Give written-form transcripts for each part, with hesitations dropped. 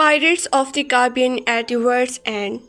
Pirates of the Caribbean at the World's End.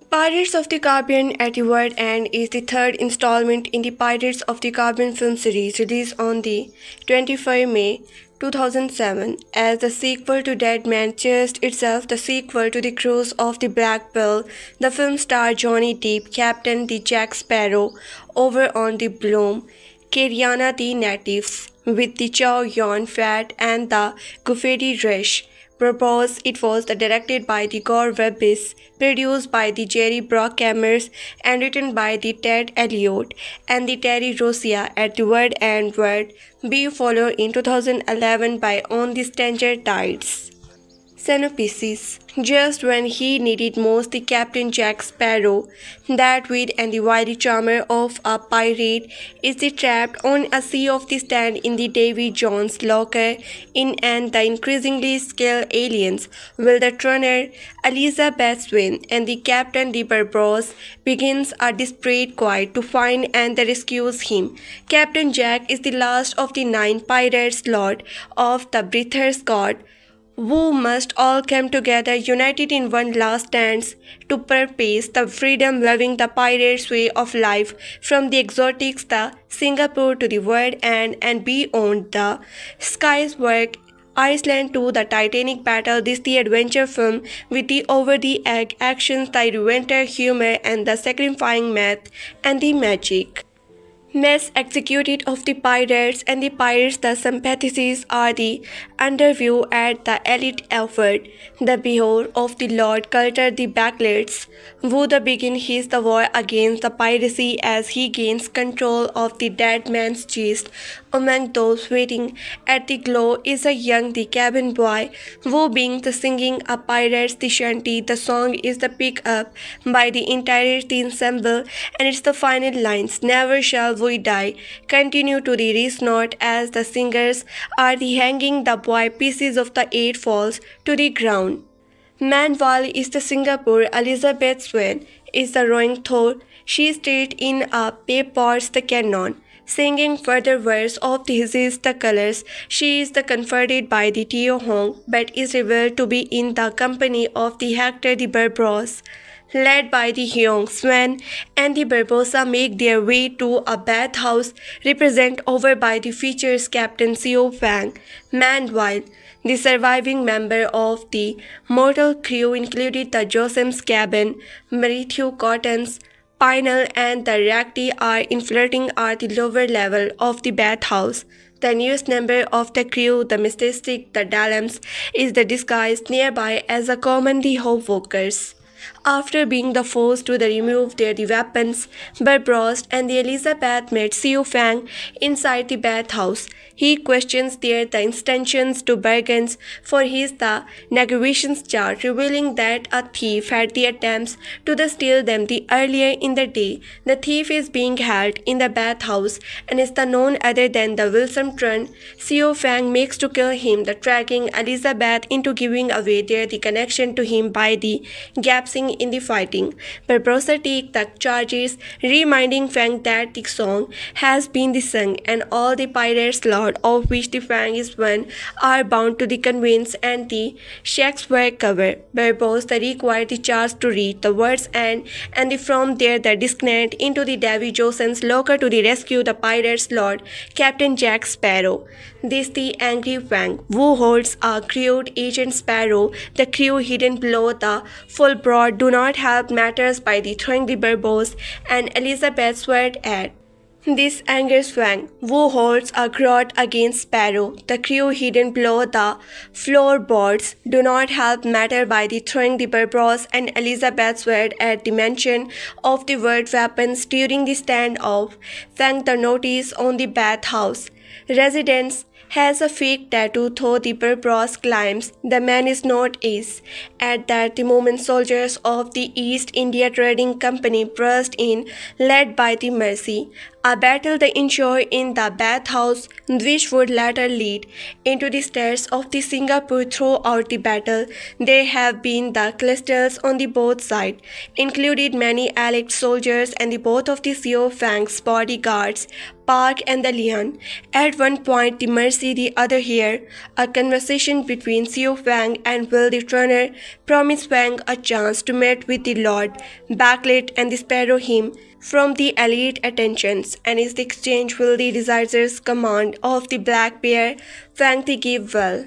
Pirates of the Caribbean at the World's End is the third installment in the Pirates of the Caribbean film series released on the 25th May 2007. As the sequel to Dead Man Chest itself, the sequel to The Cruise of the Black Pearl, the film starred Johnny Depp, Captain the Jack Sparrow, over on the Bloom, Keriana the Natives, with the Chow Yun Fat and the Gufedi Resh. Barbossa. It was directed by the Gore Verbis, produced by the Jerry Bruckheimer, and written by the Ted Elliott and the Terry Rosia at the Word and Word, be followed in 2011 by On the Stranger Tides. Synopsis. Just when he needed most, the Captain Jack Sparrow, that wit and the wily charmer of a pirate, is trapped on a sea of the sand in the Davy Jones Locker and the increasingly skilled aliens, will the runner Elizabeth Swann and the Captain the Barbossa begins a desperate quest to find and rescues him. Captain Jack is the last of the 9 pirates, Lord of the Brithers God, who must all come together united in one last dance to purchase the freedom-loving the pirates' way of life from the exotics the Singapore to the world and beyond the skies work Iceland to the Titanic battle. This the adventure film with the over-the-edge actions, the inventor humor and the sacrificing math and the magic. Mass executed of the pirates and the pirates the sympathies are the underview at the elite effort, the behor of the Lord Cutler the Beckett, who the begin his the war against the piracy as he gains control of the dead man's chest. Among those waiting at the glow is a young the cabin boy, who being the singing a pirate's the shanty. The song is the pick up by the entire ensemble and it's the final lines, never shall we die, continue to the resort as the singers are the hanging the boy pieces of the 8 falls to the ground. Meanwhile is the Singapore Elizabeth Swann is the rowing Thor. She stayed in a papers the cannon, singing further verse of this is the colors. She is the comforted by the Teo Hong, but is revealed to be in the company of the Hector the Barbossa. Led by the Hyung Swan and the Barbossa make their way to a bathhouse represented over by the features Captain Seo Fang. Meanwhile, the surviving member of the mortal crew included the Josem's cabin, Matthew Cotton's Pinal and the Racti are in flirting at the lower level of the bathhouse. The newest member of the crew, the Mystic, the Dallams, is the disguised nearby as a common the hope workers. After being the forced to remove their weapons, Barbossa and the Elizabeth met Seo Fang inside the bathhouse. He questions their the intentions to bargain for his the negotiations chart, revealing that a thief had the attempts to steal them the earlier in the day. The thief is being held in the bathhouse and is the none other than the Wilson Trun. Seo Fang makes to kill him, the tracking Elizabeth into giving away their the connection to him by the gapsing in the fighting. Barbossa takes the charges, reminding Fang that the song has been sung and all the pirates, Lord of which the Fang is one, are bound to the conveyance and the Shakespeare cover. Barbossa required the charge to reach the words and from there the disconnect into the Davy Jones Locker to the rescue the pirates, Lord Captain Jack Sparrow. This the angry Fang, who holds a crude agent Sparrow, the crew hidden below the full broad, do not help matters by the throwing the Barbossa and Elizabeth sword at. This angers Fang, who holds a grudge against Sparrow. The crew hidden below the floorboards do not help matter by the throwing the Barbossa and Elizabeth sword at the mention of the word weapons during the standoff. Fang the notice on the bathhouse residents has a fake tattoo though the Barbossa climbs the man is not ace. At that the moment soldiers of the East India Trading Company burst in, led by the Mercy, A battle they enjoy in the bathhouse, which would later lead into the stairs of the Singapore. Throughout the battle. There have been the clusters on the both sides, included many allied soldiers and the both of the Xiao Fang's bodyguards, Park and the Lian. At one point, the Mercy, the other here, a conversation between Xiao Fang and Will the Runner promised Fang a chance to meet with the Lord Backlit and the Sparrow him from the elite attentions, and in exchange will the desires command of the Black Bear, Fang the give well.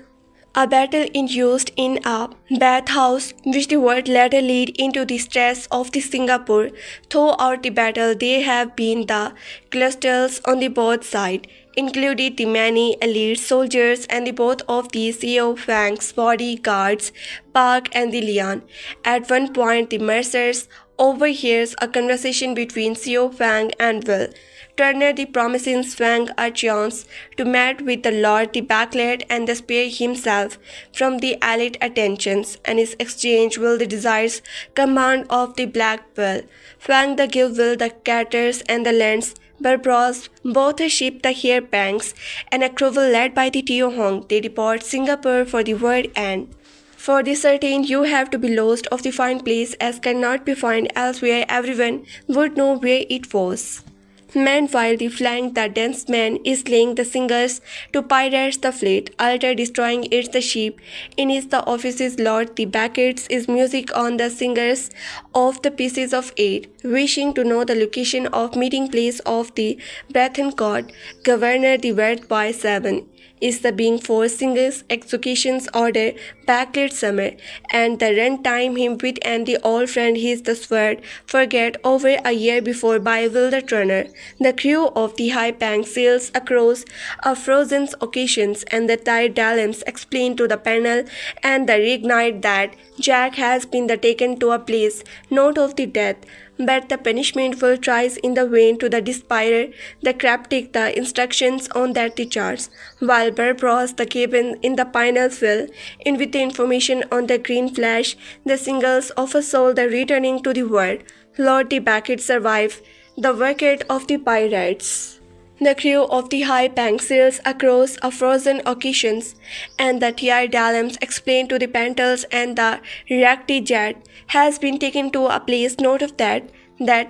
A battle induced in a bathhouse, which the word later lead into the stress of the Singapore. Throughout the battle, there have been the clusters on the both sides, included the many elite soldiers and the both of the Xiao Fang's bodyguards, Park and the Lian. At one point, the mercers overhears a conversation between Xiao Fang and Will. Turner the promising Fang a chance to meet with the Lord the Backlit and the spare himself from the allied attentions, and his exchange will the desires command of the Black Will. Fang the give Will the caters and the lands Barbossa, both a ship the hairbanks and a crew led by the Teo Hong. They depart Singapore for the world end. For the certain you have to be lost of the fine place as cannot be found elsewhere, everyone would know where it was. Meanwhile, the Flying Dutchman is slaying the singers to pirates the fleet, alter destroying its the ship. In his the offices Lord the Beckett is music on the singers of the pieces of eight, wishing to know the location of meeting place of the Breton Court, Governor the Word by 7 is the being for singers executions order backlit summer and the run time him with and the old friend his the sword forget over a year before by Will the Turner. The crew of the high bank sails across a frozen occasions and the tide dilemmas explain to the panel and the reignite that Jack has been the taken to a place not of the death but the punishment will tries in the vain to the despair the cryptic the instructions on that the charts, while Barbossa the cabin in the panel fill in with the information on the green flash, the singles of a soul the returning to the world. Lord the Beckett survive the wicked of the pirates. The crew of the high bank sails across a frozen occasions, and the TI dilemmas explain to the Pantals and the wrecked jet has been taken to a place note of that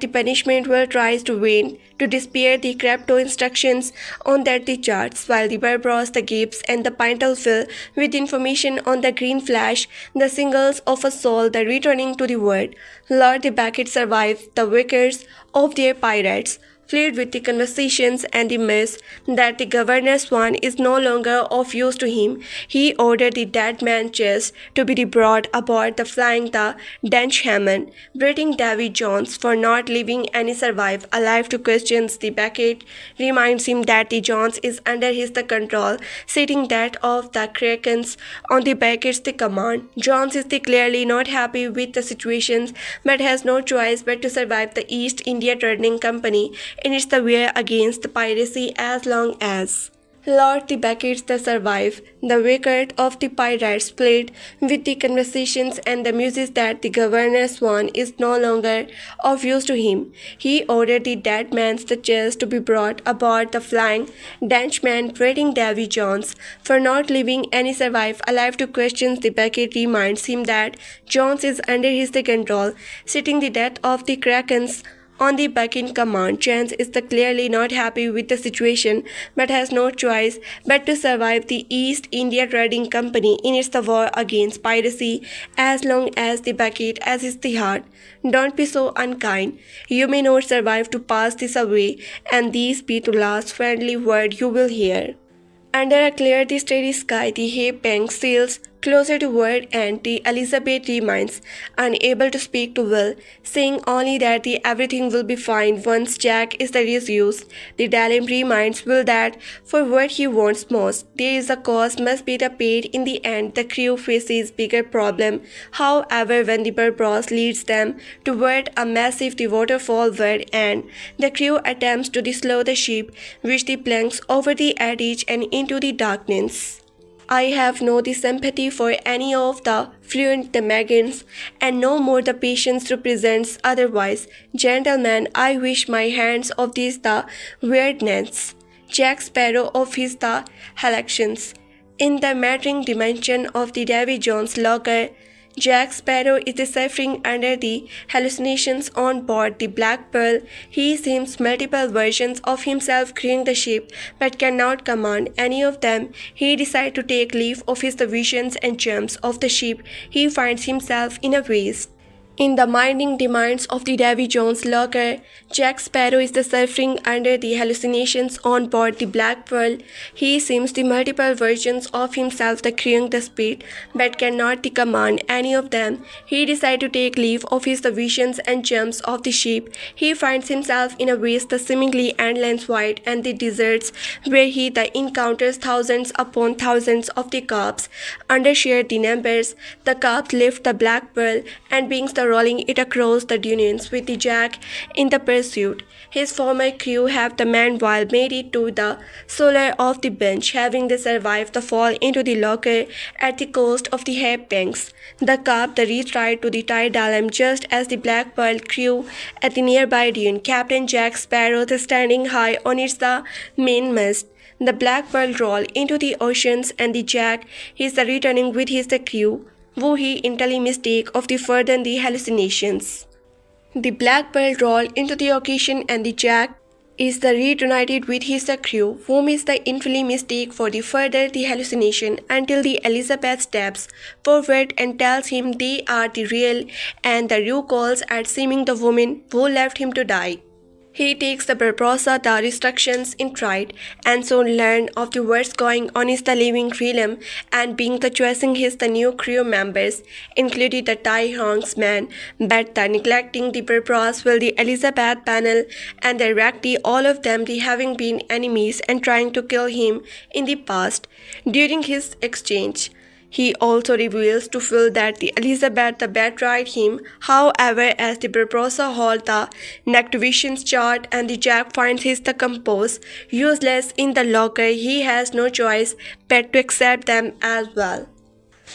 the punishment will tries to win to despair the crypto instructions on that the charts, while the Barbossa, the Gibbs, and the Pintle fill with information on the green flash, the singles of a soul the returning to the world. Lord the Beckett survived the wickers of their pirates fleet with the conversations and the mess that the Governor Swann is no longer of use to him. He ordered the dead man's chest to be brought aboard the Flying Dutchman, berating Davy Jones for not leaving any survive alive to questions. The Beckett reminds him that the Jones is under his the control, setting that of the Krakens on the Beckett's the command. Jones is the clearly not happy with the situations but has no choice but to survive the East India Trading Company in its the war against the piracy as long as Lord the Beckett's the survive. The wicked of the pirates split with the conversations and the music that the Governor Swann is no longer of use to him. He ordered the dead man's the chest to be brought aboard the Flying Dutchman, berating Davy Jones for not leaving any survive alive to questions. The Beckett reminds him that Jones is under his the control, setting the death of the Krakens on the Beckett command. Chance is the clearly not happy with the situation but has no choice but to survive the East India Trading Company in its the war against piracy as long as the Beckett as is the heart. Don't be so unkind. You may not survive to pass this away, and these be the last friendly word you will hear. Under a clear steady sky, the hay-bank sails closer to word and the Elizabeth remains unable to speak to Will, saying only that the everything will be fine once Jack is the reused. The Dalem reminds Will that for what he wants most, there is a cost must be the paid in the end. The crew faces bigger problem. However, when the Barbossa leads them toward a massive waterfall word and the crew attempts to slow the ship, which the planks over the edge and into the darkness. I have no the sympathy for any of the fluent the Megans, and no more the patience to present otherwise. Gentlemen, I wish my hands of this the weirdness. Jack Sparrow of his the elections. In the mattering dimension of the Davy Jones Locker, Jack Sparrow is suffering under the hallucinations on board the Black Pearl. He sees multiple versions of himself crewing the ship, but cannot command any of them. He decides to take leave of his visions and germs of the ship. He finds himself in a waste. In the minding demands of the Davy Jones Locker, Jack Sparrow is suffering under the hallucinations on board the Black Pearl. He sees the multiple versions of himself the crewing the speed, but cannot command any of them. He decides to take leave of his visions and germs of the ship. He finds himself in a waste the seemingly endless void and the deserts, where he encounters thousands upon thousands of the corpses. Under sheer the numbers, the corpses lift the Black Pearl and beings the rolling it across the dunes with the Jack in the pursuit. His former crew have the meanwhile made it to the solar of the bench, having they survived the fall into the locker at the coast of the Hape Banks. The Carp retried to the Tidalum just as the Black Pearl crew at the nearby dune. Captain Jack Sparrow standing high on its the mainmast. The Black Pearl roll into the oceans, and the Jack is returning with his crew, who he entirely mistake of the further the hallucinations. The Black Pearl roll into the occasion, and the Jack is reunited with his crew, whom is the entirely mistake for the further the hallucination, until the Elizabeth steps forward and tells him they are the real, and the recoils at seeming the woman who left him to die. He takes the Barbossa the restrictions in trade, and soon learn of the what's going on in the living realm, and being the choosing his the new crew members, including the Tai Hong's man, but the neglecting the Barbossa will the Elizabeth panel, and the Racti, all of them the having been enemies and trying to kill him in the past. During his exchange, he also reveals to Phil that the Elizabeth betrayed him. However, as the Barbossa hold the Nactivation's chart, and the Jack finds his the compose useless in the locker, he has no choice but to accept them as well.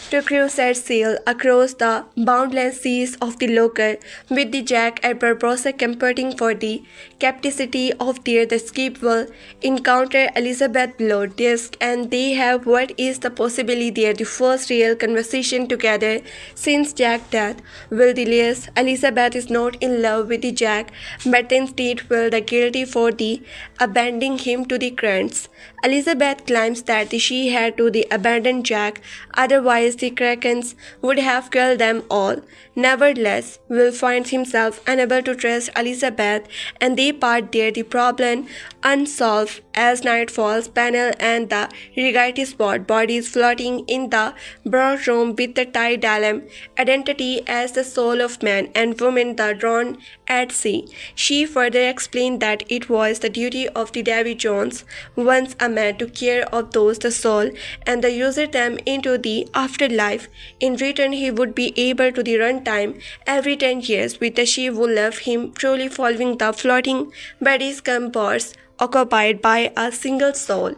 The crew set sail across the boundless seas of the locker, with the Jack and Barbossa competing for the capacity of their the skip will encounter Elizabeth below deck, and they have what is the possibly their the first real conversation together since Jack's death. Will the Liz, Elizabeth is not in love with the Jack, but instead will the guilty for the abandoning him to the currents. Elizabeth claims that she had to the abandon Jack, otherwise the Krakens would have killed them all. Nevertheless, Will finds himself unable to trust Elizabeth, and they part there, the problem unsolved as night falls. Panel and the Rigati spot bodies floating in the broad room with the Tidalum identity as the soul of man and woman the drawn at sea. She further explained that it was the duty of the Davy Jones, once a man, to care of those the soul and the user them into the afterlife. In return, he would be able to the run time every 10 years with the she who loved him, truly following the floating bodies compass occupied by a single soul.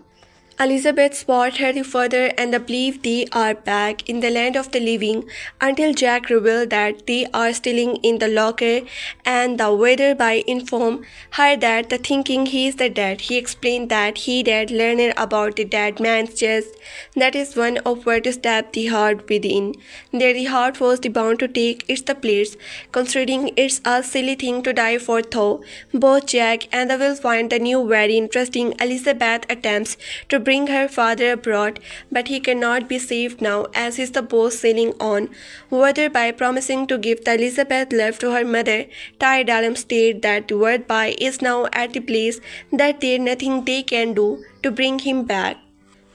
Elizabeth spot her further and believe they are back in the land of the living, until Jack revealed that they are still in the locker, and the waiter by inform her that the thinking he is the dead. He explained that he did learn about the dead man's chest. That is one of where to stab the heart within. There the heart was the bound to take its the place, considering it's a silly thing to die for though. Both Jack and the will find the new very interesting. Elizabeth attempts to bring her father abroad, but he cannot be saved now as is the boat sailing on, whether by promising to give the Elizabeth love to her mother. Tidalum stated that the word by is now at the place, that there nothing they can do to bring him back.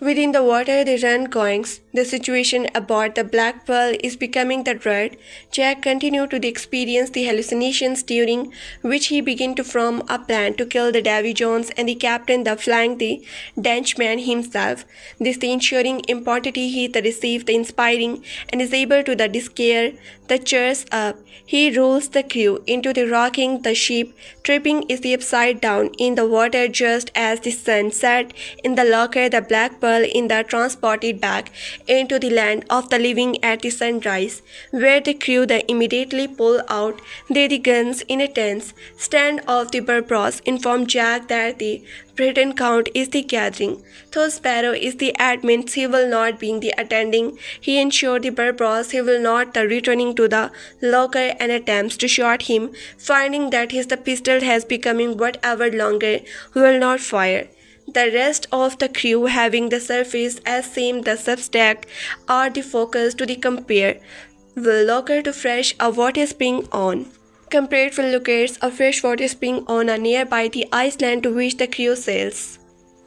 Within the water they run goings. The situation aboard the Black Pearl is becoming the dread. Jack continued to experience the hallucinations, during which he began to form a plan to kill the Davy Jones and the captain, the Flying Dutchman himself. This the ensuring importance he received the inspiring and is able to the scare the cheers up. He rolls the crew into the rocking the ship, tripping is the upside down in the water just as the sun set in the locker. The Black Pearl Pearl in the transported back into the land of the living at the sunrise, where the crew then immediately pull out their guns in a tense stand-off. The Barbossa inform Jack that the Britain count is the gathering. Though Sparrow is the admin, he will not be the attending. He ensured the Barbossa he will not the returning to the locker and attempts to shoot him, finding that his the pistol has becoming whatever longer, will not fire. The rest of the crew having the surface as same the substack are the focus to the compare. Will locker to fresh of what is being on. Compared will locates a freshwater spring on a nearby the island to which the crew sails.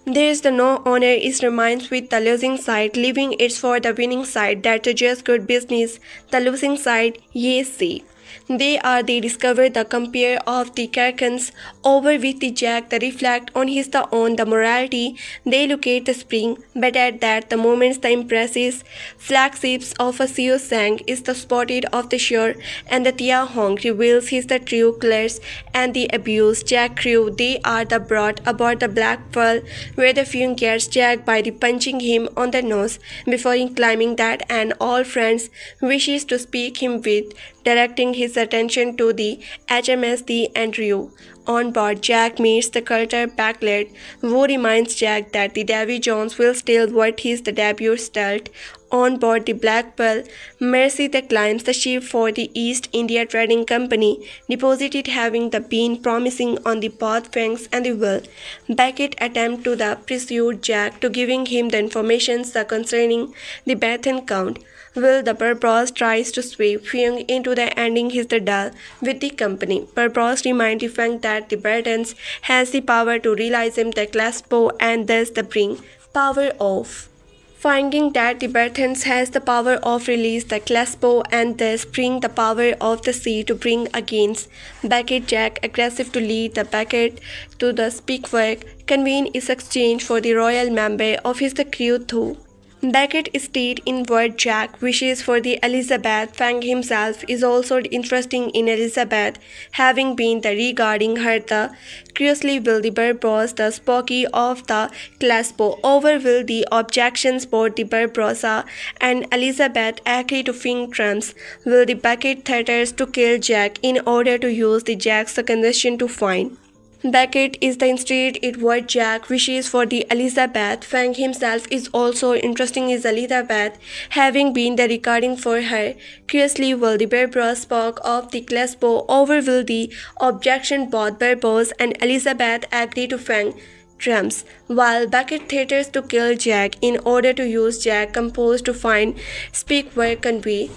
There is the no honor is remains with the losing side, leaving it for the winning side that suggests good business. The losing side, yes, see. They discover the compare of the Carcans over with the Jack the reflect on his the own the morality. They locate the spring, but at that the moments the impresses flagships of a Seo Sang is the spotted off the shore, and the Tia Hong reveals his the true colors and the abused Jack crew. They are the brought aboard the Black Pearl, where the Fung gets Jack by the punching him on the nose before climbing that, and all friends wishes to speak him with, directing his attention to the HMS the Andrew. On board, Jack meets the Cutler Beckett, who reminds Jack that the Davy Jones will still what his the debut start. On board the Black Pearl, Mercy the climbs the ship for the East India Trading Company, deposited having the been promising on the path Fangs and the will. Beckett attempt to the pursue Jack to giving him the information concerning the Bethan count. Will the Barbossa tries to sweep Fung into the ending his the deal with the company. Barbossa reminds the Fung that the Britons has the power to realize him the Glasgow and thus the bring power of. Finding that the Britons has the power of release the Glasgow and thus bring the power of the sea to bring against Beckett, Jack aggressive to lead the Beckett to the speakwork, convene is exchange for the royal member of his the crew too. Beckett stated in word Jack wishes for the Elizabeth. Fang himself is also interested in Elizabeth, having been the regarding her the curiously will the Barbossa the spooky of the Glasgow over will the objections both the Barbossa and Elizabeth agree to Fing trumps. Will the Beckett threatens to kill Jack in order to use the Jack's condition to find. Beckett is the instead it what Jack wishes for the Elizabeth. Fang himself is also interested in Elizabeth, having been the regarding for her. Curiously, will the Barbossa spoke of the Glasgow over will the objection both Barbossa and Elizabeth agree to Fang trumps, while Beckett threatens to kill Jack in order to use Jack composed to find speak where convey.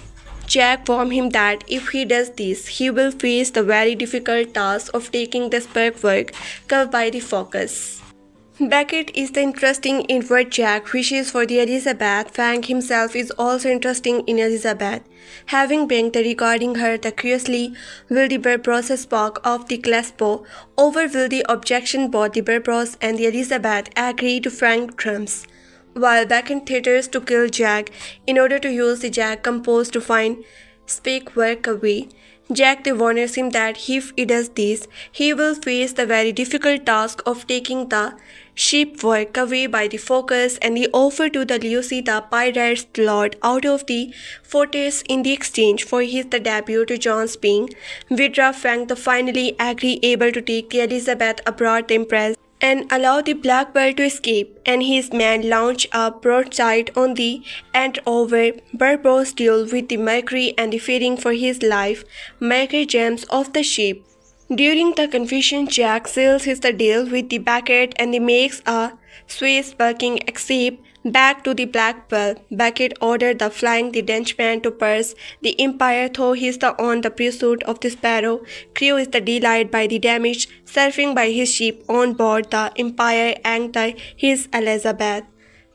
Jack warned him that if he does this, he will face the very difficult task of taking the spark work covered by the focus. Beckett is the interesting inward Jack wishes for the Elizabeth. Fang himself is also interested in Elizabeth. Having been the regarding her the curiously will the Barbossa spoke of the Glasgow over will the objection both the Barbossa and the Elizabeth agree to Frank trumps, while Beckett threatens to kill Jack in order to use the Jack composed to find speak work away. Jack warns him that if he does this, he will face the very difficult task of taking the ship work away by the focus, and he offer to the Lucy the pirate's lord out of the fortress in the exchange for his the debut to John's being. Withdraw Frank the finally agree able to take the Elizabeth abroad the Empress and allow the Black Pearl to escape, and his men launch a broadside on the over Barbossa duel with the Mercury and the fearing for his life. Mercury jumps off the ship. During the confusion, Jack seals his the deal with the Beckett and he makes a swift sparking escape back to the Black Pearl. Beckett ordered the Flying Dutchman to pursue the Empire, though he is on the pursuit of the Sparrow. Crew is delighted by the damage suffering by his ship on board the Empire and his Elizabeth.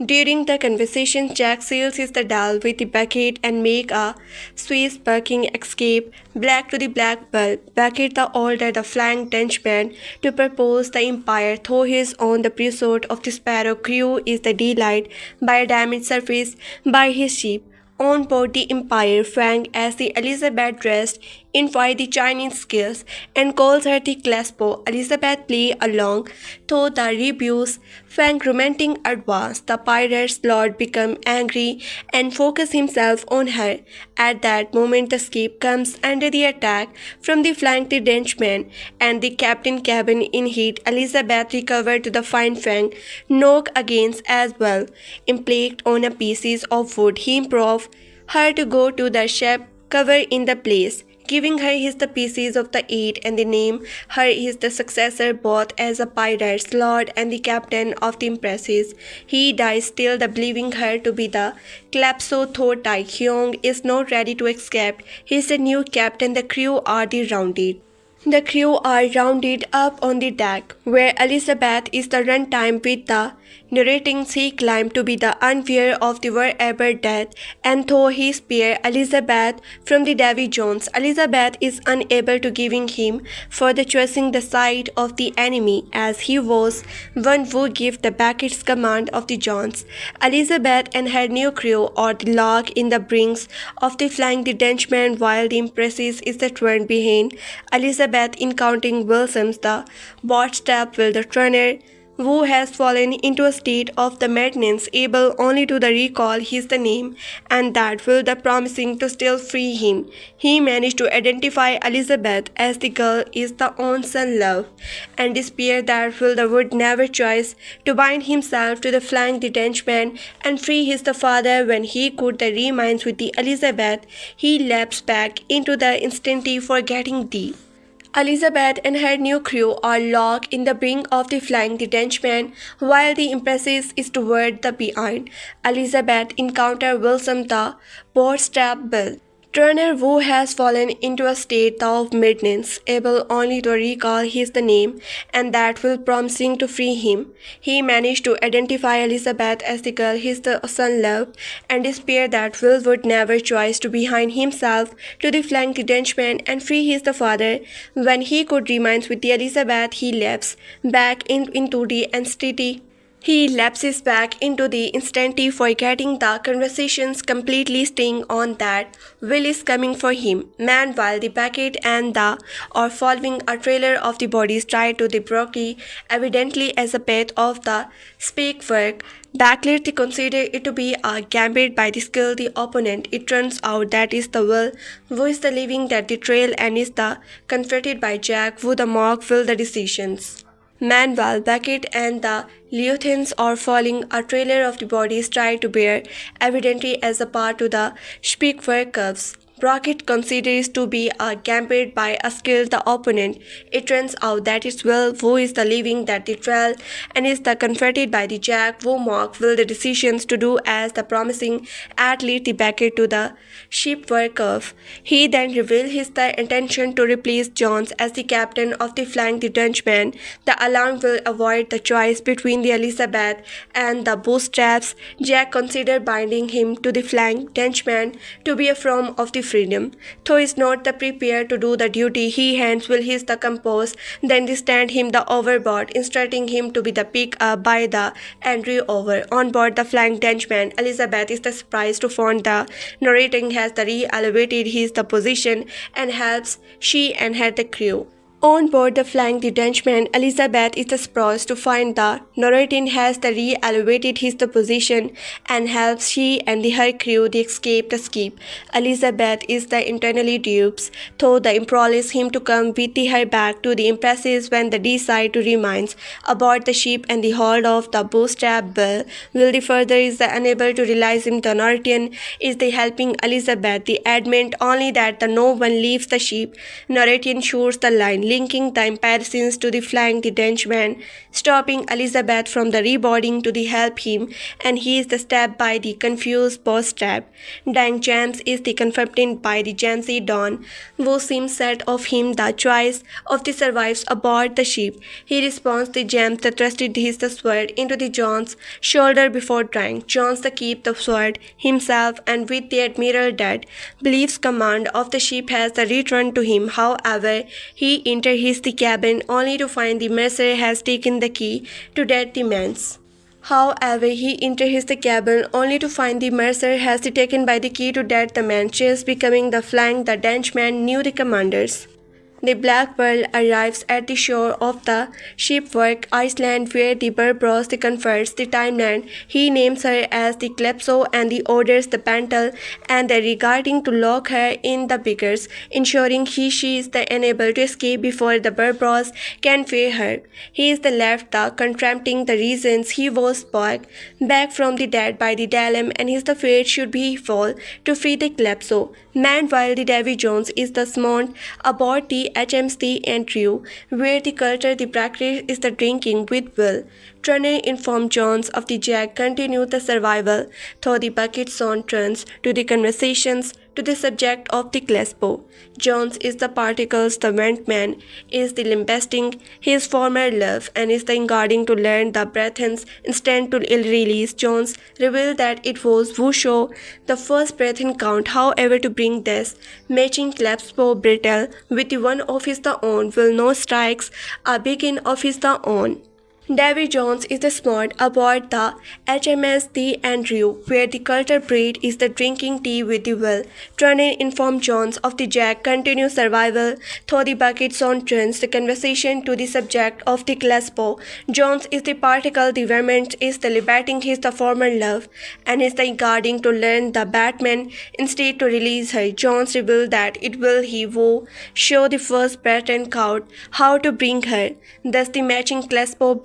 During the conversation, Jack seals his the deal with the Beckett and make a swift sparking escape back to the Black Pearl. Beckett ordered the Flying Dutchman to propose the Empire, though he is on the pursuit of the Sparrow. Crew is delighted by a damage surface by his ship on board the Empire. Frank as the Elizabeth dressed invite the Chinese skills and calls her the Claspo. Elizabeth play along, though the rebukes Frank romantic advance. The pirate's lord become angry and focus himself on her. At that moment the ship comes under the attack from the Flying Dutchman and the captain cabin in heat. Elizabeth recovered to the find Frank knock against as well. Impaled on a pieces of wood, he improved her to go to the ship cover in the place, giving her his the pieces of the eight and the name her is the successor both as a pirate's lord and the captain of the empresses. He dies still the believing her to be the Calypso though Tai Hyung is not ready to accept. He is the new captain, the crew are the rounded. The crew are rounded up on the deck, where Elizabeth is the runtime with the narrating she claimed to be the unaware of the wherever death, and though he spare Elizabeth from the Davy Jones, Elizabeth is unable to giving him for the choosing the side of the enemy, as he was one who gave the Beckett's command of the Jones. Elizabeth and her new crew are the log in the brinks of the Flying Dutchman, while the Empresses is the turn behind. Elizabeth encountering Wilson's the bot step will the trainer who has fallen into a state of the madness, able only to the recall his the name, and that will the promising to still free him. He managed to identify Elizabeth as the girl is the own son love, and despair that will the would never choose to bind himself to the Flying Dutchman and free his the father when he could the reminds with the Elizabeth. He leaps back into the instantly forgetting thee. Elizabeth and her new crew are locked in the brink of the Flying Dutchman, while the Empresses is toward the behind. Elizabeth encounters Wilson the bootstrap bill. Turner, who has fallen into a state of madness, able only to recall his the name, and that will promising to free him. He managed to identify Elizabeth as the girl his the son loved, and despair that Will would never choose to behind himself to the Flying Dutchman and free his the father. When he could remain with the Elizabeth, he leaps back into the entity. He lapses back into the instantly forgetting the conversations, completely staying on that Will is coming for him. Meanwhile, the Beckett and the are following a trailer of the bodies tied to the broccoli, evidently as a pet of the speak work. Beckett they consider it to be a gambit by the skilled opponent. It turns out that is the Will who is the living that the trail and is the confronted by Jack who the mock will the decisions. Meanwhile, Beckett and the Leothans are following a trailer of the bodies tied to bear, evidently as a part to the Speakwork curves. Brockett considers to be a gambit by a skilled the opponent. It turns out that it's Will who is the living that the trail and is the confronted by the Jack who mock will the decisions to do as the promising athlete the Beckett to the shipwreck curve. He then reveals his the intention to replace Jones as the captain of the Flying Dutchman. The alarm will avoid the choice between the Elizabeth and the bootstraps. Jack considered binding him to the Flying Dutchman to be a form of the freedom. Though is not the prepared to do the duty, he hands will his the compose, then they stand him the overboard, instructing him to be the pick up by the entry over. On board the Flying Dutchman, Elizabeth is the surprised to find the narrating has the re-elevated his the position and helps she and her the crew. On board the Flying Dutchman, Elizabeth is surprised to find the narrating has the re-elevated his the position and helps she and her crew the escape the skip. Elizabeth is the internally dupes, though the implores him to come with her back to the Empresses when they decide to remain aboard the ship and the hold of the bootstrap bill. Will the further is the unable to realize him the narrating is the helping Elizabeth the admit only that the no one leaves the ship. Narrating shoots the line linking the Empresses to the Flying Dutchman, stopping Elizabeth from the reboarding to the help him, and he is the stabbed by the confused bootstrap. Dying James is the confronted by the Jancy Dawn, who seems set of him the choice of the survives aboard the ship. He responds to James that thrusted his the sword into the John's shoulder before trying. Jones to keep the sword himself and with the Admiral dead, believes command of the ship has the returned to him. However, he enters the cabin only to find the mercer has taken the key to dead the man's. However, he enters the cabin only to find the mercer has taken by the key to that the man chased, becoming the Flying Dutchman knew the commanders. The Black Pearl arrives at the shore of the shipwreck island where the Barbossa confers the timeline. He names her as the Calypso and the orders the Pantel and the regarding to lock her in the biggers, ensuring she is the unable to escape before the Barbossa can free her. He is the left the contracting the reasons he was back from the dead by the Dalem and his the fate should be fall to free the Calypso. Meanwhile, the Davy Jones is the smart aboard the HMC Andrew, where the culture the practice is the drinking with Will. Turner informed Jones of the Jack continued the survival, though the bucket soon turns to the conversations to the subject of the Claspo. Jones is the particles, the went man is the limbesting his former love and is then guarding to learn the Brethans instant to release. Jones revealed that it was Wusho, the first Brethren count, however, to bring this, matching Claspo brittle with the one of his own will no strikes a begin of his own. Davy Jones is the smart aboard the HMS The Andrew, where the culture breed is the drinking tea with the Will. Turner informed Jones of the Jack continued survival, though the bucket soon turns the conversation to the subject of the Claspo. Jones is the particle, the Vermont is the liberating his the former love, and is the guarding to learn the Batman instead to release her. Jones revealed that it will he who show the first Breton count how to bring her. Thus the matching Claspo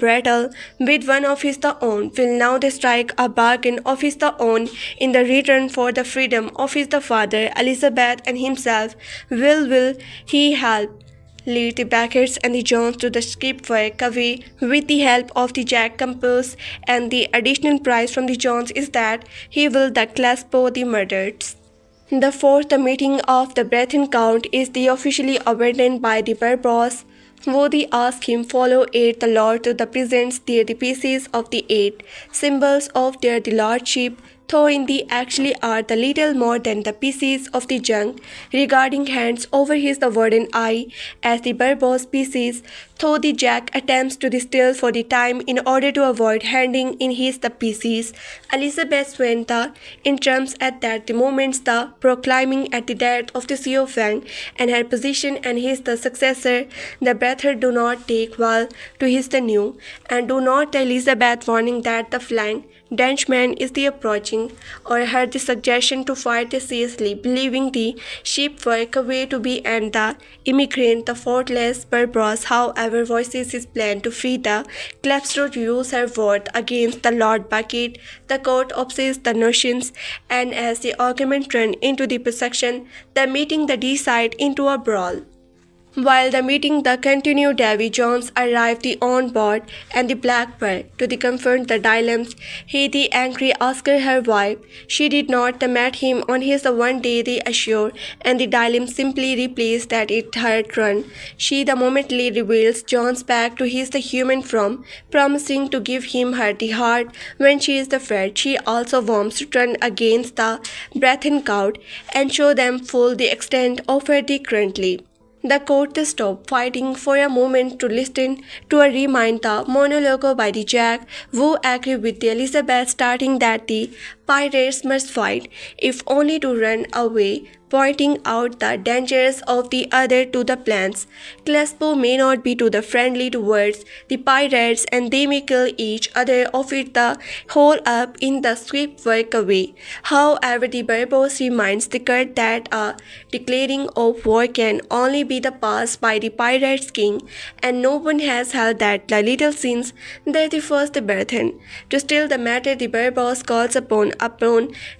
with one of his own will now strike a bargain of his own in the return for the freedom of his father, Elizabeth and himself. Will he help lead the Becketts and the Jones to the shipwreck away with the help of the Jack Compass, and the additional price from the Jones is that he will the Claspo the murdered. The fourth the meeting of the Brethren Count is the officially abandoned by the Barbossa. Wodi asked him follow it the Lord to the presents there the pieces of the eight symbols of their the lordship, though in the actually are the little more than the pieces of the junk, regarding hands over his the wooden eye as the Barbossa pieces, though the Jack attempts to distill for the time in order to avoid handing in his the pieces. Elizabeth Swann the in terms at that the moments the proclaiming at the death of the Xiao Fang and her position and his the successor, the brother do not take well to his the new, and do not Elizabeth warning that the Flying Dutchman is the approaching, or her the suggestion to fight seriously, believing the shipwreck away to be and the immigrant the fortless Barbossa, however, voices his plan to free the Calypso to use her word against the Lord Beckett. The court opposed the notions, and as the argument turned into the persecution, the meeting the decide into a brawl. While the meeting the continued, Davy Jones arrived on board and the Black Pearl to the confront the dilemmas. He the angry asked her why she did not meet him on his one day the ashore, and the dilemma simply replaced that it her turn. She the momently reveals Jones back to his the human form, promising to give him her the heart when she is the fed. She also warms to turn against the Brethren Count and show them full the extent of her the currently. The court stopped fighting for a moment to listen to a reminder monologue by the Jack, who agreed with the Elizabeth, starting that the pirates must fight, if only to run away, pointing out the dangers of the other to the plans. Claspo may not be too friendly towards the pirates, and they may kill each other of it the whole up in the shipwreck away. However, the Barbossa reminds the court that a declaring of war can only be the passed by the pirates king, and no one has held that the little since that the first Brethren. To still the matter, the Barbossa calls upon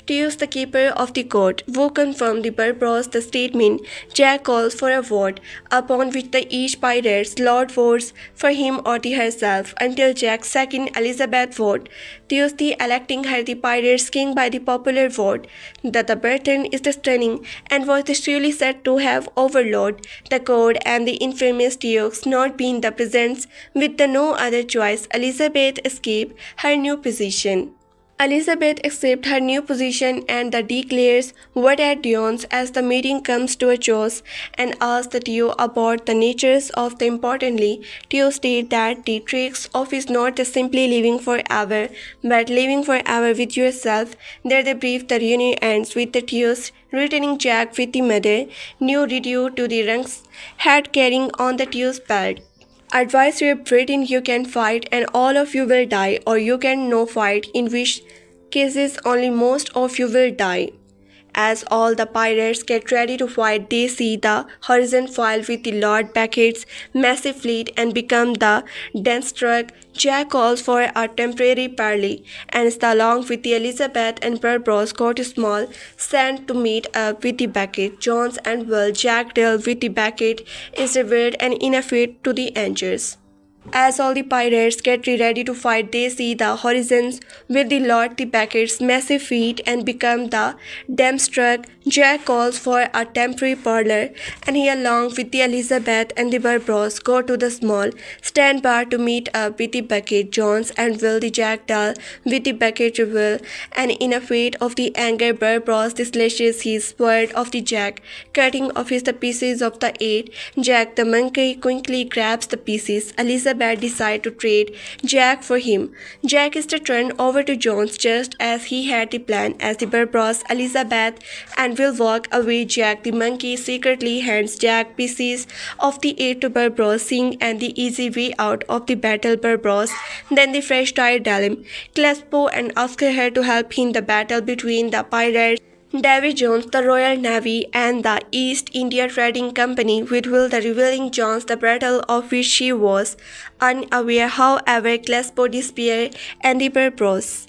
Teus, the keeper of the court, who confirmed the Barbossa the statement. Jack calls for a vote, upon which the each pirate's lord votes for him or the herself, until Jack's second Elizabeth vote, Teus the electing her the pirates king by the popular vote. That the Brethren is the stunning and was truly said to have overlord the court, and the infamous Teus not being the present with the no other choice, Elizabeth escaped her new position. Elizabeth accepts her new position and declares what at Dion's as the meeting comes to a close and asks the Tio about the natures of the importantly. Tio states that the tricks of is not just simply living forever, but living forever with yourself. There the brief the reunion ends with the Tio's returning Jack with the mother, new reduced to the ranks, hat carrying on the Tio's belt. Advise your Britain you can fight and all of you will die, or you can no fight, in which cases only most of you will die. As all the pirates get ready to fight, they see the horizon file with the Lord Beckett's massive fleet and become the dense struck. Jack calls for a temporary parley, and is along with the Elizabeth and Barbossa go to small sand to meet up with the Beckett. Jones and Will Jack deal with the Beckett is revealed and in a fit to the angels. As all the pirates get ready to fight, they see the horizons with the Lord the Beckett's massive feet and become the damn struck. Jack calls for a temporary parlor, and he along with the Elizabeth and the Barbossa go to the small stand bar to meet up with the Beckett. Jones and Will the Jack duel with the Beckett reveal, and in a fit of the anger, Barbossa slashes his sword of the Jack, cutting off the pieces of the eight. Jack the monkey quickly grabs the pieces. Elizabeth decides to trade Jack for him. Jack is turned over to Jones just as he had the plan. As the Barbossa, Elizabeth, and Will walk away, Jack the monkey secretly hands Jack pieces of the eight to Barbossa, seeing and the easy way out of the battle. Barbossa then the fresh tired Dalim, Claspo, and asks her to help in the battle between the pirates, Davy Jones, the Royal Navy, and the East India Trading Company, with Will the revealing Jones the battle of which she was unaware. However, Claspo disappeared and the Barbossa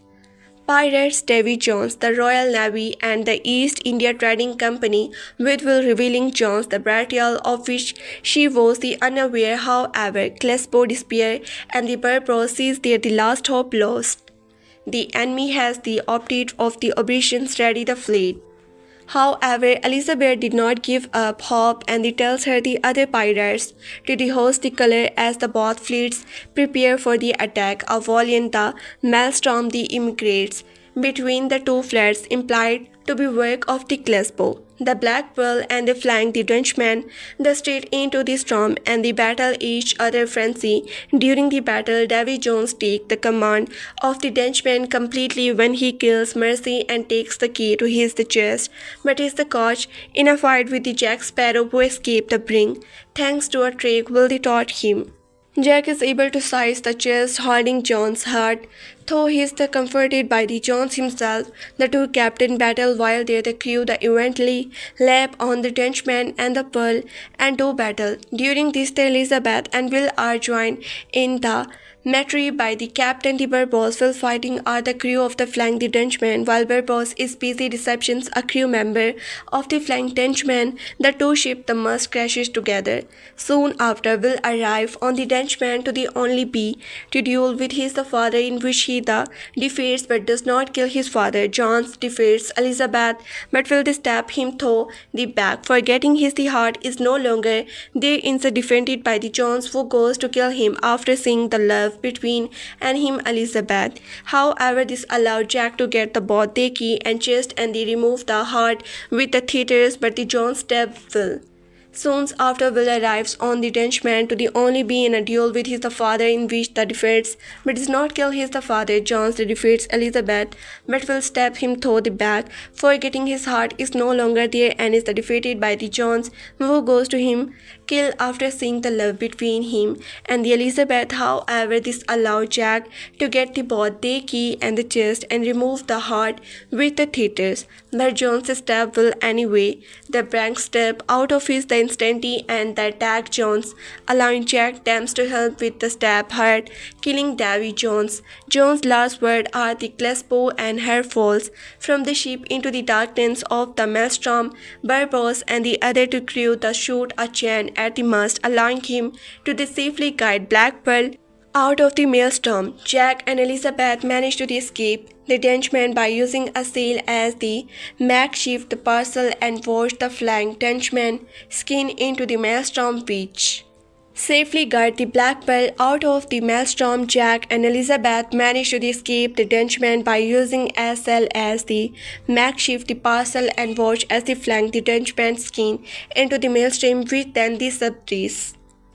pirates Davy Jones, the Royal Navy, and the East India Trading Company, with Will revealing Jones the battle of which she was the unaware. However, Claspo disappeared and the Barbossa sees there the last hope lost. The enemy has the opted of the operations ready the fleet. However, Elizabeth did not give up hope and tells her the other pirates to host the color as the both fleets prepare for the attack. A valiant the maelstrom the immigrates between the two fleets implied to be work of the Claspo. The Black Pearl and the Flying Dutchman the straight into the storm and the battle each other frenzy. During the battle, Davy Jones takes the command of the Dutchman completely when he kills Mercy and takes the key to his chest, but is the caught in a fight with the Jack Sparrow who escaped the brink thanks to a trick Will taught him. Jack is able to seize the chest holding John's heart, though he is comforted by the Jones himself. The two captain battle while they the crew the eventually lap on the Dutchman and the Pearl and do battle. During this the Elizabeth and Will are joined in the Matry by the captain. The Barbossa while fighting are the crew of the Flying Dutchman, while Barbossa is busy receptions a crew member of the Flying Dutchman. The two ships the must crashes together. Soon after, Will arrive on the Dutchman to the only be to duel with his father, in which he the defeats but does not kill his father. Jones defeats Elizabeth but will stab him through the back. Forgetting his the heart is no longer there, instead defended by the Jones, who goes to kill him after seeing the love between and him Elizabeth. However, this allowed Jack to get the both the key and chest and they remove the heart with the theaters, but the Jones stab Will. Soon after, Will arrives on the Dutchman to the only be in a duel with his father, in which the defeats but does not kill his father. Jones defeats Elizabeth but will stab him through the back. Forgetting his heart is no longer there and is defeated by the Jones, who goes to him kill after seeing the love between him and the Elizabeth. However, this allowed Jack to get the both the key and the chest and remove the heart with the theaters. But Jones stab Will anyway. The Brank step out of his the instantly and the attack Jones, allowing Jack attempts to help with the stab heart, killing Davy Jones. Jones' last words are the Claspo and her falls from the ship into the darkness of the maelstrom. Barbossa and the other two crew the shoot a chain at the mast, allowing him to safely guide Black Pearl out of the maelstrom. Jack and Elizabeth manage to escape the Dutchman by using a sail as the makeshift parcel and watch the Flying Dutchman skin into the maelstrom beach. safely got the Black Pearl out of the maelstrom. Jack and Elizabeth managed to escape the Dutchman by using SL as the makeshift parcel and watch as they flanked the Dutchman's skin into the maelstrom, which then the subtrees.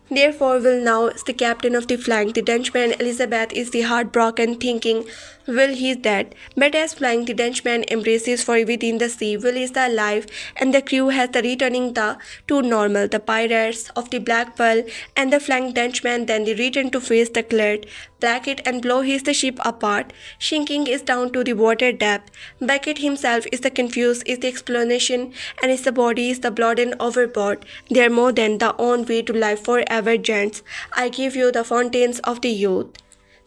Therefore, Will now is the captain of the flank. The Dutchman Elizabeth is the heartbroken, thinking Will he is dead. But as flying, the Dutchman embraces for within the sea. Will is the alive, and the crew has the returning to normal. The pirates of the Black Pearl and the flanked Dutchman then they return to face the Clert, Beckett and blow his the ship apart. Sinking is down to the water depth. Beckett himself is the confused, is the explanation, and is the body is the blood and overboard. They are more than the own way to life forever, gents. I give you the fountains of the youth.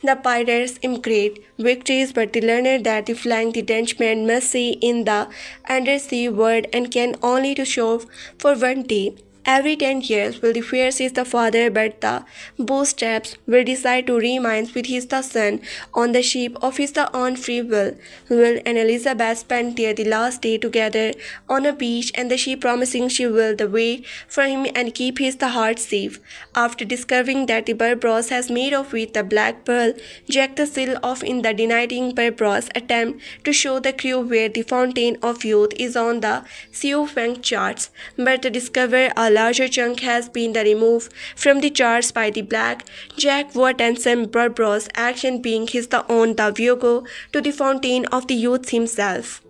The pirates immigrate victories, but they learn that the flying the Dutchman must see in the undersea world and can only to show for one day. Every 10 years, Will the Fierce is the father, but the bootstraps will decide to remain with his the son on the ship of his the own free will. Will and Elizabeth spend there the last day together on a beach, and the she promising she will the way for him and keep his the heart safe. After discovering that the Barbossa has made off with the Black Pearl, Jack the seal off in the denying Barbossa attempt to show the crew where the fountain of youth is on the Siu Feng charts, but to discover a larger chunk has been removed from the charts by the Black Jack Watt and Sam Barbossa, action being his the own the Viego to the fountain of the youth himself.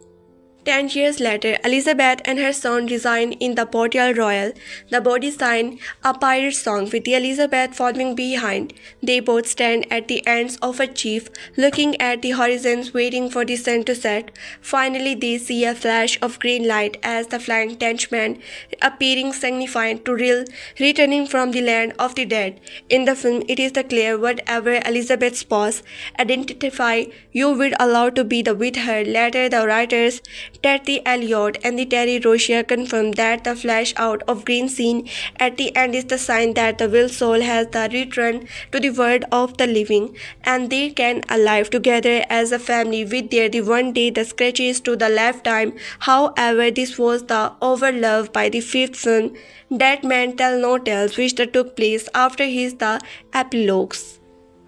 10 years later, Elizabeth and her son reside in the Port Royal. The body sign a pirate song with the Elizabeth following behind. They both stand at the ends of a cliff, looking at the horizons, waiting for the sun to set. Finally, they see a flash of green light as the flying Dutchman appearing, signifying to real returning from the land of the dead. In the film, it is the clear whatever Elizabeth's spouse identify you will allow to be the with her. Later, the writers Teddy Elliott and the Terry Rozier confirmed that the flash out of green scene at the end is the sign that the will soul has the returned to the world of the living, and they can alive together as a family with their the one day the scratches to the lifetime. However, this was the overloved by the fifth film, That Man Tell No Tales, which took place after his the epilogues.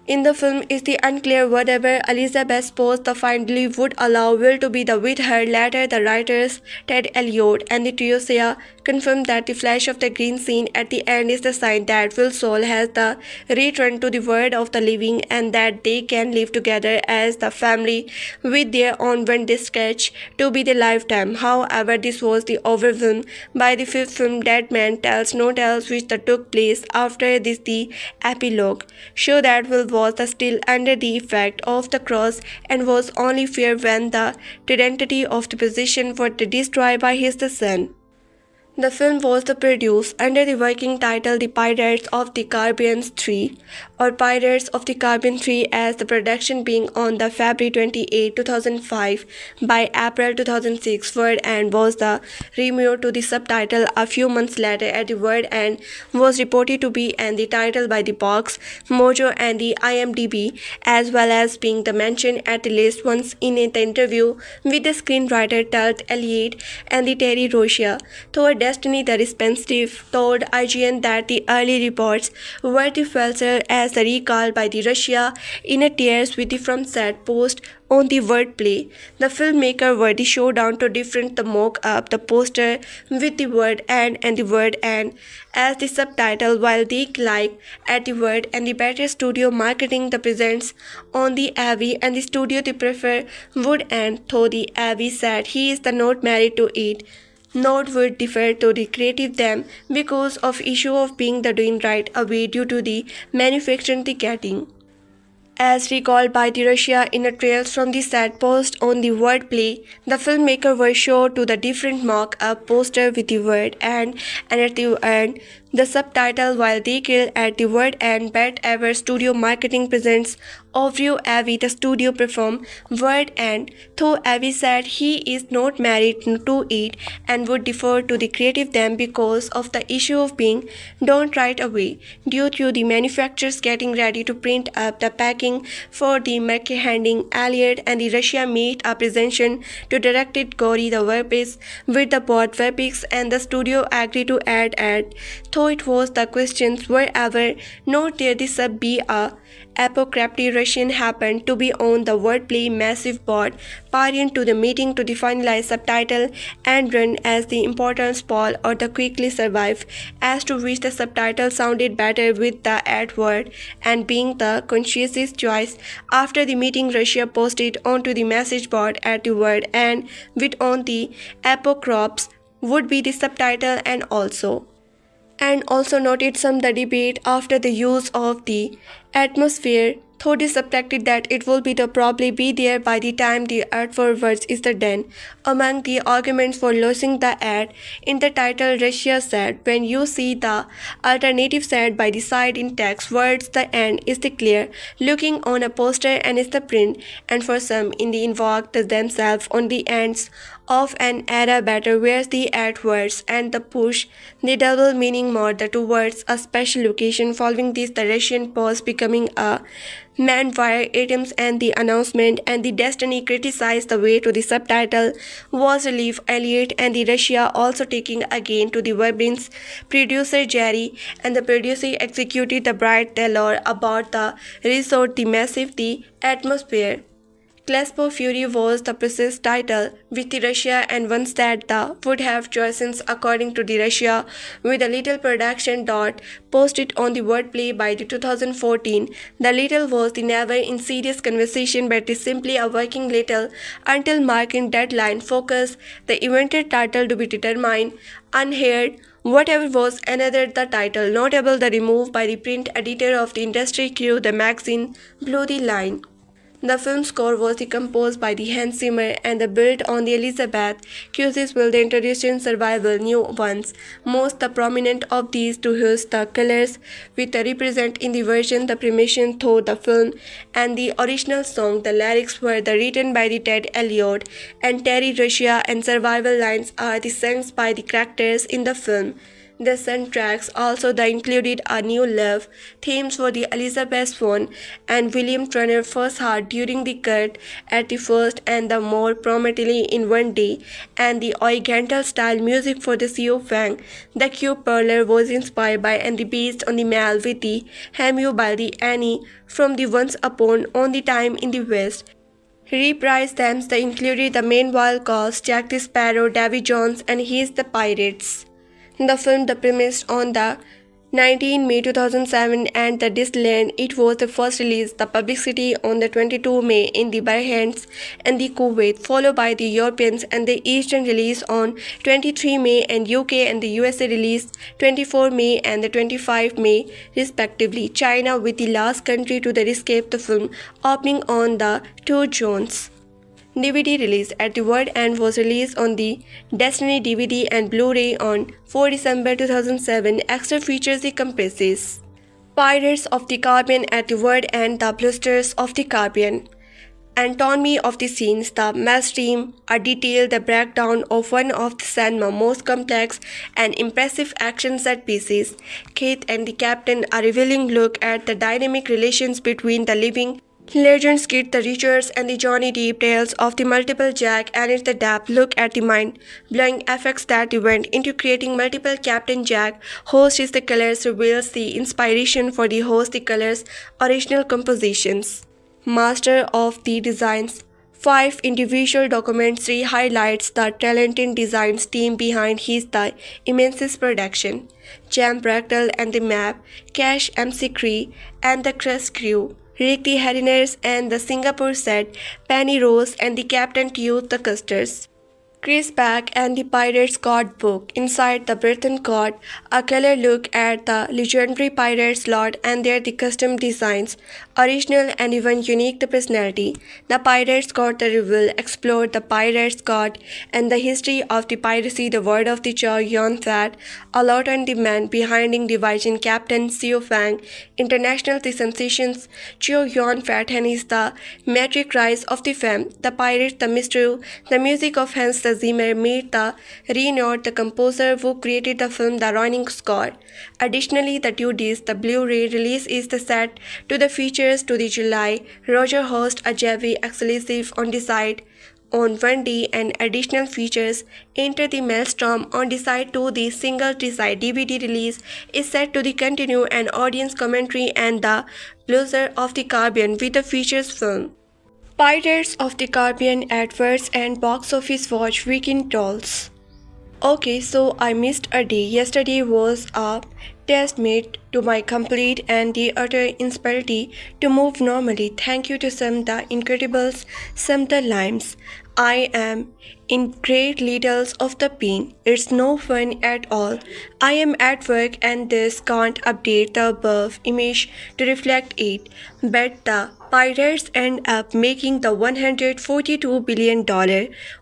In the film, is the unclear whatever Elizabeth supposed the finally would allow Will to be the with her. Later, the writers Ted Elliott and the Teosia confirmed that the flash of the green scene at the end is the sign that Will's soul has the returned to the world of the living and that they can live together as the family with their own one sketch to be the lifetime. However, this was the overwhelmed by the fifth film, Dead Man Tells No Tales, which took place after this the epilogue. Show that Will was still under the effect of the cross and was only fair when the identity of the position was destroyed by his son. The film was produced under the working title The Pirates of the Caribbean 3 or Pirates of the Caribbean 3, as the production being on the February 28, 2005 by April 2006 word and was the removed to the subtitle a few months later at the word and was reported to be and the title by the box, Mojo and the IMDb, as well as being the mentioned at the least once in an interview with the screenwriter Ted Elliott and the Terry Rozier. Though Destiny the Responsive told IGN that the early reports were the falser as the recall by the Russia in a tears with the from set post on the wordplay. The filmmaker were the showdown to different the mock up the poster with the word and the word and as the subtitle, while they like at the word and the better studio marketing the presents on the Abbey and the studio they prefer would and though the Abbey said he is the not married to it. Note would defer to the creative them because of issue of being the doing right away due to the manufacturing the getting. As recalled by the Russia in a trails from the set post on the wordplay, the filmmaker was shown to the different mock-up poster with the word and at the end the subtitle, while they kill at the word and bet ever studio marketing presents overview Avi the studio perform word and though Avi said he is not married to it and would defer to the creative them because of the issue of being done right away due to the manufacturers getting ready to print up the packing for the Mackey handing Elliot and the Russia made a presentation to direct it Gory the webpage with the board webpics and the studio agreed to add though So it was the questions were ever not there the sub be a apocalyptic Russian happened to be on the wordplay massive board prior to the meeting to the finalized subtitle and run as the important spall or the quickly survive, as to which the subtitle sounded better with the ad word and being the conscious choice. After the meeting, Russia posted onto the message board at the word and with on the apocalypse would be the subtitle and also noted some the debate after the use of the atmosphere, though they suspected that it will be the probably be there by the time the ad for words is the done. Among the arguments for losing the ad in the title, Russia said, when you see the alternative said by the side in text words, the end is the clear looking on a poster and is the print, and for some in the invoked themselves on the ends of an era better where's the ad words and the push the double meaning more the two words a special location. Following this the Russian pause becoming a man via items and the announcement and the destiny criticized the way to the subtitle was relief Elliot and the Russia also taking again to the Webin's producer Jerry and the producer executed the bright Taylor about the resort the massive the atmosphere. Claspo Fury was the precise title, with the Russia and once that the would have choices according to the Russia, with a little production dot posted on the wordplay by the 2014. The little was the never in serious conversation but is simply a working little until marking deadline focus, the evented title to be determined, unheard, whatever was another the title, notable the remove by the print editor of the industry crew, the magazine blew the line. The film score was composed by the Hans Zimmer and the built on the Elizabeth Cusis will the introduction survival new ones. Most the prominent of these to use the colors which represent in the version the premiation through the film and the original song. The lyrics were the written by the Ted Elliott and Terry Russia and survival lines are the songs by the characters in the film. The soundtracks also included a new love themes for the Elizabeth Swann and William Turner first heard during the cut at the first and the more prominently in one day and the Oriental style music for the Xiu Fang. The cube parlor was inspired by and based on the male with the Hamu by the Annie from the Once Upon on the Time in the West. Reprised themes that included the main wild cast Jack Sparrow, Davy Jones and He's the Pirates. The film the premised on the 19 May 2007 and the Disneyland. It was the first release the publicity on the 22 May in the Bahrain and the Kuwait, followed by the Europeans and the Eastern release on 23 May and UK and the USA released 24 May and the 25 May respectively. China with the last country to escape the film opening on the 2 June. DVD release at the word end was released on the Destiny DVD and Blu-ray on 4 December 2007. Extra features the comprises Pirates of the Caribbean at the word end, the Blusters of the Caribbean. Anatomy of the scenes, the Maelstrom, a detail the breakdown of one of the cinema's most complex and impressive action set pieces. Kate and the Captain, a revealing look at the dynamic relations between the living legends Kit the Richards and the Johnny Depp tales of the multiple Jack and it's the Depp look at the mind-blowing effects that went into creating multiple Captain Jack. Host is the Colors reveals the inspiration for the Host the Colors original compositions. Master of the Designs 5 individual documentary highlights the talented designs team behind his the immense production. Jam Brachtel and the Map, Cash MC Cree and the Crest Crew. Rick the Hariners and the Singapore set, Penny Rose and the Captain Tooth the Custers. Chris Pack and the Pirates Code book. Inside the Britain Code, a color look at the legendary pirates Lord and their the custom designs, original and even unique the personality. The Pirates Code the reveal explored the Pirates Code and the history of the piracy, the word of the Chow Yun Fat, a lot on the man behind the division Captain Xiu Fang, international the sensations Chow Yun Fat and is the metric rise of the fam, the pirates, the mystery, the music of Hans Zimmer made the renowned the composer who created the film the running score. Additionally, the 2 the Blu-ray release is the set to the features to the July. Roger host a JV exclusive on the site. on one day and additional features Enter the Maelstrom on Decide 2. The single Decide DVD release is set to the continue an audience commentary and the Blizzard of the Caribbean with the features film. Pirates of the Caribbean adverts and box office watch weekend tolls. Okay, so I missed a day. Yesterday was a test made to my complete and the utter inability to move normally. Thank you to some the Incredibles, some the Limes. I am in great littles of the pain. It's no fun at all. I am at work and this can't update the above image to reflect it. But the pirates end up making the $142 billion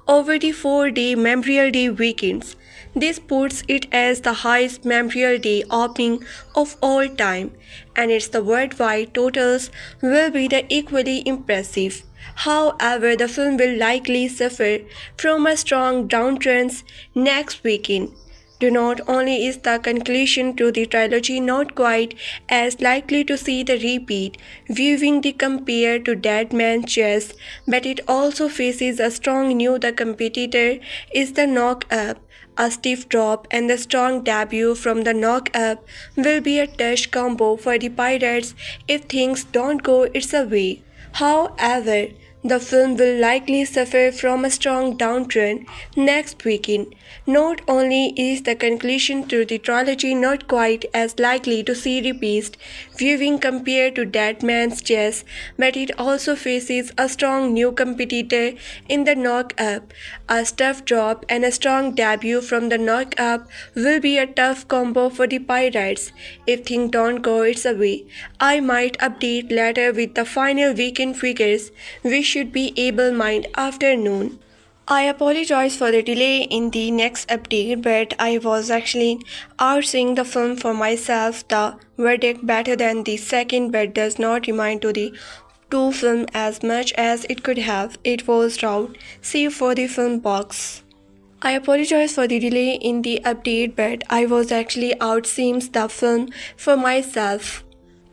over the 4-day Memorial Day weekends. This puts it as the highest Memorial Day opening of all time, and its the worldwide totals will be the equally impressive. However, the film will likely suffer from a strong downturn next weekend. Not only is the conclusion to the trilogy not quite as likely to see the repeat viewing the compared to Dead Man's Chest, but it also faces a strong new the competitor is the Knock Up. A stiff drop and the strong debut from the Knock Up will be a touch combo for the Pirates if things don't go its way. However, the film will likely suffer from a strong downturn next weekend. Not only is the conclusion to the trilogy not quite as likely to see repeat viewing compared to Dead Man's Chest, but it also faces a strong new competitor in the Knock Up. A tough drop and a strong debut from the Knock Up will be a tough combo for the Pirates if things don't go its way. I might update later with the final weekend figures. We should be able mind afternoon. I apologize for the delay in the next update, but I was actually out seeing the film for myself. The verdict better than the second, but does not remind to the two film as much as it could have. It was route. See you for the film box. I apologize for the delay in the update, but I was actually out seeing the film for myself.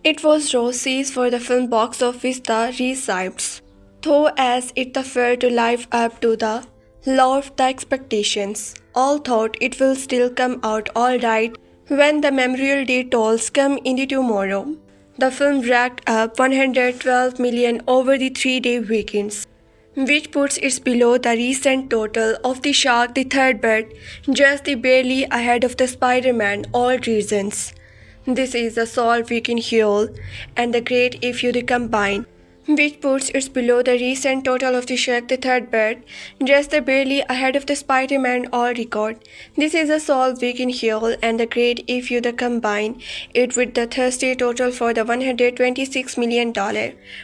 It was Rosie's for the film box office the receipts. Though as it failed to live up to the lot of the expectations, all thought it will still come out alright when the Memorial Day tolls come in the tomorrow. The film racked up 112 million over the 3-day weekends, which puts it below the recent total of The Shark the Third but just barely ahead of the Spider-Man All Reasons. This is a solid weekend haul and the great if you combine, which puts it below the recent total of The Shark the Third but just barely ahead of the Spider-Man All record. This is a solid weekend haul and the great if you combine it with the Thursday total for the $126 million.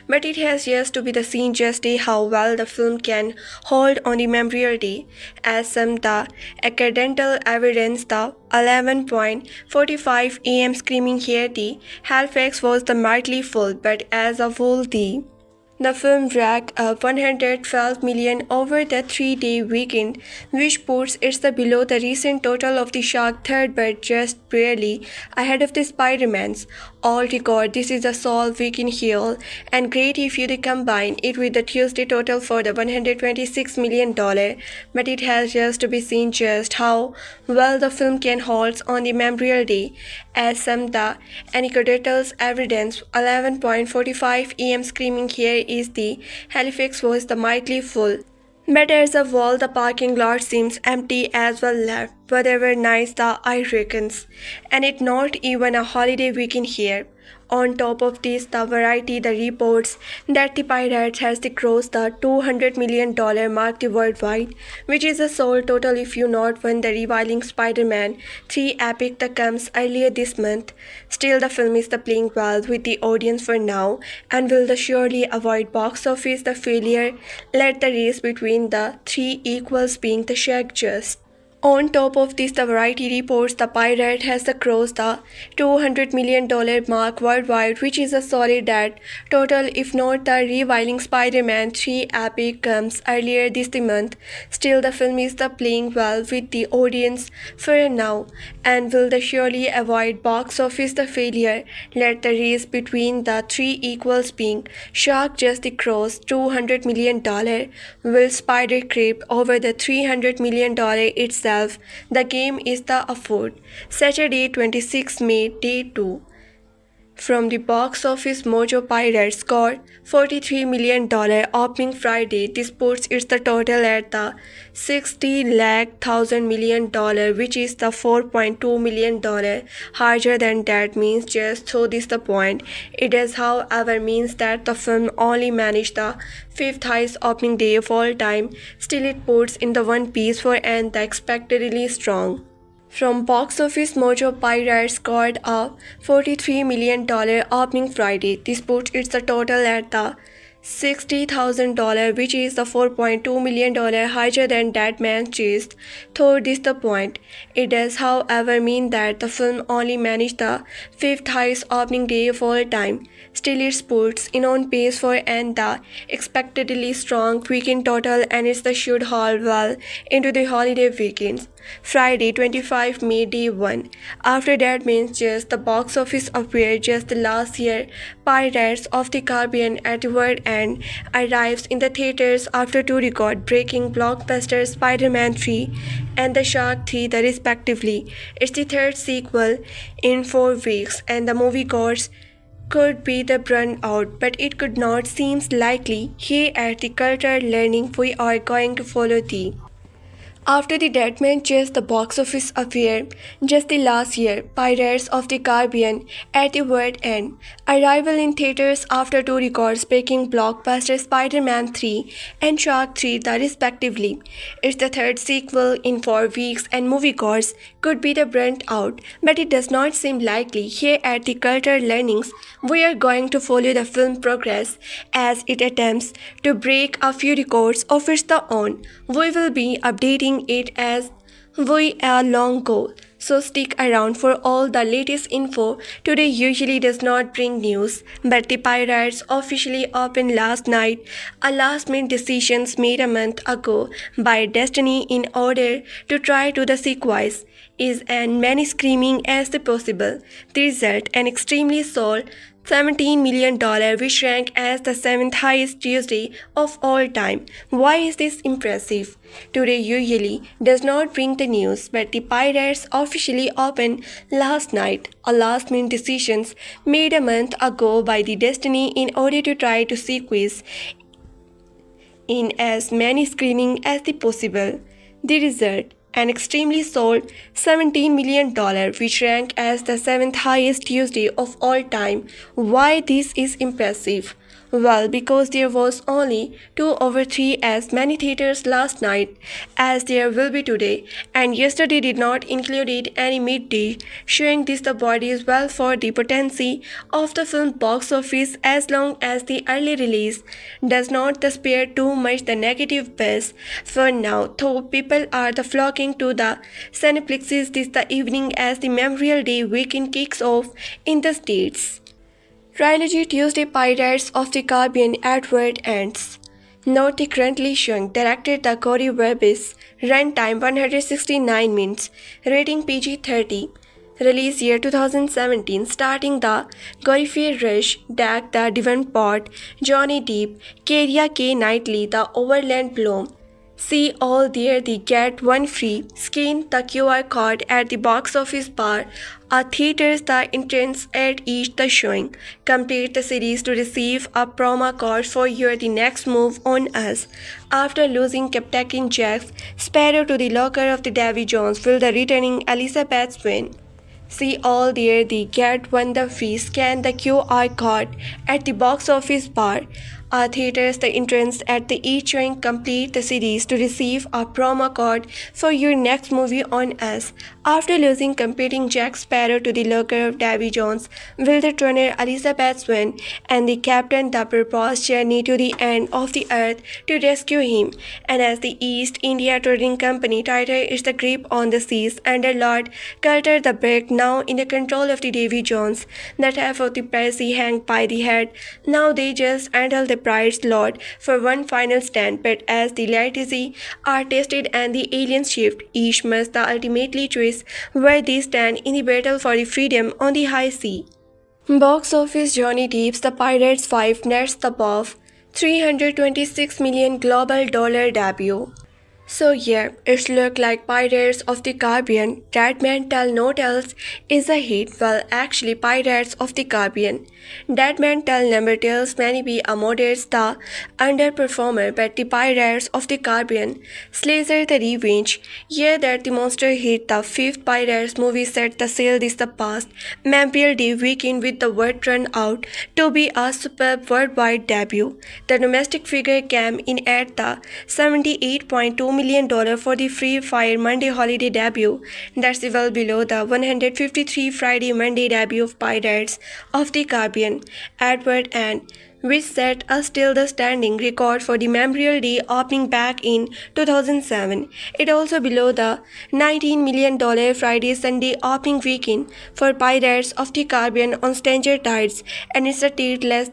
But it has yet to be seen just how well the film can hold on the Memorial Day, as some the accidental evidence the 11:45 a.m. screaming here the Halifax was the mightily full, but as a whole the film racked up 112 million over the 3-day weekend, which puts it below the recent total of The Shark Third but just barely ahead of the Spider-Man's All record. This is a solid weekend haul and great if you combine it with the Tuesday total for the $126 million, but it has just to be seen just how well the film can hold on the Memorial Day, as some the anecdotal evidence 11:45 a.m. screaming here is the Halifax was the mightily full. But as a whole, the parking lot seems empty as well left. Whatever nice the I reckons. And it not even a holiday weekend here. On top of this, the variety the reports that the Pirates has crossed the $200 million mark worldwide, which is a sole total if you not when the reviling Spider-Man 3 epic that comes earlier this month. Still, the film is the playing well with the audience for now and will the surely avoid box office the failure. Let the race between the three equals being the Shark just. On top of this, the Variety reports the pirate has crossed the $200 million mark worldwide, which is a solid debt total if not the reviling Spider-Man 3 epic comes earlier this month. Still, the film is playing well with the audience for now and will surely avoid box office failure. Let the race between the three equals being Shark just crossed $200 million. Will Spider creep over the $300 million itself? The game is the afford. Saturday 26 May Day 2. From the box office, Mojo Pirates scored $43 million opening Friday. This puts its total at the $60 million, which is the $4.2 million higher than that. Means just so this the point. It does, however, means that the film only managed the fifth highest opening day of all time. Still, it puts in the One Piece for and the expectedly strong. From box office, Mojo Pirates scored a $43 million opening Friday. This puts its total at the $60,000, which is the $4.2 million higher than that man chased. Though this the point. It does, however, mean that the film only managed the fifth highest opening day of all time. Still, it puts in on pace for and the expectedly strong weekend total, and it should haul well into the holiday weekends. Friday 25 May Day 1. After that means just the box office appeared just last year. Pirates of the Caribbean at the world end arrives in the theaters after two record-breaking blockbusters Spider-Man 3 and The Shark 3 respectively. It's the third sequel in 4 weeks and the moviegoers could be the burnt out, but it could not seem likely. Here at the Culture Learning we are going to follow the after the Deadman chased the box office affair just the last year, Pirates of the Caribbean at the world end, arrival in theaters after two record-breaking blockbusters Spider-Man 3 and Shark 3 respectively. It's the third sequel in 4 weeks and moviegoers could be the burnt out, but it does not seem likely. Here at the Culture Learnings, we are going to follow the film progress as it attempts to break a few records of its own. We will be updating it as we long go. So stick around for all the latest info. Today usually does not bring news, but the Pirates officially opened last night. A last-minute decision made a month ago by Destiny in order to try to the sequels is and many screaming as the possible. The result, an extremely sold $17 million, which ranked as the 7th highest Tuesday of all time. Why is this impressive? Today usually does not bring the news, but the Pirates officially opened last night. A last-minute decision made a month ago by the Destiny in order to try to sequels in as many screenings as possible. The result, an extremely sold $17 million, which ranked as the 7th highest Tuesday of all time. Why this is impressive? Well, because there was only 2 over 3 as many theaters last night as there will be today, and yesterday did not include any midday, showing this the body is well for the potency of the film box office as long as the early release does not spare too much the negative buzz. For now, though, people are flocking to the cineplexes this the evening as the Memorial Day weekend kicks off in the States. Trilogy Tuesday Pirates of the Caribbean at world ends. Not the currently showing, directed the Corey Webbis, runtime 169 minutes, rating PG-30, release year 2017, starting the Guy Rush, Dak the Davenport, Johnny Depp, Keira K. Knightley, the Overland Bloom. See all there the get one free. Scan the QR code at the box office bar. A theaters the entrance at each the showing. Complete the series to receive a promo code for your the next move on us. After losing Captain Jack Sparrow to the locker of the Davy Jones, will the returning Elizabeth Swann. See all there the get one the free. Scan the QR code at the box office bar. Our theaters the entrance at the each showing complete the series to receive a promo code for your next movie on us. After losing competing Jack Sparrow to the Locker of Davy Jones, will the runner Elizabeth Swann and the captain the Barbossa journey to the end of the earth to rescue him. And as the East India Trading Company tighter is the grip on the seas under Lord Cutler Beckett, now in the control of the Davy Jones, that half of the piracy hang by the head. Now they just handle the prize lord for one final stand, but as the lattices are tested and the aliens shift, each must ultimately choose where they stand in the battle for the freedom on the high sea. Box office Johnny Depp's The Pirates 5 nets the above $326 million global dollar debut. So yeah, it's look like Pirates of the Caribbean, That Man Tell No Tales is a hit, well actually Pirates of the Caribbean. That Man Tell Never Tales may be a modest the underperformer, but the Pirates of the Caribbean, Slayer the Revenge, yeah that the monster hit the fifth Pirates movie set the sail this the past Memorial Day weekend with the word turned out to be a superb worldwide debut. The domestic figure came in at the $78.2 million for the Free Fire Monday holiday debut. That's well below the 153 Friday Monday debut of Pirates of the Caribbean, Edward and which set a still the standing record for the Memorial Day opening back in 2007. It also below the $19 million Friday Sunday opening weekend for Pirates of the Caribbean on Stranger Tides, and it's a tier less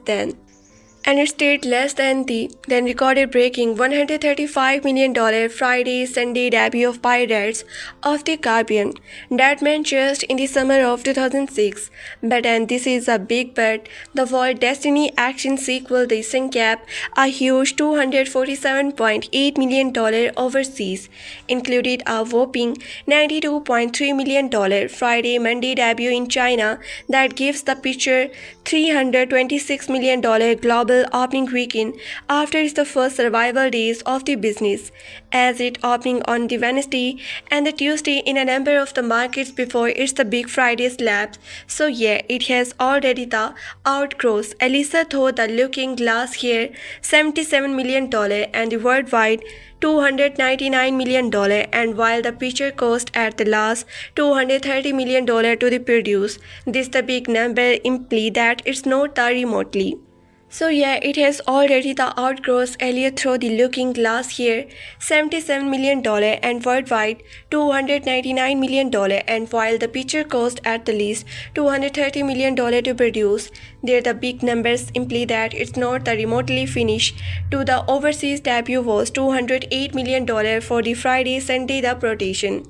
than the then recorded breaking $135 million Friday Sunday debut of Pirates of the Caribbean. That man just in the summer of 2006. But and this is a big bet. The Walt Destiny action sequel The Sink Cap a huge $247.8 million overseas, included a whopping $92.3 million Friday Monday debut in China that gives the picture $326 million global opening weekend after its the first survival days of the business, as it opening on the Wednesday and the Tuesday in a number of the markets before it's the Big Friday slabs. So yeah, it has already the outgross Elisa through the Looking Glass here $77 million and the worldwide $299 million, and while the picture cost at the last $230 million to the produce, this the big number imply that it's not the remotely. So yeah, it has already the outgross Elliot through the Looking Glass here $77 million and worldwide $299 million, and while the picture cost at the least $230 million to produce, there the big numbers imply that it's not the remotely finished. To the overseas debut was $208 million for the Friday Sunday the rotation.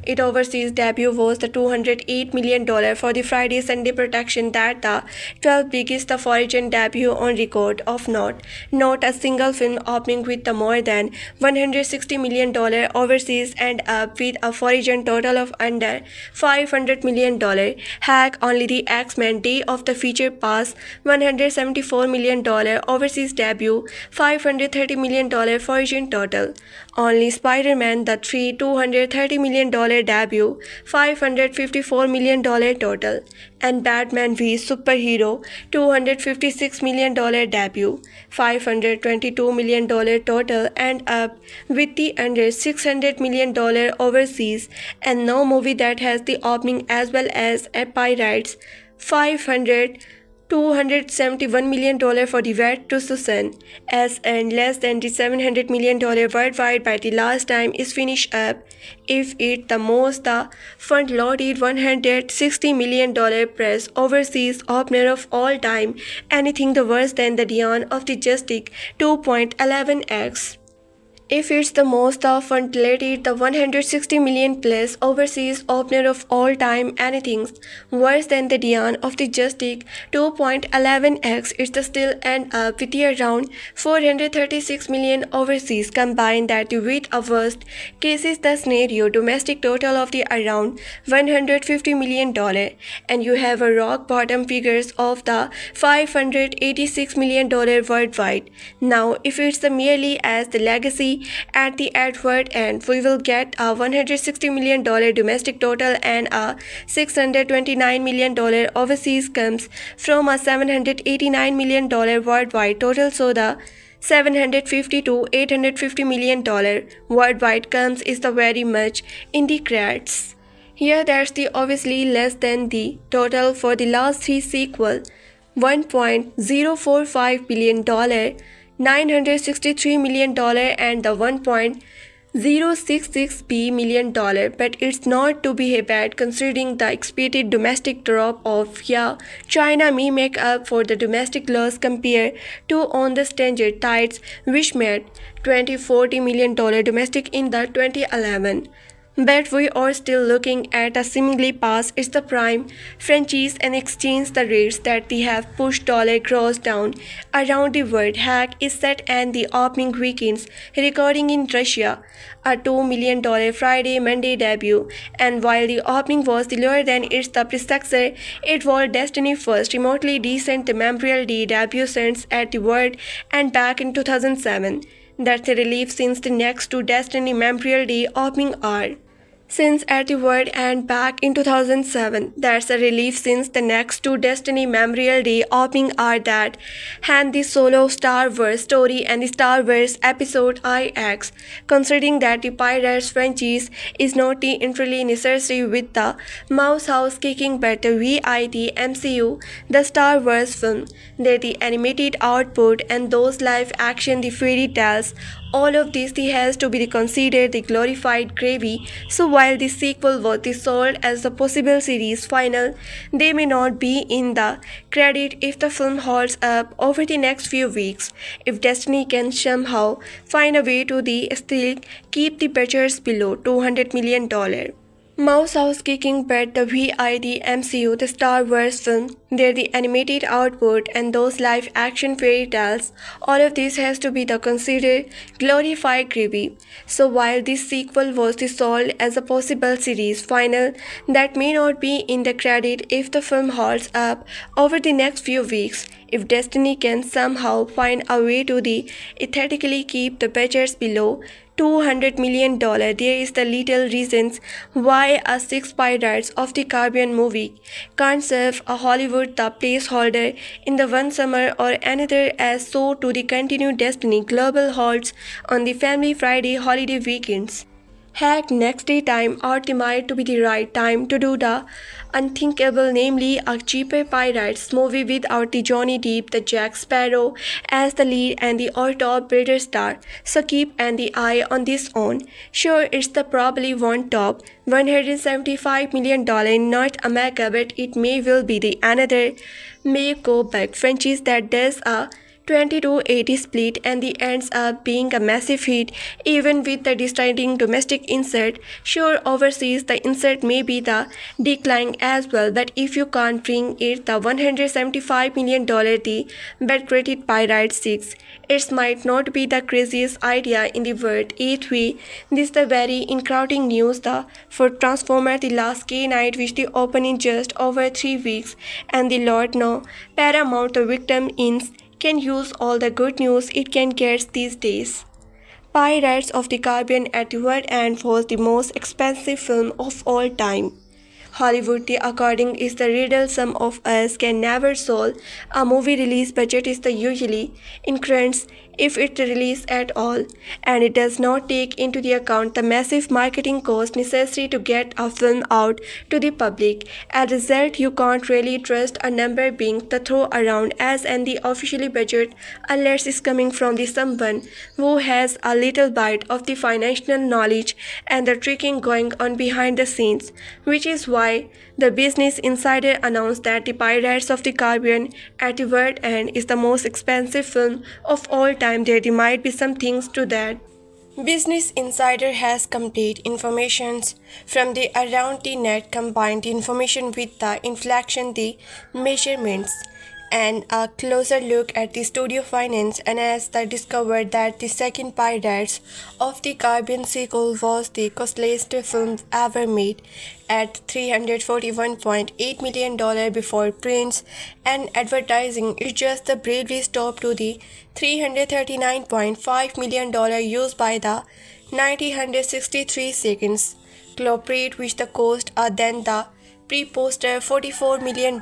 Its overseas debut was the $208 million for the Friday Sunday production, that the 12th biggest foreign debut on record of not a single film opening with the more than $160 million overseas and up with a foreign total of under $500 million. Heck, only the X-Men Day of the Future passed $174 million overseas debut, $530 million foreign total. Only Spider-Man the 3 $230 million debut, $554 million total, and Batman v Superhero $256 million debut, $522 million total, and up with the under $600 million overseas, and no movie that has the opening as well as a Pirates $271 million for the Vet to Susan, as and less than the $700 million worldwide by the last time is finished up. If it the most the front-loaded $160 million press overseas opener of all time, anything the worse than the Dawn of the Justice 2.11x. If it's the most front-loaded, the $160 million plus overseas opener of all time, anything worse than the Dawn of the Justice 2.11x, it's the still end up with the around $436 million overseas combined, that with a worst cases the scenario domestic total of the around $150 million, and you have a rock bottom figures of the $586 million worldwide. Now if it's the merely as the legacy at the advert end. We will get a $160 million domestic total and a $629 million overseas comes from a $789 million worldwide total, so the 750 to 850 million dollar worldwide comes is the very much in the cracks. Here that's the obviously less than the total for the last three sequel, $1.045 billion, $963 million and the $1.066 million, but it's not to be bad considering the expected domestic drop off. Yeah, China may make up for the domestic loss compared to On the Stranger Tides, which made $2040 million domestic in the 2011. But we are still looking at a seemingly past it's the prime franchise and exchange the rates that they have pushed dollar gross down around the world. Hack is set and the opening weekends recording in Russia a $2 million Friday Monday debut, and while the opening was lower than its the predecessor, it was Destiny first remotely decent the Memorial Day debut since at the World and back in 2007. That's a relief since the next two Destiny Memorial Day opening are since at the World and back in 2007. That's a relief since the next two Destiny Memorial Day opening are that Han the Solo Star Wars story and the Star Wars episode IX. Considering that the Pirates franchise is not entirely necessary with the mouse house kicking but the VIT MCU, the Star Wars film, the animated output and those live action the fairy tales, all of this has to be considered the glorified gravy. So while the sequel was sold as the possible series final, they may not be in the credit if the film holds up over the next few weeks. If Destiny can somehow find a way to still keep the budgets below $200 million. Mouse House kicking but the VID MCU, the Star Wars film, the animated output and those live action fairy tales, all of this has to be the considered glorified gravy. So while this sequel was sold as a possible series final, that may not be in the credit if the film holds up over the next few weeks. If Destiny can somehow find a way to ethically keep the budgets below $200 million, there is the little reasons why a Six Pirates of the Caribbean movie can't serve a Hollywood the placeholder in the one summer or another as so to the continued Destiny global holds on the Family Friday holiday weekends. Heck, next day time ought might to be the right time to do the unthinkable, namely a cheaper Pirates movie without the Johnny Depp, the Jack Sparrow as the lead and the all-top builder star. So keep an eye on this on. Sure, it's the probably one top $175 million in North America, but it may well be the another may go back franchise that does a 20-80 split and the ends up being a massive hit even with the distinct domestic insert. Sure, overseas the insert may be the decline as well, but if you can't bring it the $175 million the bad credit Pirates 6, it might not be the craziest idea in the world. Either way, this is the very incredible news the for Transformer the last K night which the open in just over 3 weeks and the Lord no Paramount the victim ins can use all the good news it can get these days. Pirates of the Caribbean at the World End was the most expensive film of all time. Hollywood, the according is the riddle some of us can never solve. A movie release budget is the usually increments if it released at all, and it does not take into the account the massive marketing cost necessary to get a film out to the public. As a result, you can't really trust a number being thrown around as and the officially budget unless it's coming from the someone who has a little bit of the financial knowledge and the tricking going on behind the scenes, which is why the Business Insider announced that the Pirates of the Caribbean at the World End is the most expensive film of all time. There might be some things to that. Business Insider has complete information from the around the net combined information with the inflation the measurements and a closer look at the studio finance and as they discovered that the second Pirates of the Caribbean sequel was the costliest film ever made at $341.8 million before prints and advertising. It's just the bravely stop to the $339.5 million used by the 963 seconds club rate which the cost are then the pre-poster $44 million.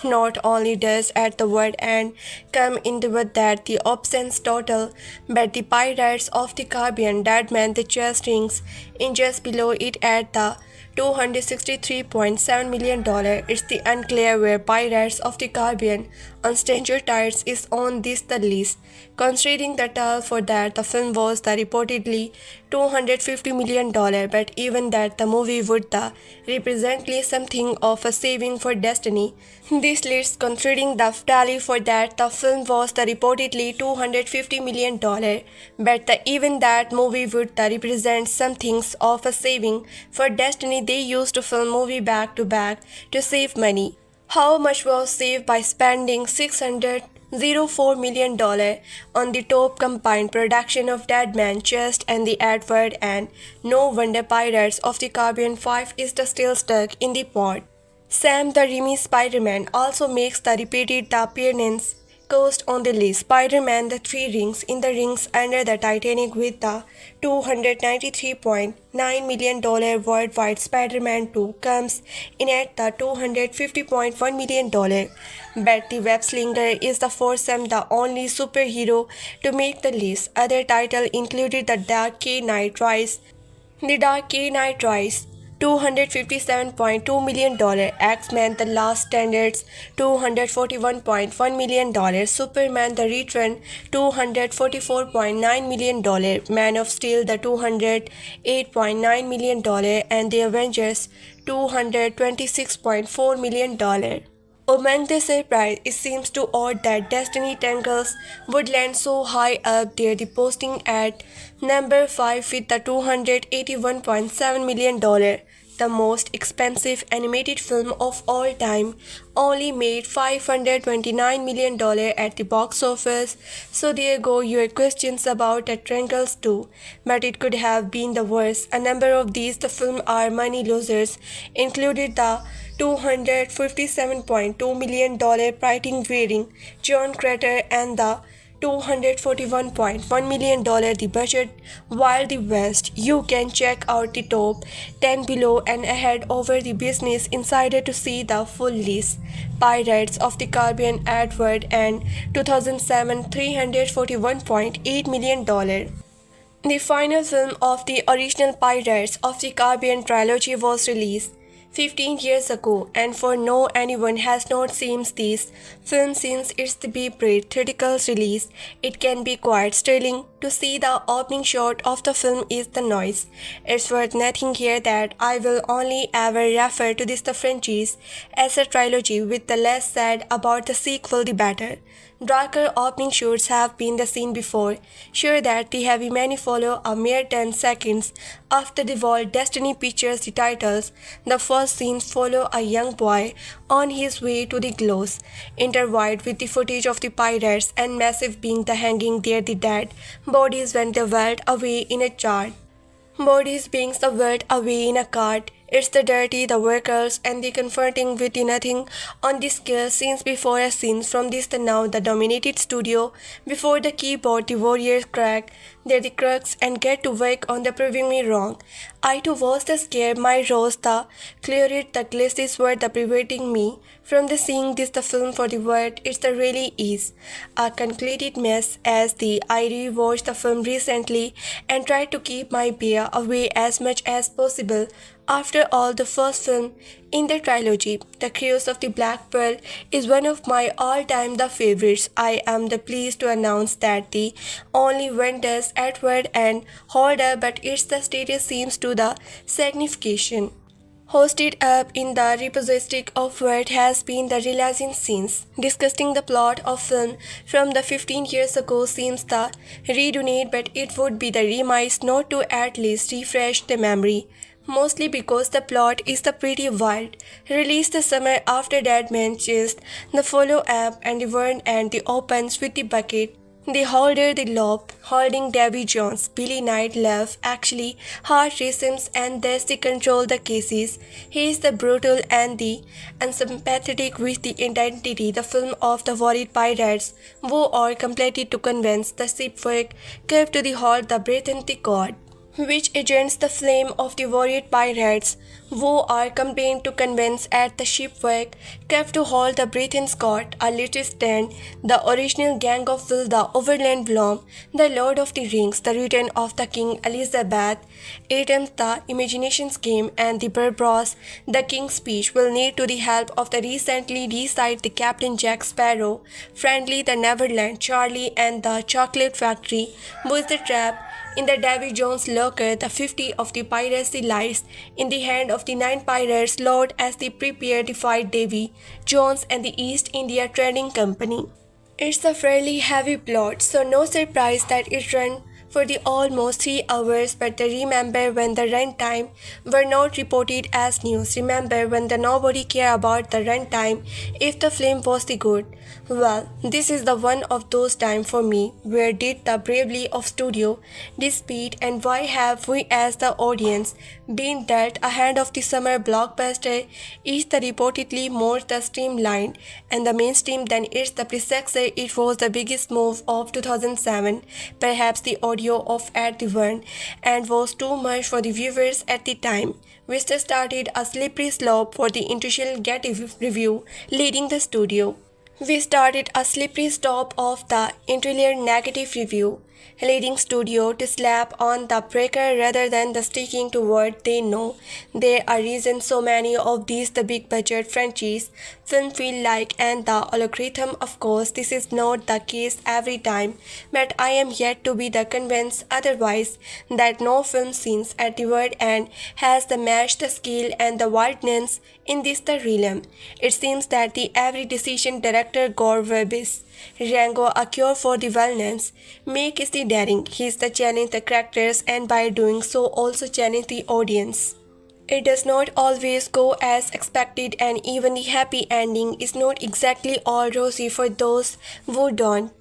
Not only does at the word end come into with that the obscene total, but the Pirates of the Caribbean that meant the chest rings in just below it at the $263.7 million. It's the unclear where Pirates of the Caribbean on Stranger Tides is on this the list. Considering the toll for that the film was the reportedly $250 million, but even that the movie would the represently something of a saving for Destiny. This list considering the tally for that the film was the reportedly $250 million, but the even that movie would the represent something of a saving for Destiny. They used to film movie back to back to save money. How much was saved by spending $604 million on the top combined production of Dead Man Chest and the Edward, and no wonder Pirates of the Caribbean 5 is still stuck in the pot. Sam the Raimi Spider-Man also makes the repeated the appearance coast on the list. Spider-Man The Three Rings in the Rings Under the Titanic with the $293.9 million worldwide. Spider-Man 2 comes in at the $250.1 million. But the web slinger is the for Sam the only superhero to make the list. Other titles included The Dark Knight Rises, $257.2 million, X-Men The Last Standards, $241.1 million, Superman The Return, $244.9 million, Man of Steel The $208.9 million, and The Avengers, $226.4 million. Among the surprise, it seems to odd that Destiny Tangles would land so high up there, the posting at number 5 with the $281.7 million. The most expensive animated film of all time only made $529 million at the box office. So there go your questions about the Triangles too. But it could have been the worst. A number of these the film are money losers, included the $257.2 million writing wearing John Crater and the $241.1 million the budget Wild the West. You can check out the top 10 below and head over the Business Insider to see the full list. Pirates of the Caribbean Edward and 2007 $341.8 million. The final film of the original Pirates of the Caribbean trilogy was released 15 years ago, and for no anyone has not seen this film since its theatrical release. It can be quite sterling to see the opening shot of the film is the noise. It's worth noting here that I will only ever refer to this the franchise as a trilogy, with the less said about the sequel the better. Darker opening shots have been the seen before. Sure that the heavy many follow a mere 10 seconds after the Walt Destiny pictures the titles. The first scenes follow a young boy on his way to the Glows, intertwined with the footage of the pirates and massive being the hanging there the dead bodies when they whirled away in a chart. Bodies being whirled away in a cart. It's the dirty, the workers, and the confronting with the nothing on the scale scenes before a scenes from this the now the dominated studio before the keyboard the warriors crack they're the crux and get to work on the proving me wrong. I too was the scare my rose the cleared the glasses were the preventing me from the seeing this the film for the word it's the really is a concluded mess as the I rewatched the film recently and tried to keep my beer away as much as possible. After all, the first film in the trilogy, The Curse of the Black Pearl, is one of my all-time the favorites. I am the pleased to announce that the only vendors Edward and Holder, but its the status seems to the signification. Hosted up in the repository of what has been the realizing scenes. Discussing the plot of film from the 15 years ago seems the redundant, but it would be the remiss not to at least refresh the memory. mostly because the plot is the pretty wild. Released the summer after Dead Man Chased, the follow-up and the Vern and the opens with the bucket. The holder the lob, holding Davy Jones, Billy Knight love actually heart races and thus they control the cases. He is the brutal and the unsympathetic with the identity, the film of the worried pirates, who are completely to convince the shipwreck kept to the hold the breath and the god which agents the flame of the worried pirates, who are campaigned to convince at the shipwreck, kept to hold the Britain Scott, a later stand, the original gang of Will the Overland Blom, the Lord of the Rings, the return of the King Elizabeth, Adams the Imagination Scheme, and the Barbossa, the King's Speech will need to the help of the recently resigned the Captain Jack Sparrow, Friendly the Neverland, Charlie and the Chocolate Factory, who is the trap, in the Davy Jones Locker, the 50 of the piracy lies in the hand of the 9 pirates Lord as they prepare to fight Davy Jones and the East India Trading Company. It's a fairly heavy plot, so no surprise that it ran for the almost 3 hours, but remember when the runtime were not reported as news. Remember when the nobody care about the runtime if the film was the good. Well, this is the one of those time for me where did the bravery of studio dispute and why have we as the audience been dealt a hand of the summer blockbuster is the reportedly more the streamlined and the mainstream than its the predecessor. It was the biggest move of 2007, perhaps the audio of At the One, and was too much for the viewers at the time, which started a slippery slope for the initial Get review leading the studio. We started a slippery slope of the interior negative review, leading studio to slap on the breaker rather than the sticking to what they know. There are reasons so many of these the big budget franchise film feel like and the algorithm of course this is not the case every time, but I am yet to be the convinced otherwise that no film scenes at the word end has the match the skill and the wildness in this the realm. It seems that the every decision director Gore Verbis Rango a cure for the wellness, make is the daring. He is the challenge the characters and by doing so also challenge the audience. It does not always go as expected and even the happy ending is not exactly all rosy for those who don't.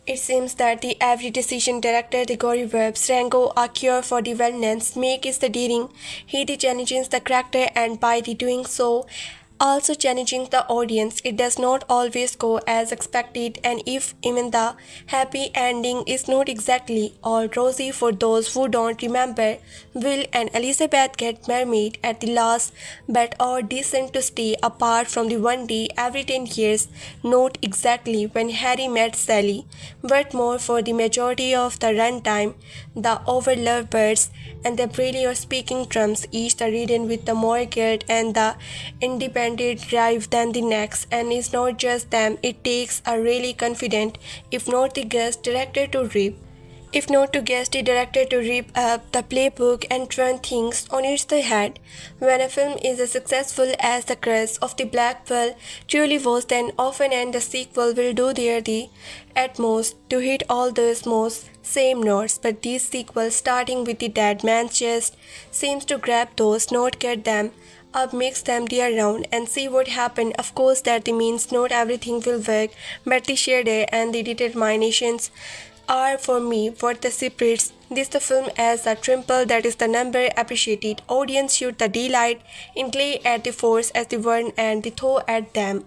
It seems that the every decision director the gory verbs Rango a cure for the wellness make is the daring. He the challenges the character and by the doing so also challenging the audience. It does not always go as expected and if even the happy ending is not exactly all rosy for those who don't remember, Will and Elizabeth get married at the last but are decent to stay apart from the one day every 10 years, not exactly when Harry met Sally, but more for the majority of the runtime. The overloved birds and the brilliant speaking drums each are ridden with the more guilt and the independent drive than the next, and it's not just them, it takes a really confident, if not the guest director to rip up the playbook and turn things on its head. When a film is as successful as The Curse of the Black Pearl truly was, then often and the sequel will do their the utmost to hit all those most same notes, but these sequels starting with the Dead Man's Chest seems to grab those, not get them up, mix them the around and see what happened. Of course that means not everything will work, but the shade and the determinations are for me what the separates this the film as a trimple that is the number appreciated. Audience should the delight in glare at the force as the word and the throw at them.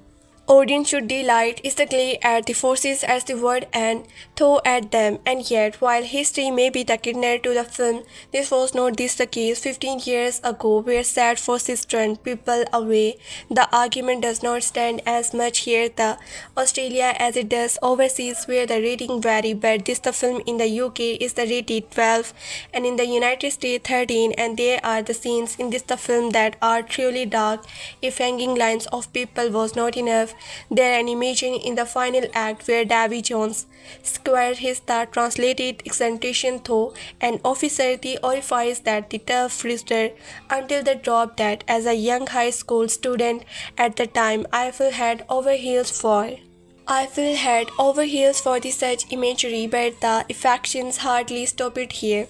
Audience should delight is the glare at the forces as the word and throw at them, and yet while history may be the kidnapper to the film, this was not this the case 15 years ago where sad forces turned people away. The argument does not stand as much here the Australia as it does overseas where the rating vary, but this the film in the UK is the rated 12 and in the United States 13, and there are the scenes in this the film that are truly dark. If hanging lines of people was not enough, there an imagine in the final act where Davy Jones squared his the translated extentation through an officer theorifies that the tough wrister until the drop that as a young high school student at the time I feel head over heels for. I feel head over heels for the such imagery, but the affections hardly stop it here.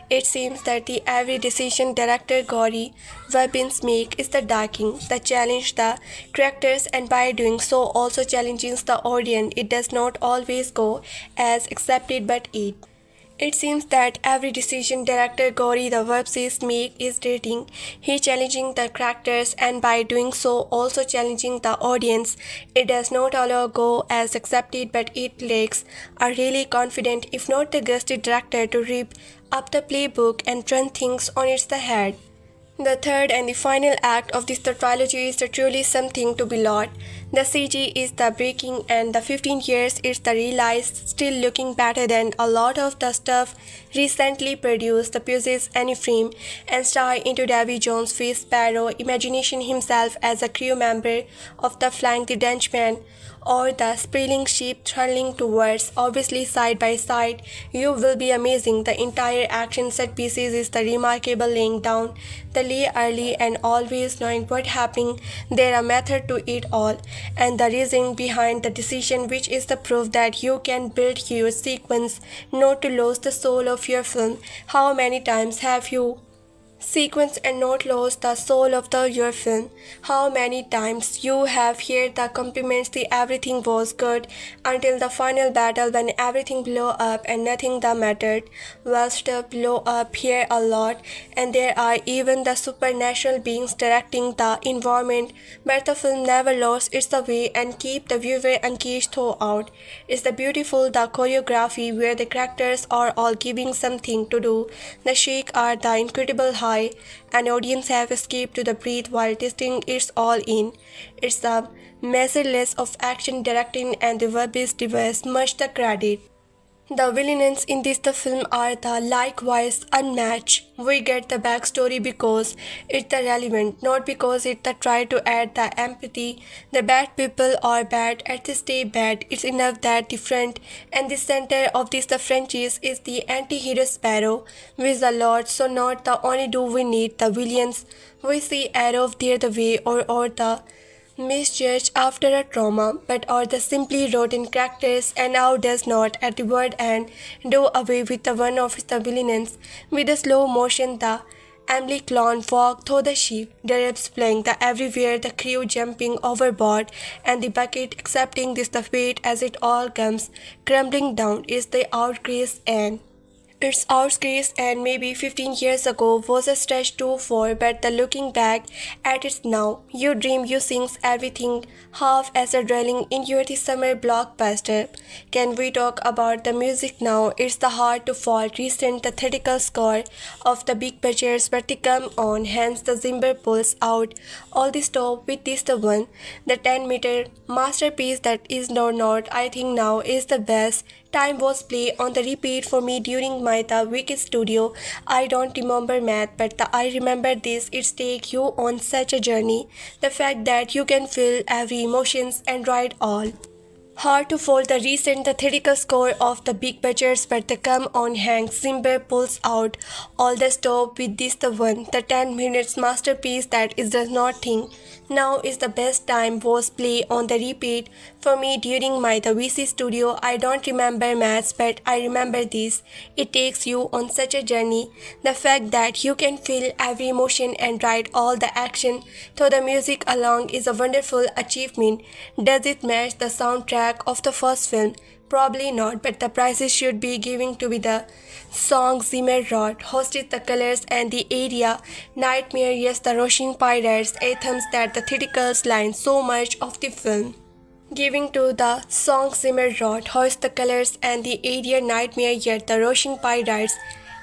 It seems that the every decision director Gauri Webbins make is the darking, the challenge the characters, and by doing so also challenges the audience. It does not always go as accepted, but it seems that every decision director Gauri the Webseries make is dating. He challenging the characters and by doing so also challenging the audience. It does not allow go as accepted, but it lacks a really confident, if not the gusty director to rip up the playbook and turn things on its head. The third and the final act of this trilogy is truly something to behold. The CG is the breaking and the 15 years is the realized still looking better than a lot of the stuff recently produced. The pieces any frame and star into Davy Jones face Sparrow, imagination himself as a crew member of the Flying Dutchman or the sprawling ship hurling towards, obviously side by side. You will be amazing. The entire action set pieces is the remarkable laying down the lay early and always knowing what happening. There a method to it all, and the reason behind the decision, which is the proof that you can build your sequence not to lose the soul of your film. How many times have you sequence and not lost the soul of your film? How many times you have heard the compliments the everything was good until the final battle when everything blew up and nothing that mattered? Well, stuff blow up here a lot, and there are even the supernatural beings directing the environment, but the film never lost its way and keep the viewer engaged throughout. It's the beautiful the choreography where the characters are all giving something to do. The shake are the incredible high, and audience have escaped to the breath while tasting it's all in. It's the measureless of action directing and the Webby's device much the credit. The villains in this the film are the likewise unmatched. We get the backstory because it's the relevant, not because it the try to add the empathy. The bad people are bad at the stay bad. It's enough that the front and the center of this the franchise is the anti-hero Sparrow with the Lord. So not the only do we need the villains. We see Arrow there the way or the misjudged after a trauma, but are the simply rotten characters, and how does not at the word end do away with the one of the villains with a slow motion the Emily clown walk through the ship, the rips playing the everywhere, the crew jumping overboard, and the bucket accepting this the fate as it all comes crumbling down is the outrageous end. Its outskirts and maybe 15 years ago was a stretch too far, but the looking back at it now, you dream you sings everything half as a dwelling in your summer blockbuster. Can we talk about the music now? It's the hard to fault recent the theatrical score of the big budgets, but they come on, hence the Zimmer pulls out all the stop with this the one, the 10-meter masterpiece that is not, I think now is the best. Time was play on the repeat for me during my the Wicked studio. I don't remember math, but I remember this. It's take you on such a journey. The fact that you can feel every emotions and write all. Hard to fold the recent the theatrical score of the big budgets, but the come on Hank Zimmer pulls out all the stop with this the one, the 10 minutes masterpiece that is does not think. Now is the best time was play on the repeat for me during my the VC studio. I don't remember maths, but I remember this. It takes you on such a journey. The fact that you can feel every emotion and write all the action through the music along is a wonderful achievement. Does it match the soundtrack of the first film? Probably not, but the prizes should be given to be the song Zimmer wrote, hosted the colors and the area, nightmare, yes, the rushing pirates, anthems that the theatricals line so much of the film. Giving to the song Zimmer wrote, hoist the colors and the area, nightmare, yet the rushing pirates,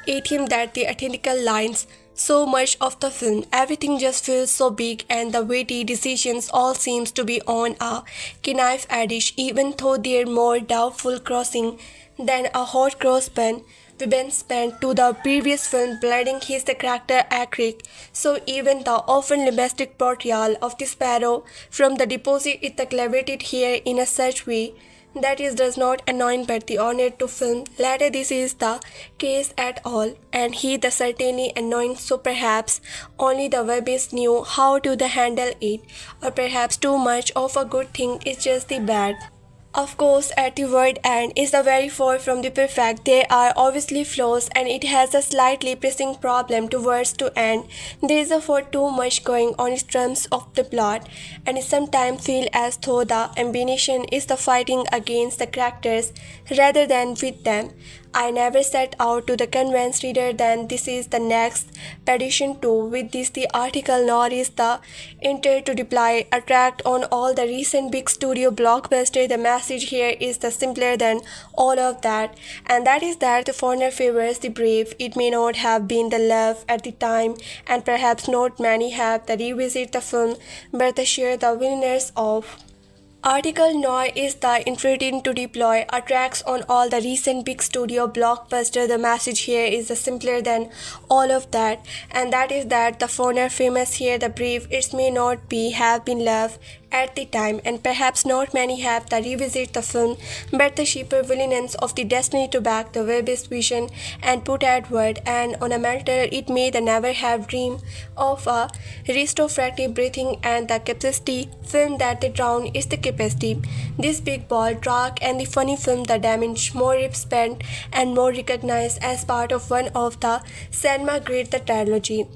anthem that the theatrical lines so much of the film. Everything just feels so big, and the weighty decisions all seems to be on a knife edge, even though they're more doubtful crossing than a hot cross bun. Been spent to the previous film blending his character acrylic, so even the often domestic portrayal of the sparrow from the deposit is celebrated here in a such way that is does not annoy but the honor to film. Later this is the case at all, and he the certainly annoying, so perhaps only the Webbies knew how to the handle it, or perhaps too much of a good thing is just the bad. Of course, at the word end is the very far from the perfect. There are obviously flaws, and it has a slightly pressing problem towards to end. There is a far too much going on in terms of the plot, and it sometimes feels as though the ambition is the fighting against the characters rather than with them. I never set out to the convince reader that this is the next petition to with this the article nor is the intent to reply attract on all the recent big studio blockbuster. The message here is the simpler than all of that, and that is that the foreigner favors the brave. It may not have been the love at the time, and perhaps not many have the revisit the film, but the share the winners of Article nor is the intent to deploy attacks on all the recent big studio blockbuster. The message here is the simpler than all of that, and that is that the foreigner famous here, the brave. It may not be have been loved at the time, and perhaps not many have the revisit the film, but the sheer villains of the destiny to back the Webb's vision and put at word and on a matter it may the never have dreamed of a restorative breathing and the capacity film that the drown is the capacity. This big ball track and the funny film the damage more spent and more recognized as part of one of the cinema great the trilogy.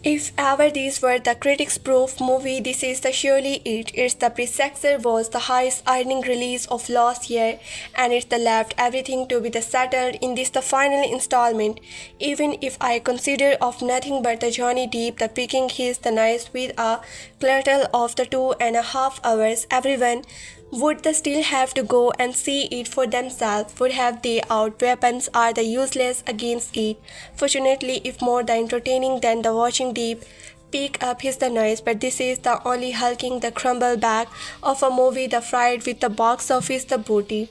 If ever these were the critics' proof movie, this is the surely it. It's the predecessor was the highest earning release of last year, and it's the left everything to be the settled in this the final installment. Even if I consider of nothing but the Johnny Depp the picking his the nice with a cluttle of the 2.5 hours, everyone would they still have to go and see it for themselves? Would have they out weapons are the useless against it? Fortunately, if more the entertaining than the watching deep, pick up his the noise, but this is the only hulking the crumble back of a movie the fried with the box office the booty.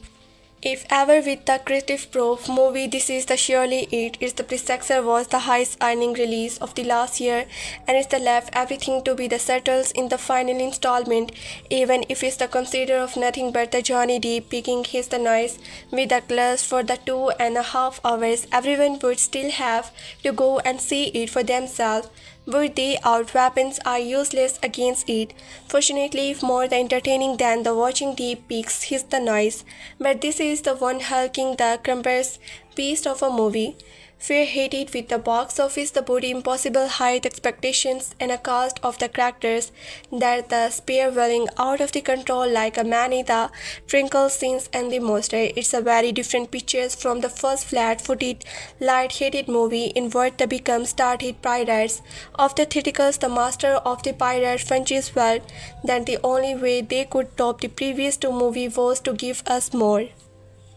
If ever with the creative proof movie, this is the surely it. It's the predecessor was the highest earning release of the last year, and it's the left everything to be the settles in the final installment. Even if it's the consider of nothing but the Johnny Depp picking his the noise with the class for the 2.5 hours, everyone would still have to go and see it for themselves. Would they out weapons are useless against it. Fortunately, if more the entertaining than the watching deep peaks his the noise. But this is the one hulking the crumbers beast of a movie. Fear hated with the box office, the body impossible height expectations, and a cast of the characters that the spear welling out of the control like a many the twinkle scenes and the monster. It's a very different pictures from the first flat-footed, light-headed movie in what the become started pirates of the theatricals, the master of the pirate franchise felt that the only way they could top the previous two movies was to give us more.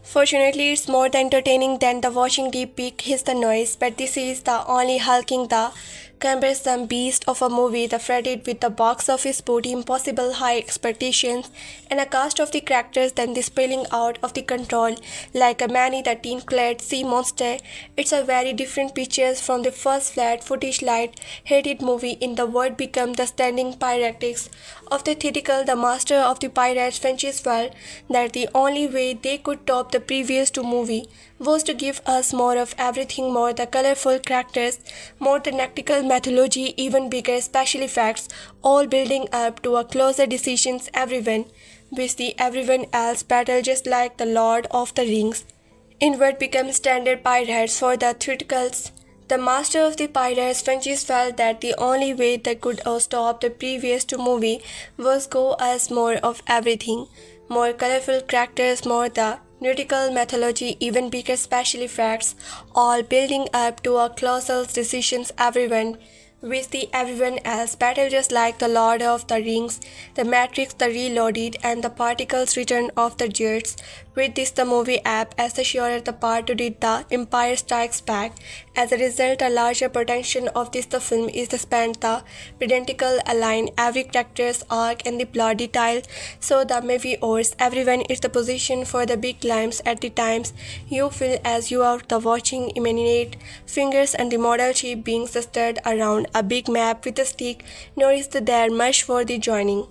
Fortunately, it's more entertaining than the watching deep peak his the noise, but this is the only hulking the cumbersome beast of a movie, the fretted with the box office booty, impossible high expectations, and a cast of the characters then the spilling out of the control like a many the teen-clad sea monster. It's a very different pictures from the first flat footage light-headed movie in the world become the standing pirates of the theatrical, the master of the pirates franchise felt that the only way they could top the previous two movie was to give us more of everything, more the colorful characters, more the tactical mythology, even bigger special effects, all building up to a closer decisions everyone, with the everyone else battle just like the Lord of the Rings. In what becomes standard pirates for the theatricals, the master of the pirates franchise felt that the only way they could stop the previous two movie was go as more of everything, more colorful characters, more the nautical mythology, even bigger special effects, all building up to a colossal decisions everyone, with the everyone else battle just like the Lord of the Rings, the Matrix the Reloaded, and the Particles Return of the Jets. With this the movie app as the sure the part to did the Empire Strikes Back. As a result, a larger potential of this the film is to spend the identical align every character's arc and the plot detail, so the movie owes everyone is the position for the big climbs at the times you feel as you are the watching imminent fingers and the model ship being stirred around a big map with a stick, nor is there much for the joining.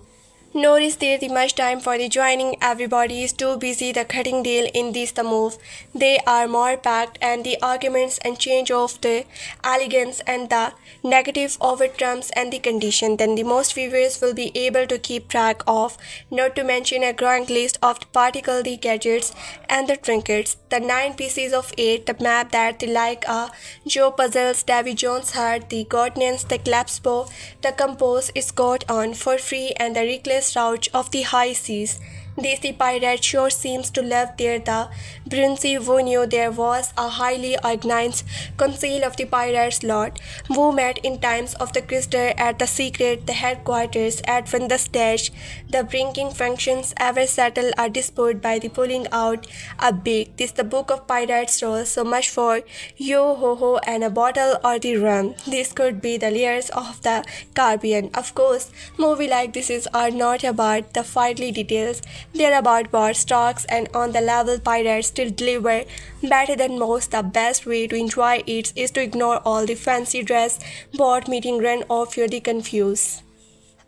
Nor is there the much time for the joining. Everybody is too busy the cutting deal in this the move. They are more packed and the arguments and change of the elegance and the negative over trumps and the condition. Then the most viewers will be able to keep track of, not to mention a growing list of the particle, the gadgets and the trinkets. The 9 pieces of 8, the map that the like a Joe puzzles, Davy Jones heart, the Godnance, the Clapsbo, the compose is got on for free and the reckless rout of the high seas. This the pirate sure seems to love there the Brunzi who knew there was a highly organized council of the pirates lot who met in times of the crystal at the secret the headquarters at when the stage the bringing functions ever settle a dispute by the pulling out a big this the book of pirates rolls so much for yo ho ho and a bottle or the rum. This could be the layers of the Caribbean. Of course, movie like this is are not about the fightly details. They're about board stocks and on the level pirates still deliver better than most. The best way to enjoy it is to ignore all the fancy dress, board meeting run off you're the confused.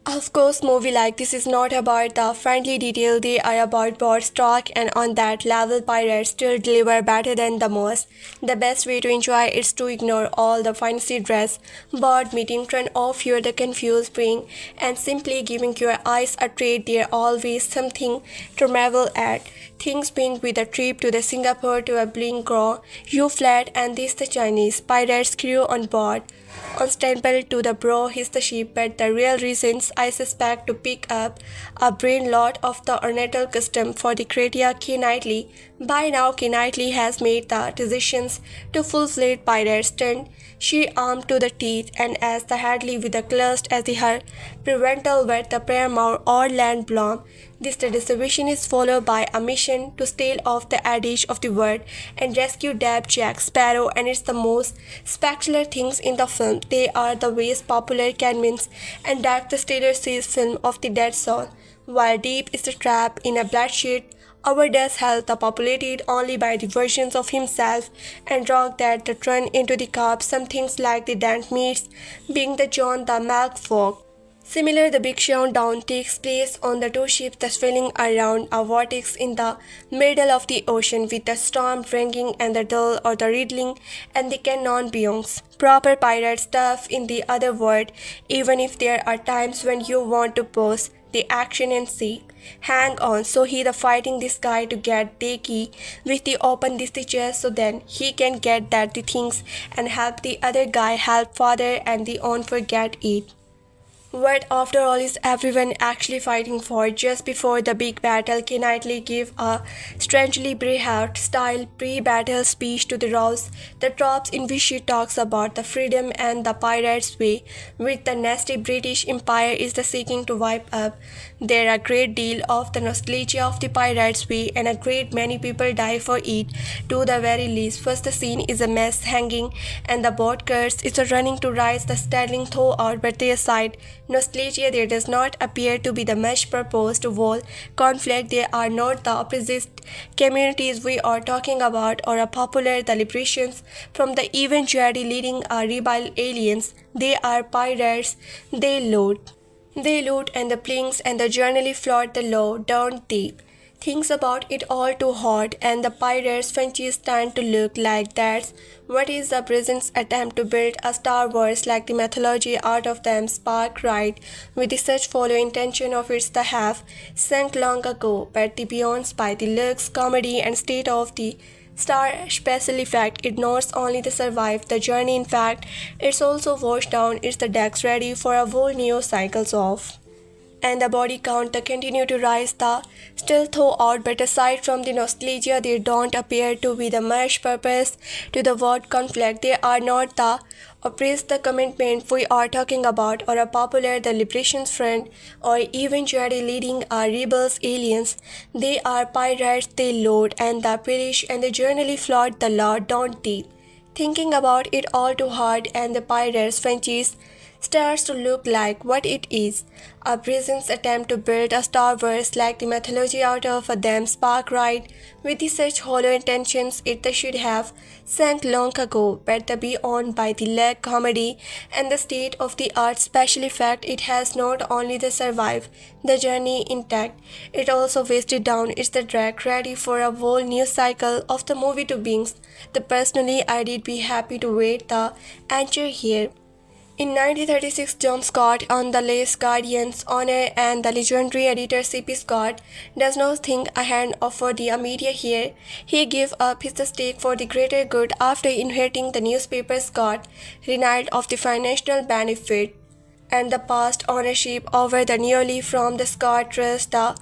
Of course, movie like this is not about the friendly detail, they are about broad stock and on that level pirates still deliver better than the most. The best way to enjoy is to ignore all the fancy dress, board meeting, turn off your the confused brain and simply giving your eyes a treat. There always something to marvel at. Things being with a trip to the Singapore to a bling grow, you flat and this the Chinese pirates crew on board. On standby to the bro his the ship, but the real reasons I suspect to pick up a brain lot of the ornamental custom for the Cretia Knightley. By now Knightley has made the decisions to full-fledged pirate turn. She armed to the teeth and as the Hadley with the clutched as the her prevental with the Paramount or land blom. This distribution is followed by a mission to steal off the adage of the word and rescue Depp, Jack Sparrow, and it's the most spectacular things in the film. They are the ways popular Canmins and Dark the Stealer sees film of the dead soul, while Deep is the trap in a bloodshed. Our death held the populated only by the versions of himself and rock that the turn into the cup, some things like the Dant meats, being the John the Milk Folk. Similar, the big showdown takes place on the two ships that's sailing around a vortex in the middle of the ocean with the storm ringing and the dull or the riddling and the cannon beyonds. Proper pirate stuff in the other word, even if there are times when you want to pause the action and see. Hang on, so he the fighting this guy to get the key with the open this the chest so then he can get that the things and help the other guy help father and the on forget it. What after all is everyone actually fighting for? Just before the big battle, Knightley gave a strangely Braveheart style pre-battle speech to the Rouse, the troops in which she talks about the freedom and the pirates' way, which the nasty British Empire is the seeking to wipe up. There are a great deal of the nostalgia of the pirates' way, and a great many people die for it, to the very least. First, the scene is a mess hanging, and the boat curse is running to rise the standing though out, but their side. Nostalgia there does not appear to be the much proposed wall conflict. They are not the opposite communities we are talking about or a popular deliberations from the eventuality leading a rebel aliens. They are pirates. They loot. They loot and the planes and the journally float the law, don't they? Things about it all too hot, and the pirates' Frenchies stand to look like that's what is the present's attempt to build a Star Wars like the mythology out of them spark right with the such follow intention of its the have sunk long ago, but the beyond by the looks, comedy and state of the Star special effect ignores only the survive the journey. In fact, it's also washed down. It's the decks ready for a whole new cycles of. And the body count they continue to rise the still thaw out, but aside from the nostalgia they don't appear to be the much purpose to the word conflict. They are not the oppressed the commitment we are talking about or a popular the liberation front or eventually leading our rebels aliens. They are pirates, they load and the perish and they generally flout the law, don't they? Thinking about it all too hard and the pirates Frenchies starts to look like what it is, a Britain's attempt to build a Star Wars like the mythology out of a damn spark ride, with such hollow intentions it should have sunk long ago, but the beyond by the leg comedy and the state of the art special effect it has not only the survived the journey intact, it also wasted down it's the track ready for a whole new cycle of the movie to beings. The personally I did be happy to wait the anchor here. In 1936, John Scott on The Last Guardian's Honor and the legendary editor C.P. Scott does not think a hand for the media here. He gave up his stake for the greater good after inheriting the newspaper Scott, reneged of the financial benefit and the past ownership over the newly from the Scott Trust. The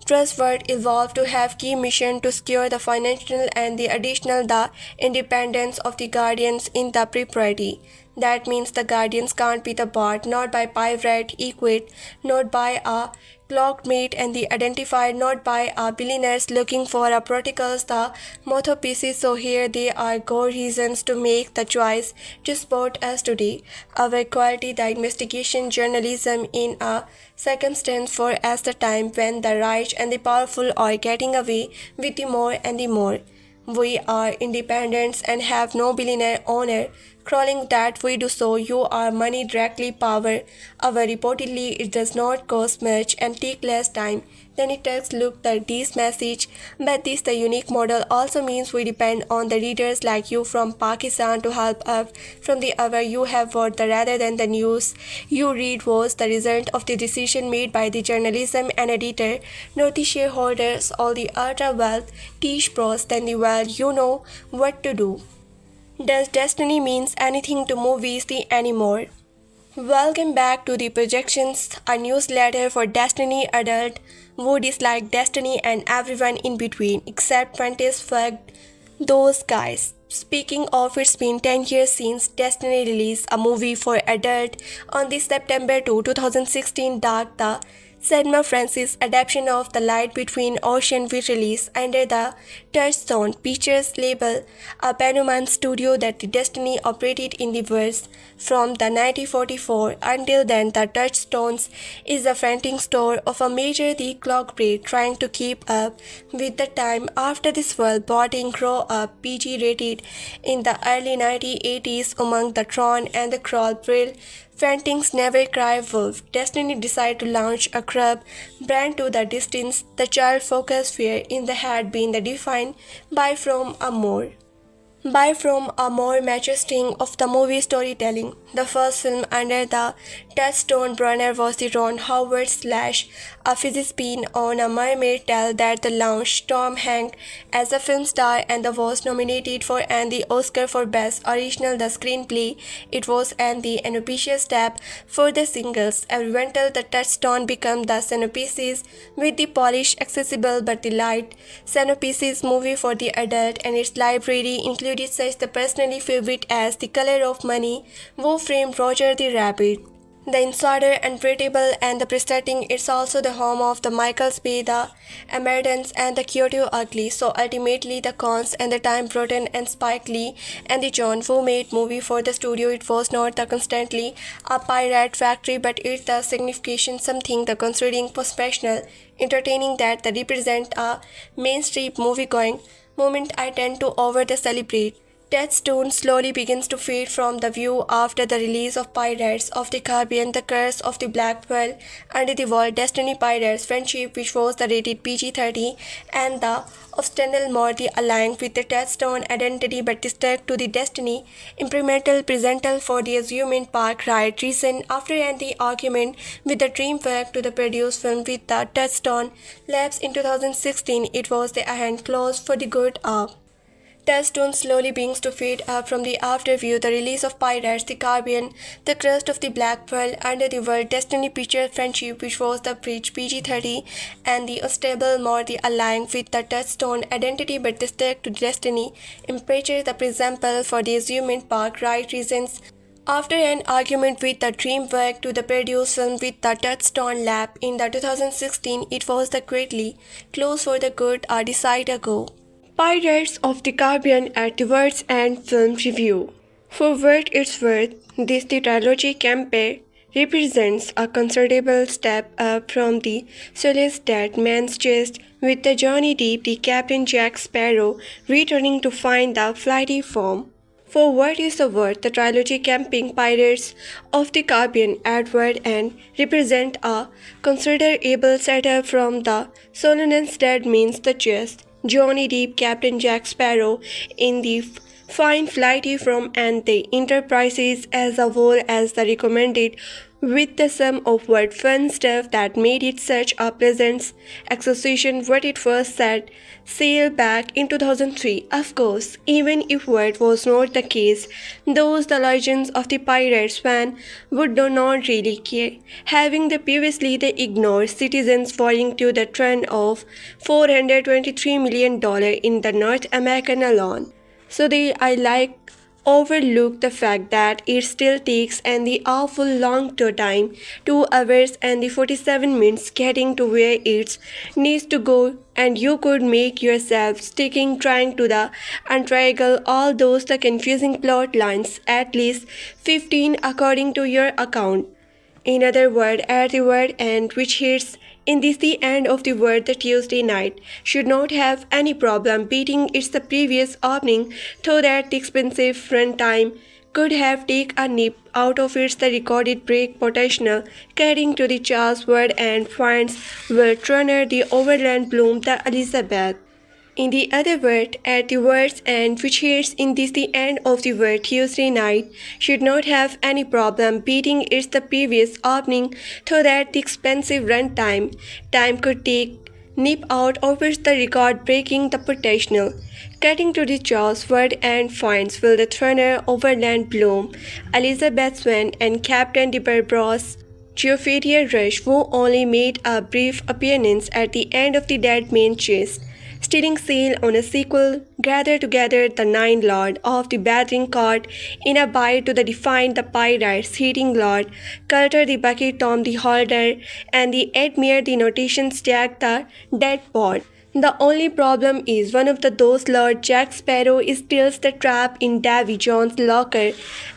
trust would evolve to have key mission to secure the financial and the additional the independence of the guardians in the property. That means the guardians can't be the bought not by pirate equate, not by a clocked mate and the identified not by a billionaires looking for a protocols the mouthpieces. So here they are go reasons to make the choice to support us today. Our quality the investigation journalism in a circumstance for as the time when the rich and the powerful are getting away with the more and the more. We are independent and have no billionaire owner crawling that we do so. You are money directly power. Our reportedly it does not cost much and take less time than it takes look at this message. But this the unique model also means we depend on the readers like you from Pakistan to help us from the hour you have word the rather than the news you read was the result of the decision made by the journalism and editor, not the shareholders or the ultra wealth teach pros then the well you know what to do. Does destiny means anything to movies anymore? Welcome back to the Projections, a newsletter for Destiny adult who dislike Destiny and everyone in between, except Fantasy fuck those guys. Speaking of, it's been 10 years since Destiny released a movie for adult on the September 2, 2016 Dark the Sedma Francis adaptation of The Light Between Ocean we released under the Touchstone Pictures label, a Panamanian studio that the Destiny operated in the verse from the 1944 until then. The Touchstones is the fronting store of a major the clock break trying to keep up with the time after this world bought grow up PG rated in the early 1980s among the Tron and the Crawl Brill. Fantings never cry wolf. Destiny decided to launch a crab brand to the distance. The child focus fear in the had been the defined by from a more mature sting of the movie storytelling. The first film under the Touchstone banner was the Ron Howard slash a physics spin on a mermaid tale that the launched Tom Hanks as a film star and was nominated for the Oscar for Best Original the Screenplay. It was the ambitious step for the singles. Eventually the Touchstone became the centerpieces with the polish accessible but the light centerpieces movie for the adult, and its library included such the personally favorite as The Color of Money, Who Framed Roger the Rabbit, The Insider, Unbreakable, and The Presetting. It's also the home of the Michael's Bay, The Emergence, and The Kyoto Ugly. So ultimately the cons and the Time Burton and Spike Lee and the John who made movie for the studio. It was not the constantly a pirate factory, but it's the signification something the considering professional entertaining that the represent a mainstream movie going moment I tend to over the celebrate. Touchstone slowly begins to fade from the view after the release of Pirates of the Caribbean, The Curse of the Black Pearl, Under the World, Destiny Pirates, Friendship, which was the rated PG-13, and the Obstacle more the aligned with the Touchstone identity but stuck to the Destiny imperimental presental for the amusement park ride reason after the argument with the DreamWorks to the produce film with the Touchstone Labs in 2016. It was the hand close for the good of Touchstone slowly begins to fade up from the afterview. The release of Pirates, the Caribbean, The Crust of the Black Pearl, Under the World, Destiny Pictures Friendship, which was the bridge PG-30, and the Unstable more the aligned with the Touchstone identity but the stuck to Destiny, imperative the example for the amusement park ride reasons. After an argument with the DreamWorks to the produce film with the Touchstone Lab in the 2016, it was the greatly close for the good a decade ago. Pirates of the Caribbean at the World's End Film Review. For what it's worth, this the trilogy campaign represents a considerable step up from the solace that man's chest with the Johnny Depp, the Captain Jack Sparrow, returning to find the flighty form. For what is the worth, the trilogy camping Pirates of the Caribbean Edward and represent a considerable setup from the Solonence that means the chest. Johnny Depp, Captain Jack Sparrow in the fine flighty from and the enterprises as a whole as the recommended with the sum of what fun stuff that made it such a pleasant association what it first set sail back in 2003. Of course, even if what was not the case, those the legends of the pirates fan would do not really care, having the previously they ignored citizens falling to the trend of $423 million in the North American alone. So they I like overlook the fact that it still takes an the awful long to time 2 hours and the 47 minutes getting to where it needs to go, and you could make yourself sticking trying to the untriangle all those the confusing plot lines at least 15 according to your account. In other words, at the word end which hits in this the end of the word the Tuesday night should not have any problem beating its the previous opening, though that the expensive runtime could have take a nip out of its the recorded break potential, carrying to the Charles word and finds will runner the overland bloom the Elizabeth. In the other word, at the word's end, which hits in this the end of the word Tuesday night, should not have any problem beating its the previous opening, though that the expensive time could take nip out of its the record breaking the potential. Cutting to the Charles word and finds will the runner overland bloom, Elizabeth Swann and Captain de Barbossa Geoffrey Rush, who only made a brief appearance at the end of the dead main chase. Stealing sail on a sequel, gather together the nine lord of the battering caught in a bite to the defiant the pirates, hitting Lord Cutler the Beckett, Tom the Holder, and the Edmure the notation Jack the dead pot. The only problem is one of those Lord Jack Sparrow is still the trap in Davy Jones Locker,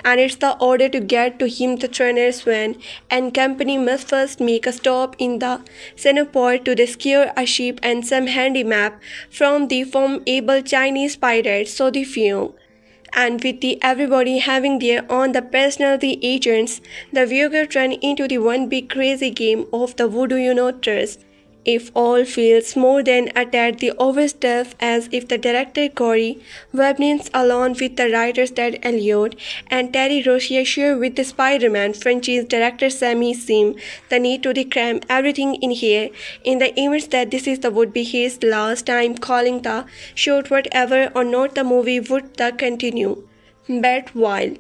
and it's the order to get to him the trainer Swan and company must first make a stop in the Singapore to secure a ship and some handy map from the formidable Chinese pirates, so the few. And with the everybody having their own the personality agents, the viewer turn into the one big crazy game of the who do you know trust. If all feels more than a tad the overstuff, as if the director Corey Webnins along with the writers Ted Elliott and Terry Rozier with the Spider-Man franchise director Sammy seem the need to cram everything in here in the image that this is the would be his last time calling the short whatever or not the movie would the continue. But while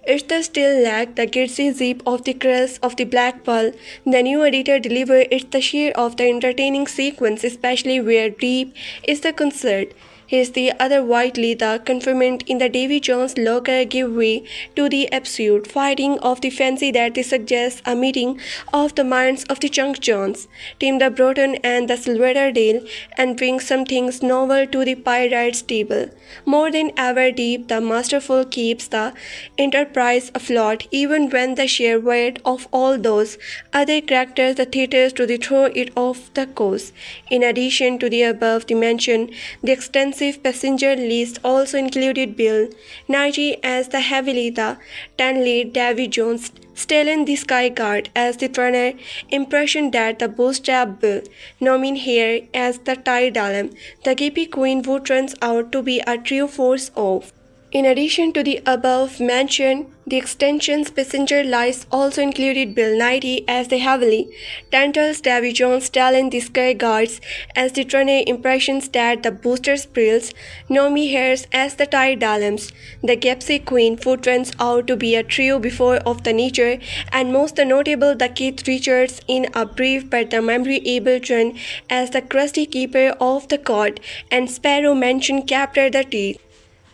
it does still lack the glitzy zip of the crest of the Black Pearl, the new editor delivered its the share of the entertaining sequence, especially where Deep is the concert. Here's the other widely the confinement in the Davy Jones Locker give way to the absurd fighting of the fancy that they suggest a meeting of the minds of the Chunk Jones, Tim the Broughton and the Sylvester Dale, and bring some things novel to the pirate's table. More than ever Deep the masterful keeps the enterprise afloat even when the sheer weight of all those other characters the theaters to the throw it off the course. In addition to the above mentioned, the extensive passenger list also included Bill Nighy as the heavily the tan-lead Davy Jones, Stellan the Sky Guard as the trainer, impression that the bootstrap Bill, Nomin here as the tie Dalam, the Gippy Queen who turns out to be a true force of. In addition to the above mentioned, the extension's passenger list also included Bill Nighy as the heavily tentacles, Davy Jones, Talon the Sky Guards as the trainer, impressions that the boosters Prills, Nomi Harris as the tie Dalams, the Gepsy Queen who turns out to be a trio before of the nature, and most notable the Keith Richards in a brief but the memorable turn as the crusty keeper of the court, and Sparrow mentioned capture the teeth.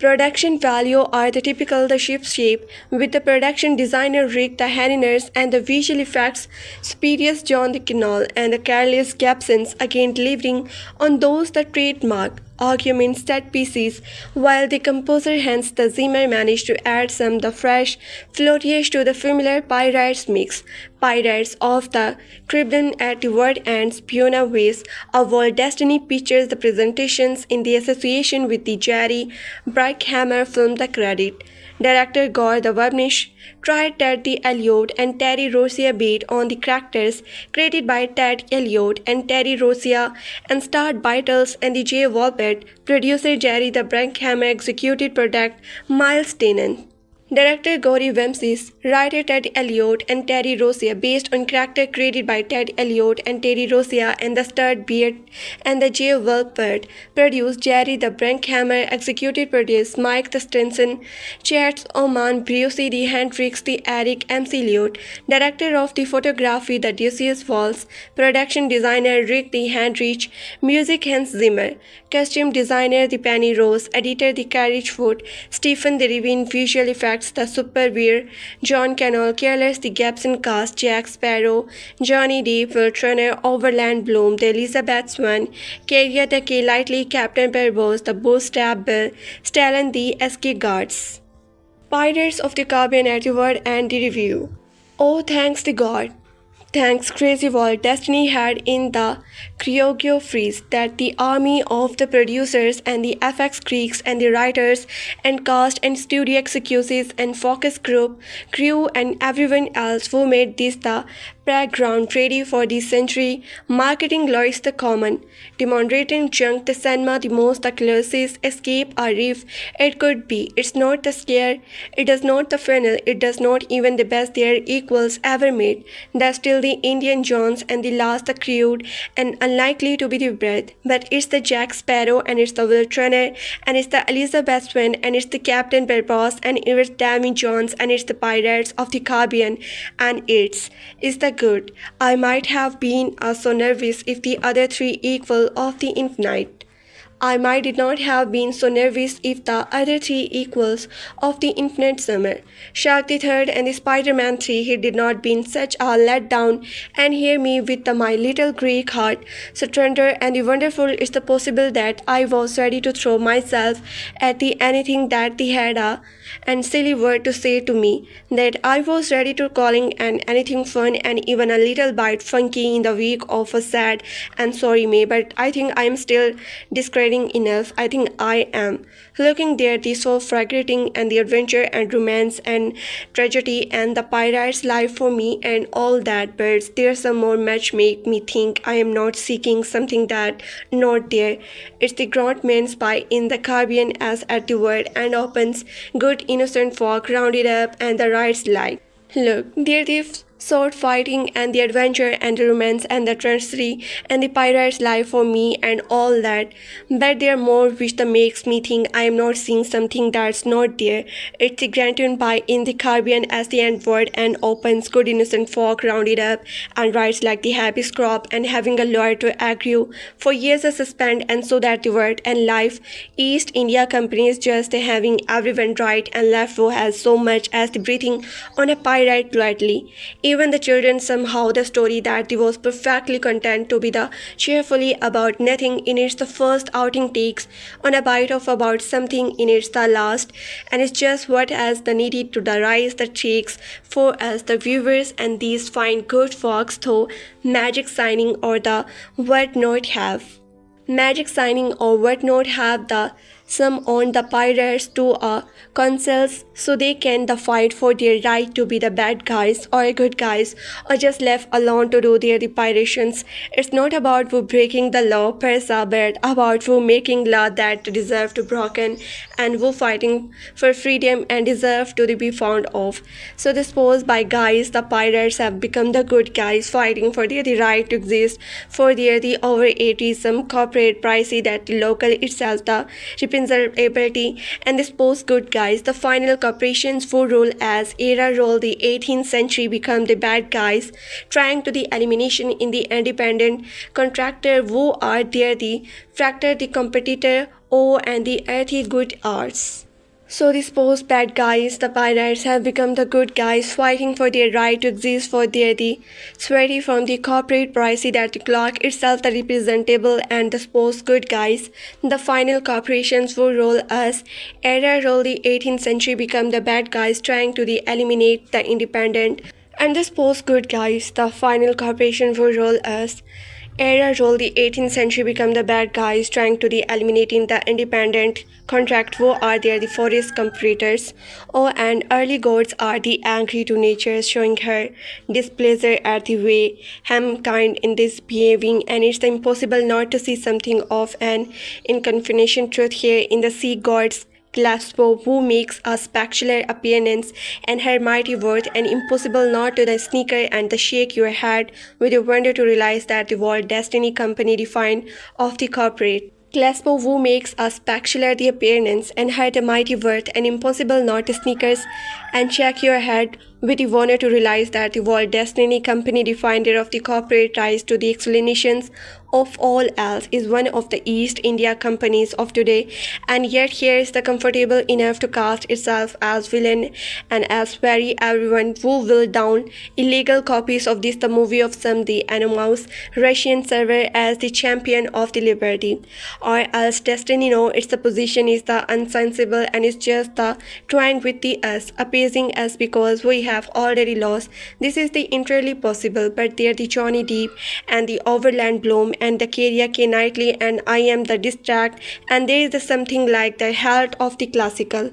Production value are the typical the ship's shape, with the production designer Rick the Hariners and the visual effects Spurious John the Kinnell and the careless Gibsons again delivering on those the trademark. argument set pieces, while the composer Hans Zimmer managed to add some the fresh flourish to the familiar Pirates mix. Pirates of the Caribbean at the World Ends Fiona Weiss, A World Destiny pictures the presentations in the association with the Jerry Bruckheimer film The Credit. Director Gore the Webnish tried Ted Elliott and Terry Rosia based on the characters created by Ted Elliott and Terry Rosia and starred Beatles and the J. Walpett, producer Jerry the Bruckheimer, executive product Miles Tennant. Director Gory Wemsis, writer Ted Elliott and Terry Rosia, based on character created by Ted Elliott and Terry Rosia and the starred Beard and the J. Walpert, produced Jerry the Bruckheimer, executive produced Mike the Stinson, Chats Oman, Brucey the Hendricks the Eric McLeod, director of the photography the Decius Walls, production designer Rick the Hendrich, music Hans Zimmer, costume designer the Penny Rose, editor the Carriage Foot, Stephen the Revine, visual effects the Superbeer, John Cannell, Careless the Gibson cast, Jack Sparrow, Johnny Depp, Will Turner, Overland Bloom, the Elizabeth Swann, Carrier the K. Lightly, Captain Barbossa, the Bootstrap Bill, Stalin the SK Guards. Pirates of the Caribbean at the World and the Review. Oh, thanks to God. Thanks Crazy Walt Destiny had in the choreographies that the army of the producers and the FX creeks and the writers and cast and studio executives and focus group, crew and everyone else who made this the background ready for this century, marketing Lois the common, demonstrating junk the cinema the most the closest escape or reef it could be. It's not the scare, it does not the funnel, it does not even the best their equals ever made. That's still the Indian Jones and the last the crude and unlikely to be the breath. But it's the Jack Sparrow and it's the Will Turner and it's the Elizabeth Swann and it's the Captain Barbossa and it's Davy Jones and it's the Pirates of the Caribbean and it's the good. I might have been so nervous if the other three equal of the infinite. I might did not have been so nervous if the other three equals of the infinite summer. Shark the Third and the Spider-Man 3 he did not been such a letdown and hear me with my little Greek heart so tender and the wonderful it's the possible that I was ready to throw myself at the anything that they had a and silly word to say to me that I was ready to calling and anything fun and even a little bit funky in the week of a sad and sorry me, but I think I am still discrediting enough. I think I am. Looking there, the so fragrating and the adventure and romance and tragedy and the pirate's life for me and all that, but there's some more match make me think I am not seeking something that not there. It's the grand man spy in the Caribbean as at the word and opens good innocent folk rounded up and the rights like. Look, there the sword fighting and the adventure and the romance and the tragedy and the pirate's life for me and all that, but there are more which the makes me think I am not seeing something that's not there. It's the grand by in the Caribbean as the end word and opens good innocent folk rounded up and writes like the happy scrap and having a lawyer to argue for years a suspend and so that the word and life East India Company is just having everyone right and left who has so much as the breathing on a pirate politely. Even the children somehow the story that they was perfectly content to be the cheerfully about nothing in its the first outing takes on a bite of about something in its the last and it's just what as the needed to the rise the cheeks for us the viewers and these fine good folks though magic signing or the what not have. Magic signing or what not have the some on the pirates to consuls so they can the fight for their right to be the bad guys or good guys or just left alone to do their the pirations. It's not about who breaking the law per se but about who making law that deserve to broken and who fighting for freedom and deserve to be found of. So disposed by guys the pirates have become the good guys fighting for their the right to exist for their the over 80 some corporate pricey that the local itself the ability and this post good guys the final corporations who rule as era role the 18th century become the bad guys trying to the elimination in the independent contractor who are there the fractor the competitor oh and the earthy good arts. So these post bad guys, the pirates, have become the good guys, fighting for their right to exist for the sweaty from the corporate piracy that the clock itself the representable and the post good guys. The final corporations will roll us. Era roll the 18th century become the bad guys trying to eliminate the independent. And this post good guys, the final corporation will roll us. Era role the 18th century become the bad guys trying to eliminating the independent contract who are there the forest competitors. Oh, and early gods are the angry to nature showing her displeasure at the way mankind in this behaving, and it's impossible not to see something of an inconfidential truth here in the sea gods Glasgow, who makes a spectacular appearance, and her mighty worth, and impossible not to the sneaker and the shake your head with a wonder to realize that the Walt Destiny Company defined of the corporate. Glasgow, who makes a spectacular the appearance, and had a mighty worth, and impossible not to sneakers and shake your head with the wonder to realize that the Walt Destiny Company, the finder of the corporate ties to the explanations of all else, is one of the East India companies of today, and yet here is the comfortable enough to cast itself as villain and as very everyone who will down illegal copies of this the movie of some the anonymous Russian server as the champion of the liberty, or else destiny know its the position is the unsensible and is just the trying with the us appeasing us because we have already lost. This is the entirely possible, but there the Johnny Depp and the Overland Bloom and the Carrier K. Knightley and I am the distract, and there is the something like the heart of the classical.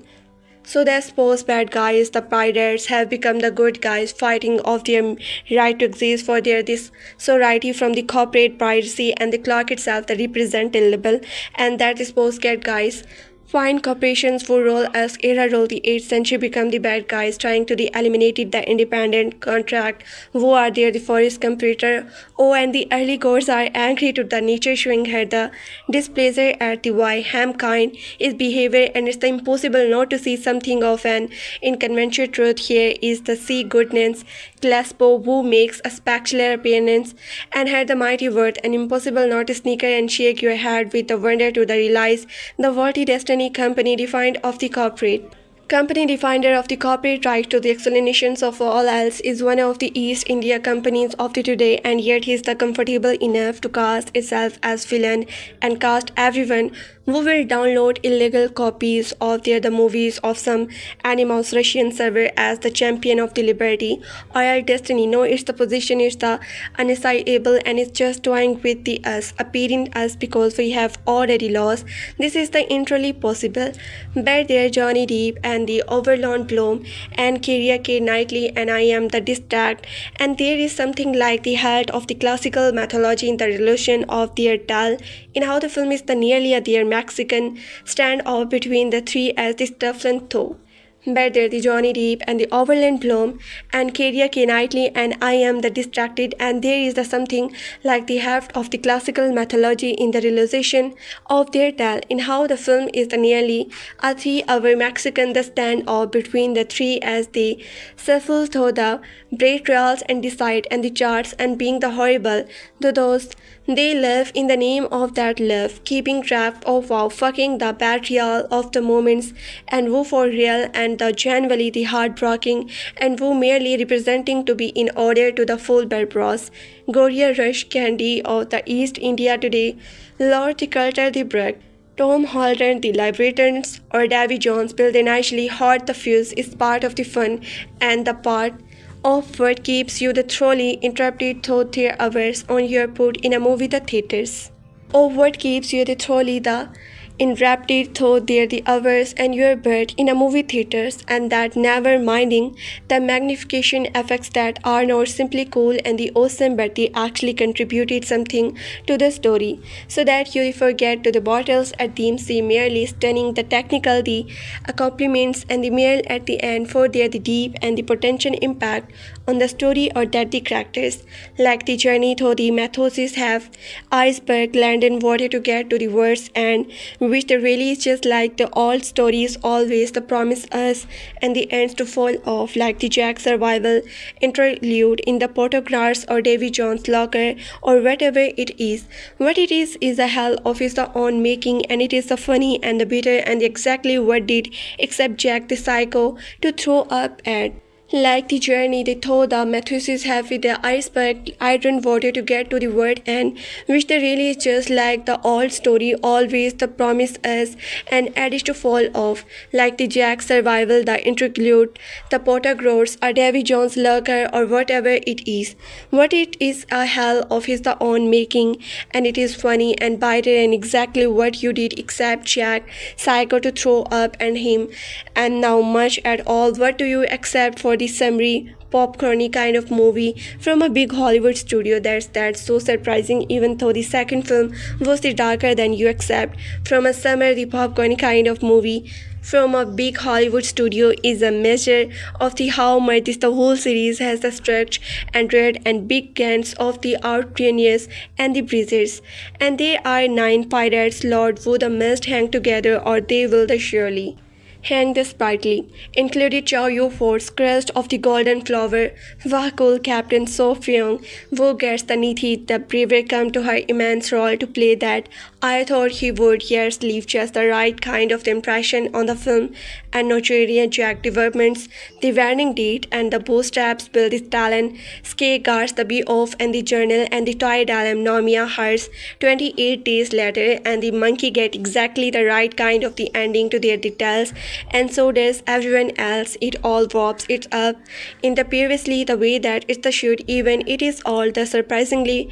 So the supposed bad guys, the pirates, have become the good guys fighting of their right to exist for their this sorority from the corporate piracy, and the clock itself the representable, and that is supposed good guys. Fine corporations for role as era role the 8th century become the bad guys trying to eliminate the independent contract who are there the forest competitor. Oh, and the early gods are angry to the nature showing her the displeasure at the why mankind is behavior, and it's the impossible not to see something of an inconventional truth here is the sea goodness Glasgow, who makes a spectacular appearance and had the mighty word, and impossible not to sneaker and shake your head with the wonder to the realize the worthy destiny company defined of the corporate. Company defender of the corporate right to the explanations of all else is one of the East India companies of the today, and yet he is the comfortable enough to cast itself as villain and cast everyone who will download illegal copies of the movies of some animals Russian server as the champion of the liberty. Our destiny no it's the position is the unassailable, and it's just toying with the us appearing us because we have already lost. This is the entirely possible, but there Johnny Depp and the Overlord Bloom and Carrier K. Knightley and I am the distract, and there is something like the heart of the classical mythology in the resolution of their tale in how the film is the nearly a their Mexican standoff between the three as the Stefan Tho. But there the Johnny Depp and the Overland Bloom and Carrier K. Knightley and I am the distracted, and there is the something like the heft of the classical mythology in the realization of their tale in how the film is the nearly a 3-hour Mexican the standoff between the three as they suffer through the betrayals and decide and the charts and being the horrible to those they live in the name of that love, keeping track of wow fucking the betrayal of the moments and who for real and the genuinely the heartbreaking and who merely representing to be in order to the full Barbossa, Gloria Rush Candy of the East India today, Lord Cutler Beckett, Tom Holland, the Libertarians, or Davy Jones Bill initially hot the fuse is part of the fun and the part of what keeps you the thoroughly interrupted through their hours on your put in a movie the theaters. Or what keeps you the thoroughly the enraptured through the hours and your bird in a movie theaters, and that never minding the magnification effects that are not simply cool and the awesome, but they actually contributed something to the story, so that you forget to the bottles at them see merely stunning the technical the accomplishments and the meal at the end for their the deep and the potential impact on the story, or that the characters like the journey through the methods have iceberg land and water to get to the words and which the really is just like the old stories always the promise us and the ends to fall off like the Jack survival interlude in the photographs or Davy Jones Locker or whatever it is. What it is a hell of its own making, and it is the funny and the bitter and exactly what did except Jack the psycho to throw up at. Like the journey they thought the Methuses have with their iceberg iron water to get to the word end, which they really is just like the old story always the promise us and edge to fall off, like the Jack survival, the interlude, the Potter Groats, or Davy Jones Locker or whatever it is. What it is a hell of his own making, and it is funny and bitter and exactly what you did except Jack psycho to throw up and him and now much at all. What do you accept for the summary popcorny kind of movie from a big Hollywood studio? That's so surprising, even though the second film was the darker than you accept from a summary popcorny kind of movie from a big Hollywood studio is a measure of the how much this the whole series has the stretch and red and big cans of the outrageous and the blizzards. And there are 9 pirates lord who the must hang together or they will the surely hang this brightly, included Chow Yu Fort's crest of the golden flower, Vakul Captain So Fyung, who gets the Nithi, the braver come to her immense role to play that. I thought he would, yes, leave just the right kind of impression on the film, and Nigerian Jack developments, the wedding date, and the bootstraps build his talent, Skate guards the bee off and the journal, and the toy dalam Nomia hers 28 days later, and the monkey get exactly the right kind of the ending to their details, and so does everyone else. It all wraps it up in the previously the way that it's the shoot, even it is all the surprisingly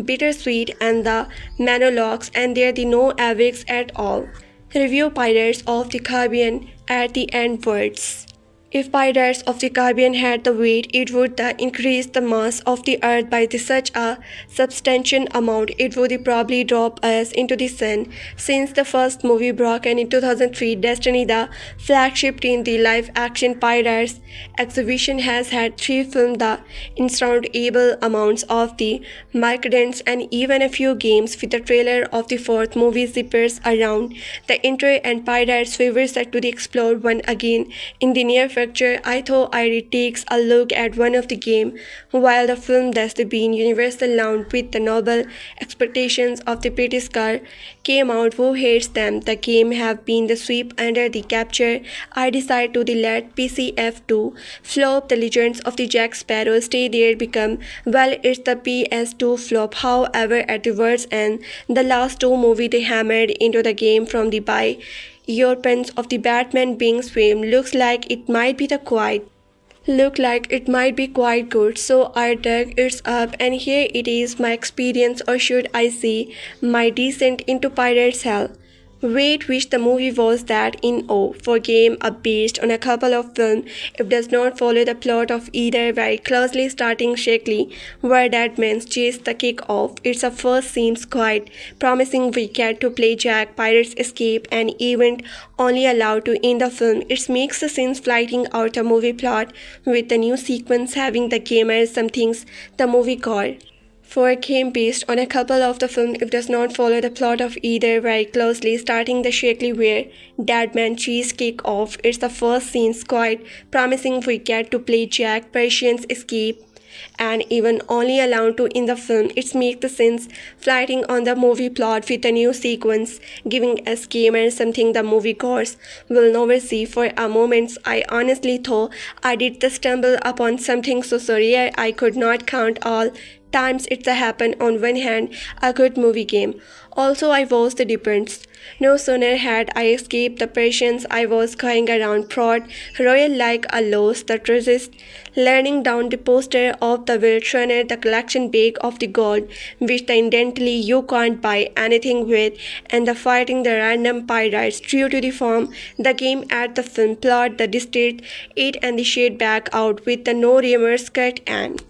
bittersweet and the monologues and there the no epics at all. Review Pirates of the Caribbean at the end words. If Pirates of the Caribbean had the weight, it would increase the mass of the earth by such a substantial amount. It would probably drop us into the sun. Since the first movie broken in 2003, Destiny, the flagship in the live-action Pirates exhibition, has had 3 films, the insurmountable amounts of the markets, and even a few games with the trailer of the 4th movie zippers around the intro and Pirates favors set to the explore one again in the near future. I thought I takes a look at one of the game, while the film thus been universal laud with the noble expectations of the British car came out. Who hates them? The game have been the sweep under the capture. I decided to let PCF2 flop. The Legends of the Jack Sparrow stay there become well it's the PS2 flop. However, at the words end, the last 2 movie they hammered into the game from the buy Europeans of the Batman being swim looks like it might be quite good, so I dug it up and here it is my experience, or should I say my descent into Pirates Hell. Wait, which the movie was that in for game up based on a couple of films. It does not follow the plot of either very closely, starting shakily where that man's chase the kick off. It's a first seems quite promising. We get to play Jack, pirates escape, an event only allowed to in the film. It makes the scenes flighting out the movie plot with the new sequence having the gamer some things the movie called. For a game based on a couple of the film, it does not follow the plot of either very closely, starting the shakily where Deadman cheese kick off. It's the first scene's quite promising. We get to play Jack, Persians escape, and even only allowed to in the film. It's make the scenes flighting on the movie plot with a new sequence, giving us gamers something the moviegoers will never see. For a moment, I honestly thought I did the stumble upon something so surreal I could not count all times it's happened. On one hand, a good movie game. Also, I was the difference. No sooner had I escaped the Persians, I was going around proud, royal like a lost the resist, learning down the poster of the Wild Runner, the collection bag of the gold, which the indently you can't buy anything with, and the fighting the random pirates true to the form, the game at the film plot, the district, it and the shade back out with the no remorse cut and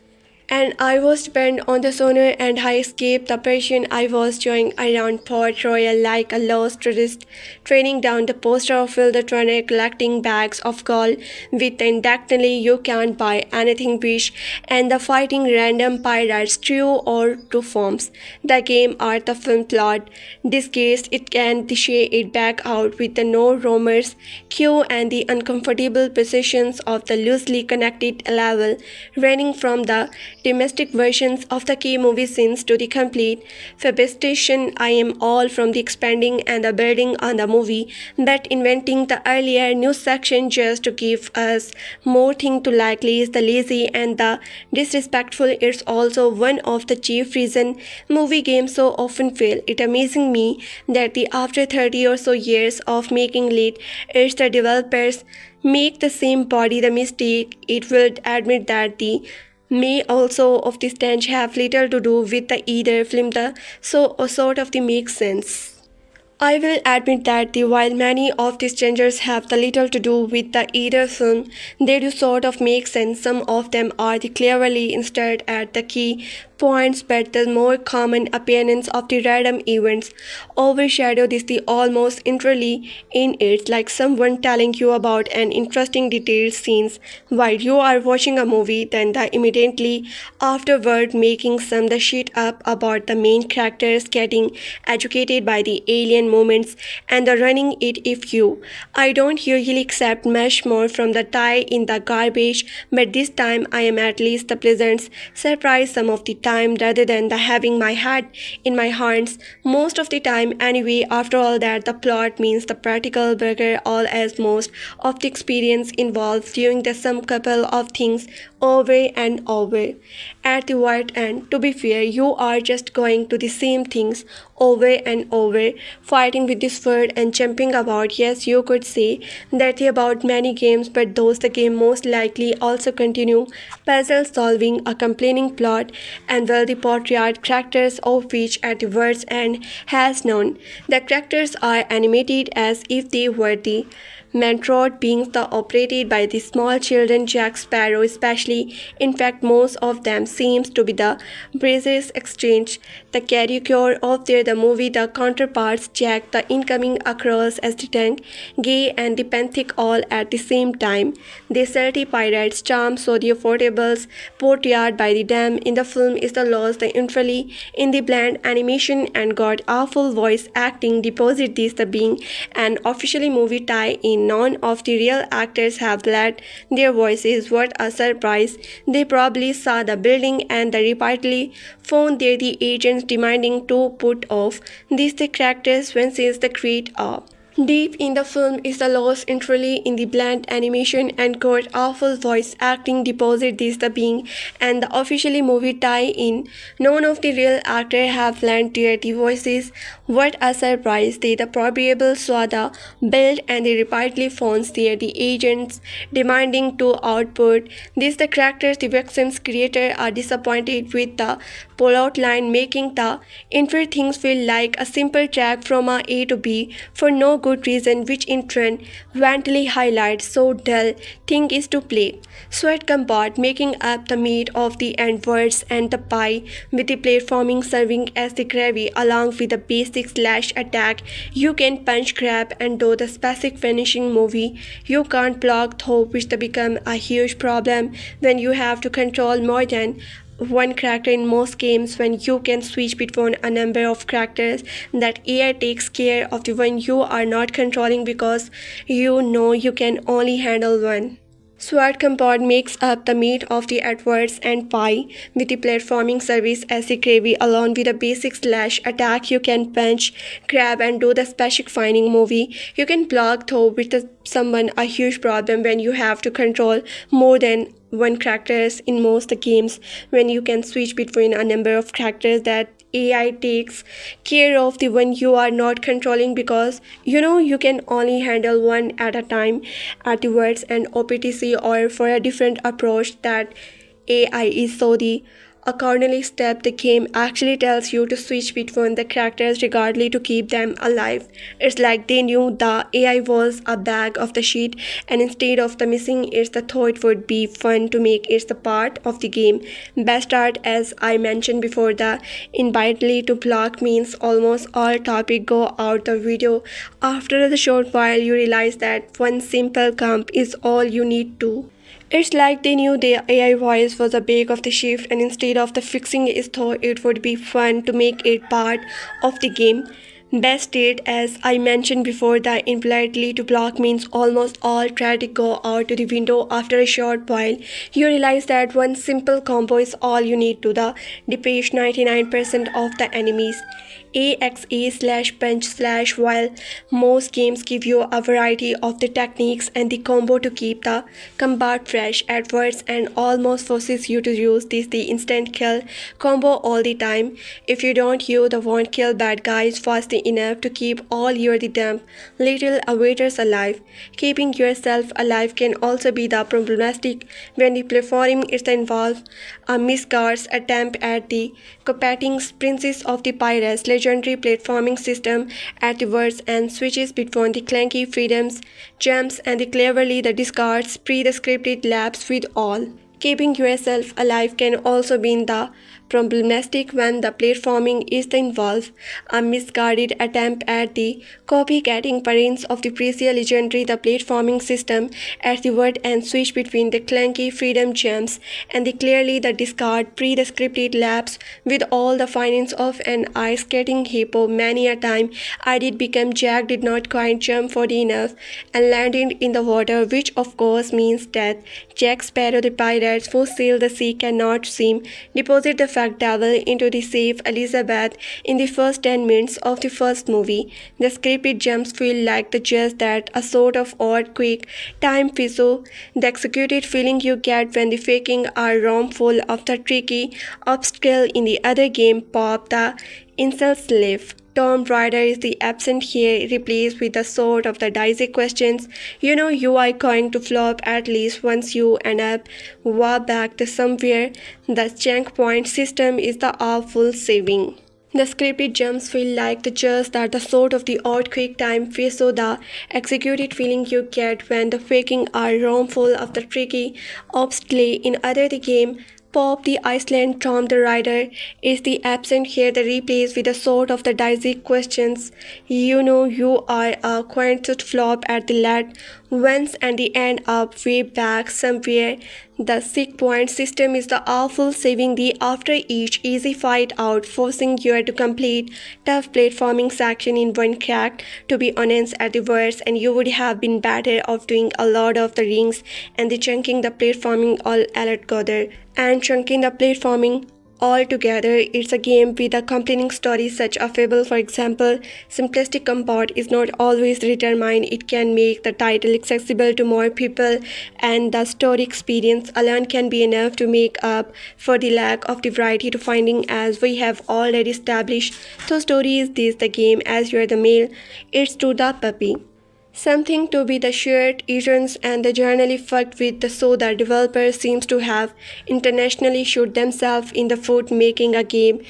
and I was depend on the sonar and I escaped the pressure. I was going around Port Royal like a lost tourist, training down the poster of Will the Trainer, collecting bags of gold with the indirectly you can't buy anything wish, and the fighting random pirates true or two forms. The game art the film plot. Disguised it can shade it back out with the no roamers queue and the uncomfortable positions of the loosely connected level running from the domestic versions of the key movie scenes to the complete fabrication. I am all from the expanding and the building on the movie, but inventing the earlier new section just to give us more thing to likely is the lazy and the disrespectful. It's also one of the chief reason movie games so often fail. It amazing me that the after 30 or so years of making late, it's the developers make the same body the mistake. It will admit that the may also of the stench have little to do with the either film the so sort of the makes sense. I will admit that while many of these changes have the little to do with the either film, they do sort of make sense. Some of them are the cleverly instead at the key points, but the more common appearance of the random events overshadow this the almost entirely in it, like someone telling you about an interesting detailed scenes while you are watching a movie, then the immediately afterward making some the shit up about the main characters getting educated by the alien moments and the running it if you. I don't usually accept much more from the tie in the garbage, but this time I am at least the pleasant surprise some of the time rather than the having my head in my hands most of the time anyway. After all that, the plot means the practical burger all as most of the experience involves doing the some couple of things over and over at the right end. To be fair, you are just going to the same things over and over, fighting with this word and jumping about. Yes, you could say that about many games, but those the game most likely also continue puzzle solving, a complaining plot, and well the portrait characters of which at the words end has none. The characters are animated as if they were the Mantrod being the operated by the small children Jack Sparrow especially. In fact, most of them seems to be the Brazes exchange, the caricature of the movie the counterparts Jack the incoming across as the tank, gay and the panthic all at the same time. The salty pirates charm so the affordables portrayed by the dam in the film is the loss the intrally in the bland animation and god awful voice acting deposit this the being an officially movie tie in. None of the real actors have let their voices. What a surprise. They probably saw the building and they repeatedly phoned their the agents demanding to put off these the characters when since the create up. Deep in the film is the loss entirely in the bland animation and god awful voice acting deposit this the being and the officially movie tie-in. None of the real actors have lent their the voices. What a surprise. They the probable saw the build and they repeatedly phones their the agents demanding to output. This the characters the vaccines creator are disappointed with the pull-out line, making the entire things feel like a simple track from A to B for no good reason, which in turn vastly highlights so dull thing is to play. Sweat combat making up the meat of the end words and the pie with the platforming serving as the gravy along with the basic slash attack. You can punch grab and do the specific finishing movie. You can't block though, which to become a huge problem when you have to control more than one character in most games. When you can switch between a number of characters, that AI takes care of the one you are not controlling because you know you can only handle one. Sword Compound makes up the meat of the Edwards and pie with the platforming service as the gravy along with a basic slash attack. You can punch, grab and do the special finding movie. You can block though with someone a huge problem when you have to control more than one characters in most the games. When you can switch between a number of characters, that AI takes care of the one you are not controlling because you know you can only handle one at a time at the words and OPTC or for a different approach. That AI is so the Accordingly, step the game actually tells you to switch between the characters regardless to keep them alive. It's like they knew the AI was a bag of the shit, and instead of the missing it, the thought it would be fun to make it the part of the game. Best art, as I mentioned before, the inability to block means almost all topic go out the video. After a short while, you realize that one simple comp is all you need to. It's like they knew their AI voice was a big of the shift, and instead of the fixing it, thought it would be fun to make it part of the game. Best state, as I mentioned before, the inability to block means almost all try to go out to the window after a short while. You realize that one simple combo is all you need to the depace 99% of the enemies. AXA slash punch slash, while most games give you a variety of the techniques and the combo to keep the combat fresh at first and almost forces you to use this the instant kill combo all the time. If you don't, you the won't kill bad guys fast enough to keep all your the dumb little awaiters alive. Keeping yourself alive can also be the problematic when the platforming is involved. A misguided attempt at the competing princess of the pirates legendary platforming system at the words and switches between the clanky freedoms, jumps, and the cleverly the discards pre-scripted laps with all. Keeping yourself alive can also be the problematic when the platforming is involved. A misguided attempt at the copycatting parents of the previous legendary the platforming system at the word and switch between the clunky freedom jumps and the clearly the discard pre-scripted laps with all the finance of an ice skating hippo. Many a time I did become Jack did not quite jump for the enough and landed in the water, which of course means death. Jack Sparrow the pirates who sail the sea cannot swim deposit the fact devil into the safe Elizabeth in the first 10 minutes of the first movie. The scripted jumps feel like the just that a sort of odd quick time fizzle. The executed feeling you get when the faking are rom full of the tricky obstacle in the other game pop the insult slave. Tom Rider is the absent here, replaced with the sort of the dicey questions. You know you are going to flop at least once you end up way back to somewhere. The checkpoint system is the awful saving. The scripted jumps feel like the just that the sort of the odd quick time face so the executed feeling you get when the faking are wrongful of the tricky obstacle in other the game. Pop the Iceland Tom the Rider is the absent here the replays with a sort of the dicey questions. You know you are a quaint flop at the lad once and the end up way back somewhere. The sick point system is the awful saving the after each easy fight out, forcing you to complete tough platforming section in one crack. To be honest at the worst, and you would have been better off doing a lot of the rings and the chunking the platforming all together. And chunking the platforming altogether, it's a game with a compelling story such a fable. For example, simplistic combat is not always determined. It can make the title accessible to more people, and the story experience alone can be enough to make up for the lack of the variety to finding, as we have already established. So story is this the game as you're the male, it's to the puppy. Something to be the shared agents and the journally fucked with the so the developer seems to have internationally shot themselves in the foot making a game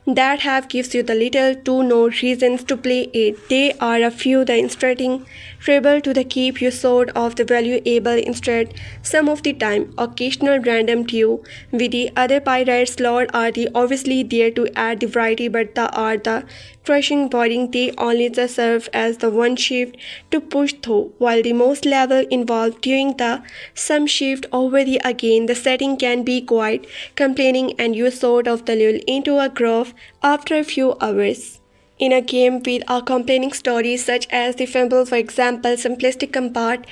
that have gives you the little to no reasons to play it. They are a few the instructing able to the keep you sort of the valuable instead some of the time occasional random too with the other pirates lord are the obviously there to add the variety, but the are the crushing boring they only just serve as the one shift to push through, while the most level involved doing the some shift over the again the setting can be quite complaining and you sort of the lull into a groove after a few hours. In a game with a complaining story such as the fable, for example, simplistic combat,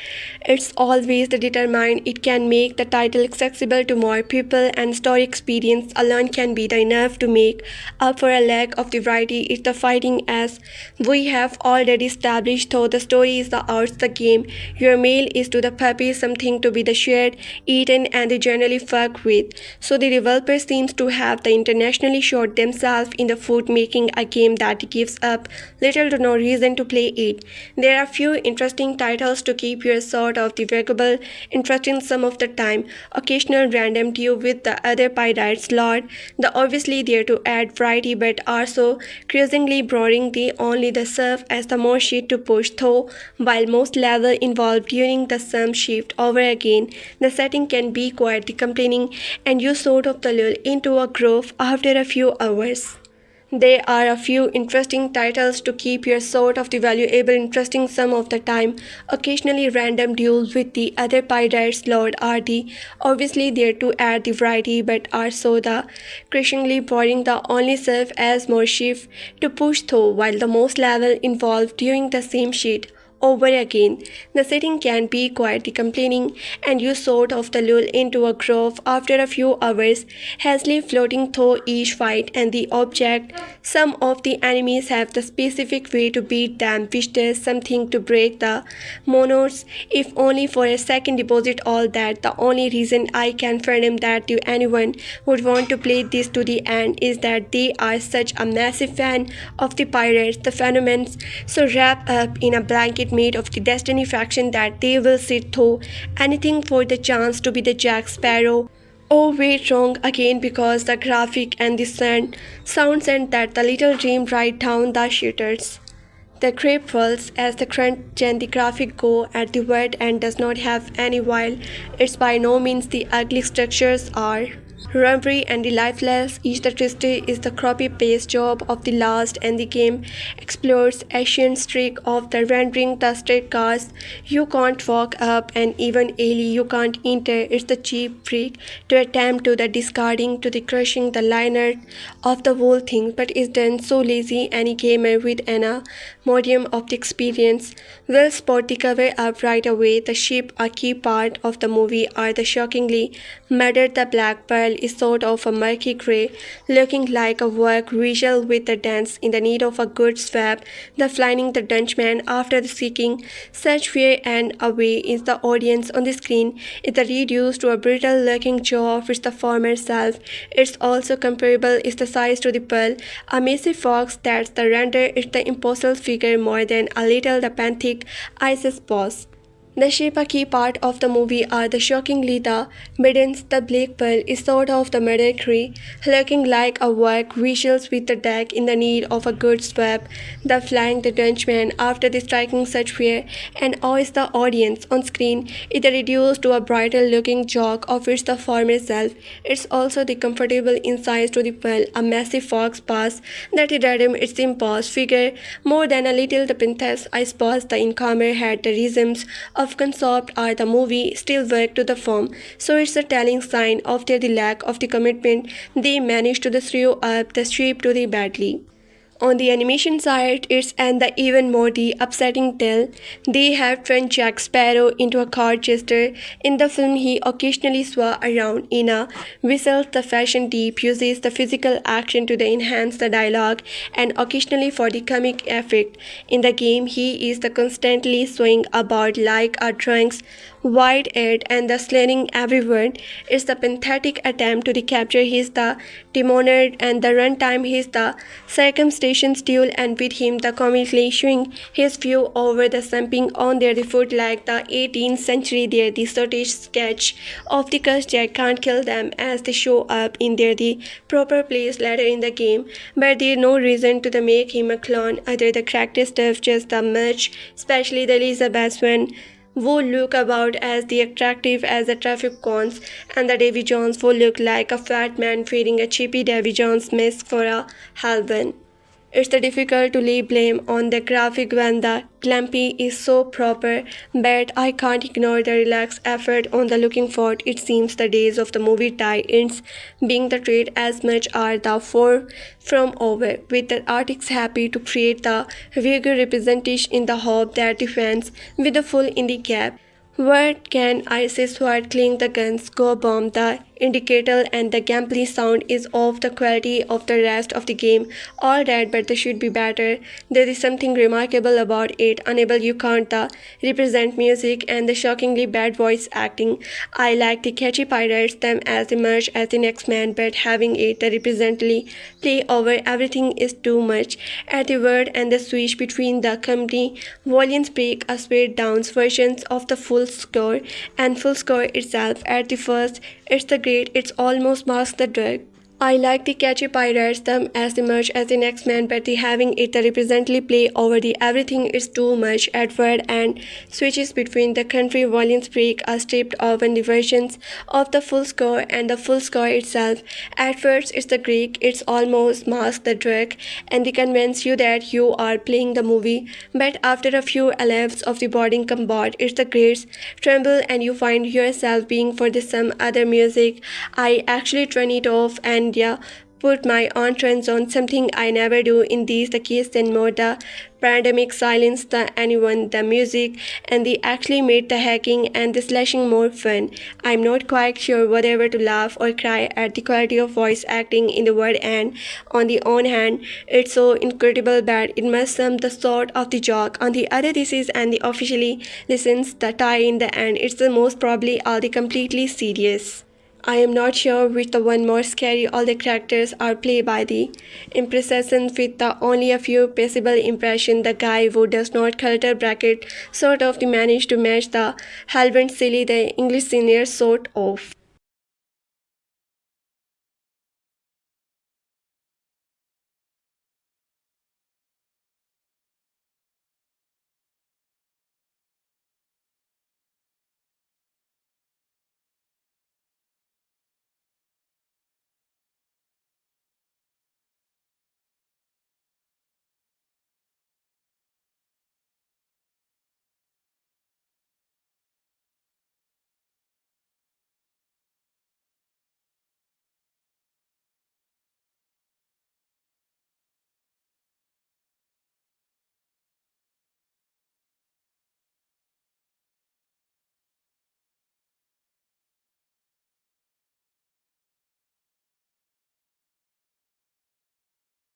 it's always the determined it can make the title accessible to more people, and story experience alone can be the enough to make up for a lack of the variety. It's the fighting as we have already established, though the story is the arts the game. Your meal is to the puppy something to be the shared, eaten, and they generally fuck with. So the developer seems to have the internationally shot themselves in the foot making a game that gives up little to no reason to play it. There are few interesting titles to keep your sort of the variable interesting some of the time, occasional random duo with the other pirates Lord, the obviously there to add variety but are so cruisingly boring they only the serve as the more sheet to push through, while most level involved during the sum shift over again, the setting can be quite complaining and you sort of the lull into a groove after a few hours. There are a few interesting titles to keep your sort of the valuable interesting some of the time. Occasionally random duels with the other pirates Lord are the obviously there to add the variety but are so the crushingly boring the only serve as more shift to push through while the most level involved during the same sheet over again. The setting can be quite complaining, and you sort of the lull into a groove after a few hours, hazily floating through each fight and the object. Some of the enemies have the specific way to beat them, which does something to break the monos, if only for a second deposit all that. The only reason I can fathom that to anyone would want to play this to the end is that they are such a massive fan of the pirates, the phenomenons, so wrapped up in a blanket made of the Destiny faction that they will sit through anything for the chance to be the Jack Sparrow. Oh, wait, wrong again because the graphic and the sound sent that the little dream right down the shooters. The crepe falls as the crunch and the graphic go at the word and does not have any while it's by no means the ugly structures are rubbery and the lifeless. Each the twisty is the copy-paste job of the last, and the game explores ancient streak of the rendering the straight cars. You can't walk up, and even Ailey you can't enter. It's the cheap freak to attempt to the discarding to the crushing the liner of the whole thing, but is done so lazy any gamer with an modium of the experience will spot the cover up right away. The ship, a key part of the movie, are the shockingly murdered. The black pearl is sort of a murky grey, looking like a work visual with the dents in the need of a good swap. The Flying Dutchman, after seeking such fear and away is the audience on the screen, is reduced to a brittle-looking jaw of its the former self. It's also comparable is the size to the pearl, a massive fox that's the render it's the impossible figure more than a little the panthic Isis boss. The shape a key part of the movie are the shockingly the middens. The black pearl is sort of the murdery, looking like a work visuals with the deck in the need of a good swap. The Flying Dutchman, after the striking such fear and awes the audience on screen, is reduced to a bridal looking jock of its the former self. It's also the comfortable insides to the pearl, a massive fox pass that redeem its imposed figure more than a little the princess. I suppose the incomer had the reasons of concept are the movie still work to the form, so it's a telling sign of their the lack of the commitment they managed to the throw up the ship to the badly. On the animation side, it's and the even more the upsetting tale. They have turned Jack Sparrow into a card jester. In the film, he occasionally swore around in a whistle. The fashion deep uses the physical action to the enhance the dialogue and occasionally for the comic effect. In the game, he is the constantly swaying about like a trunks wide-eyed and the slurring everywhere. It's the pathetic attempt to recapture his the demoner and the runtime his the circumstances duel and with him the comically showing his view over the thumping on their foot like the 18th century there the Scottish sketch of the curse Jack can't kill them as they show up in their the proper place later in the game, but there's no reason to the make him a clone other the character stuff just the much, especially the Elizabeth Swann would look about as the attractive as the traffic cones, and the Davy Jones would look like a fat man wearing a cheapy Davy Jones mask for a Halloween. It's difficult to lay blame on the graphic when the clumpy is so proper, but I can't ignore the relaxed effort on the looking for it. It seems the days of the movie tie-ins being the trade as much are the four from over, with the artists happy to create the vigor representation in the hope that the fans with the full indie cap. What can I say? Sword cling the guns, go bomb the indicator and the gameplay sound is of the quality of the rest of the game. All right, but they should be better. There is something remarkable about it. Unable you can't the represent music and the shockingly bad voice acting. I like the catchy pirates them as much as the next man, but having it the represently play over everything is too much. At the word and the switch between the company volumes break a spade down versions of the full score and full score itself. At the first, it's the great, it's almost masks the drug. I like the catchy pirates them as much as the next man, but the having it the represently play over the everything is too much. Edward and switches between the country volumes break are stripped off and the versions of the full score and the full score itself. At first it's the Greek, it's almost mask the drug and they convince you that you are playing the movie, but after a few elapses of the boarding combat, it's the grades tremble and you find yourself being for the some other music. I actually turn it off and put my own trends on, something I never do in these the case then more the pandemic silenced the anyone the music and they actually made the hacking and the slashing more fun. I'm not quite sure whether to laugh or cry at the quality of voice acting in the word, and on the one hand it's so incredible bad it must sum the sort of the joke. On the other this is and the officially listens the tie in the end, it's the most probably all the completely serious. I am not sure which the one more scary. All the characters are played by the impressions with the only a few possible impression. The guy who does not Cutler Beckett sort of managed to match the Halbert silly the English senior sort of.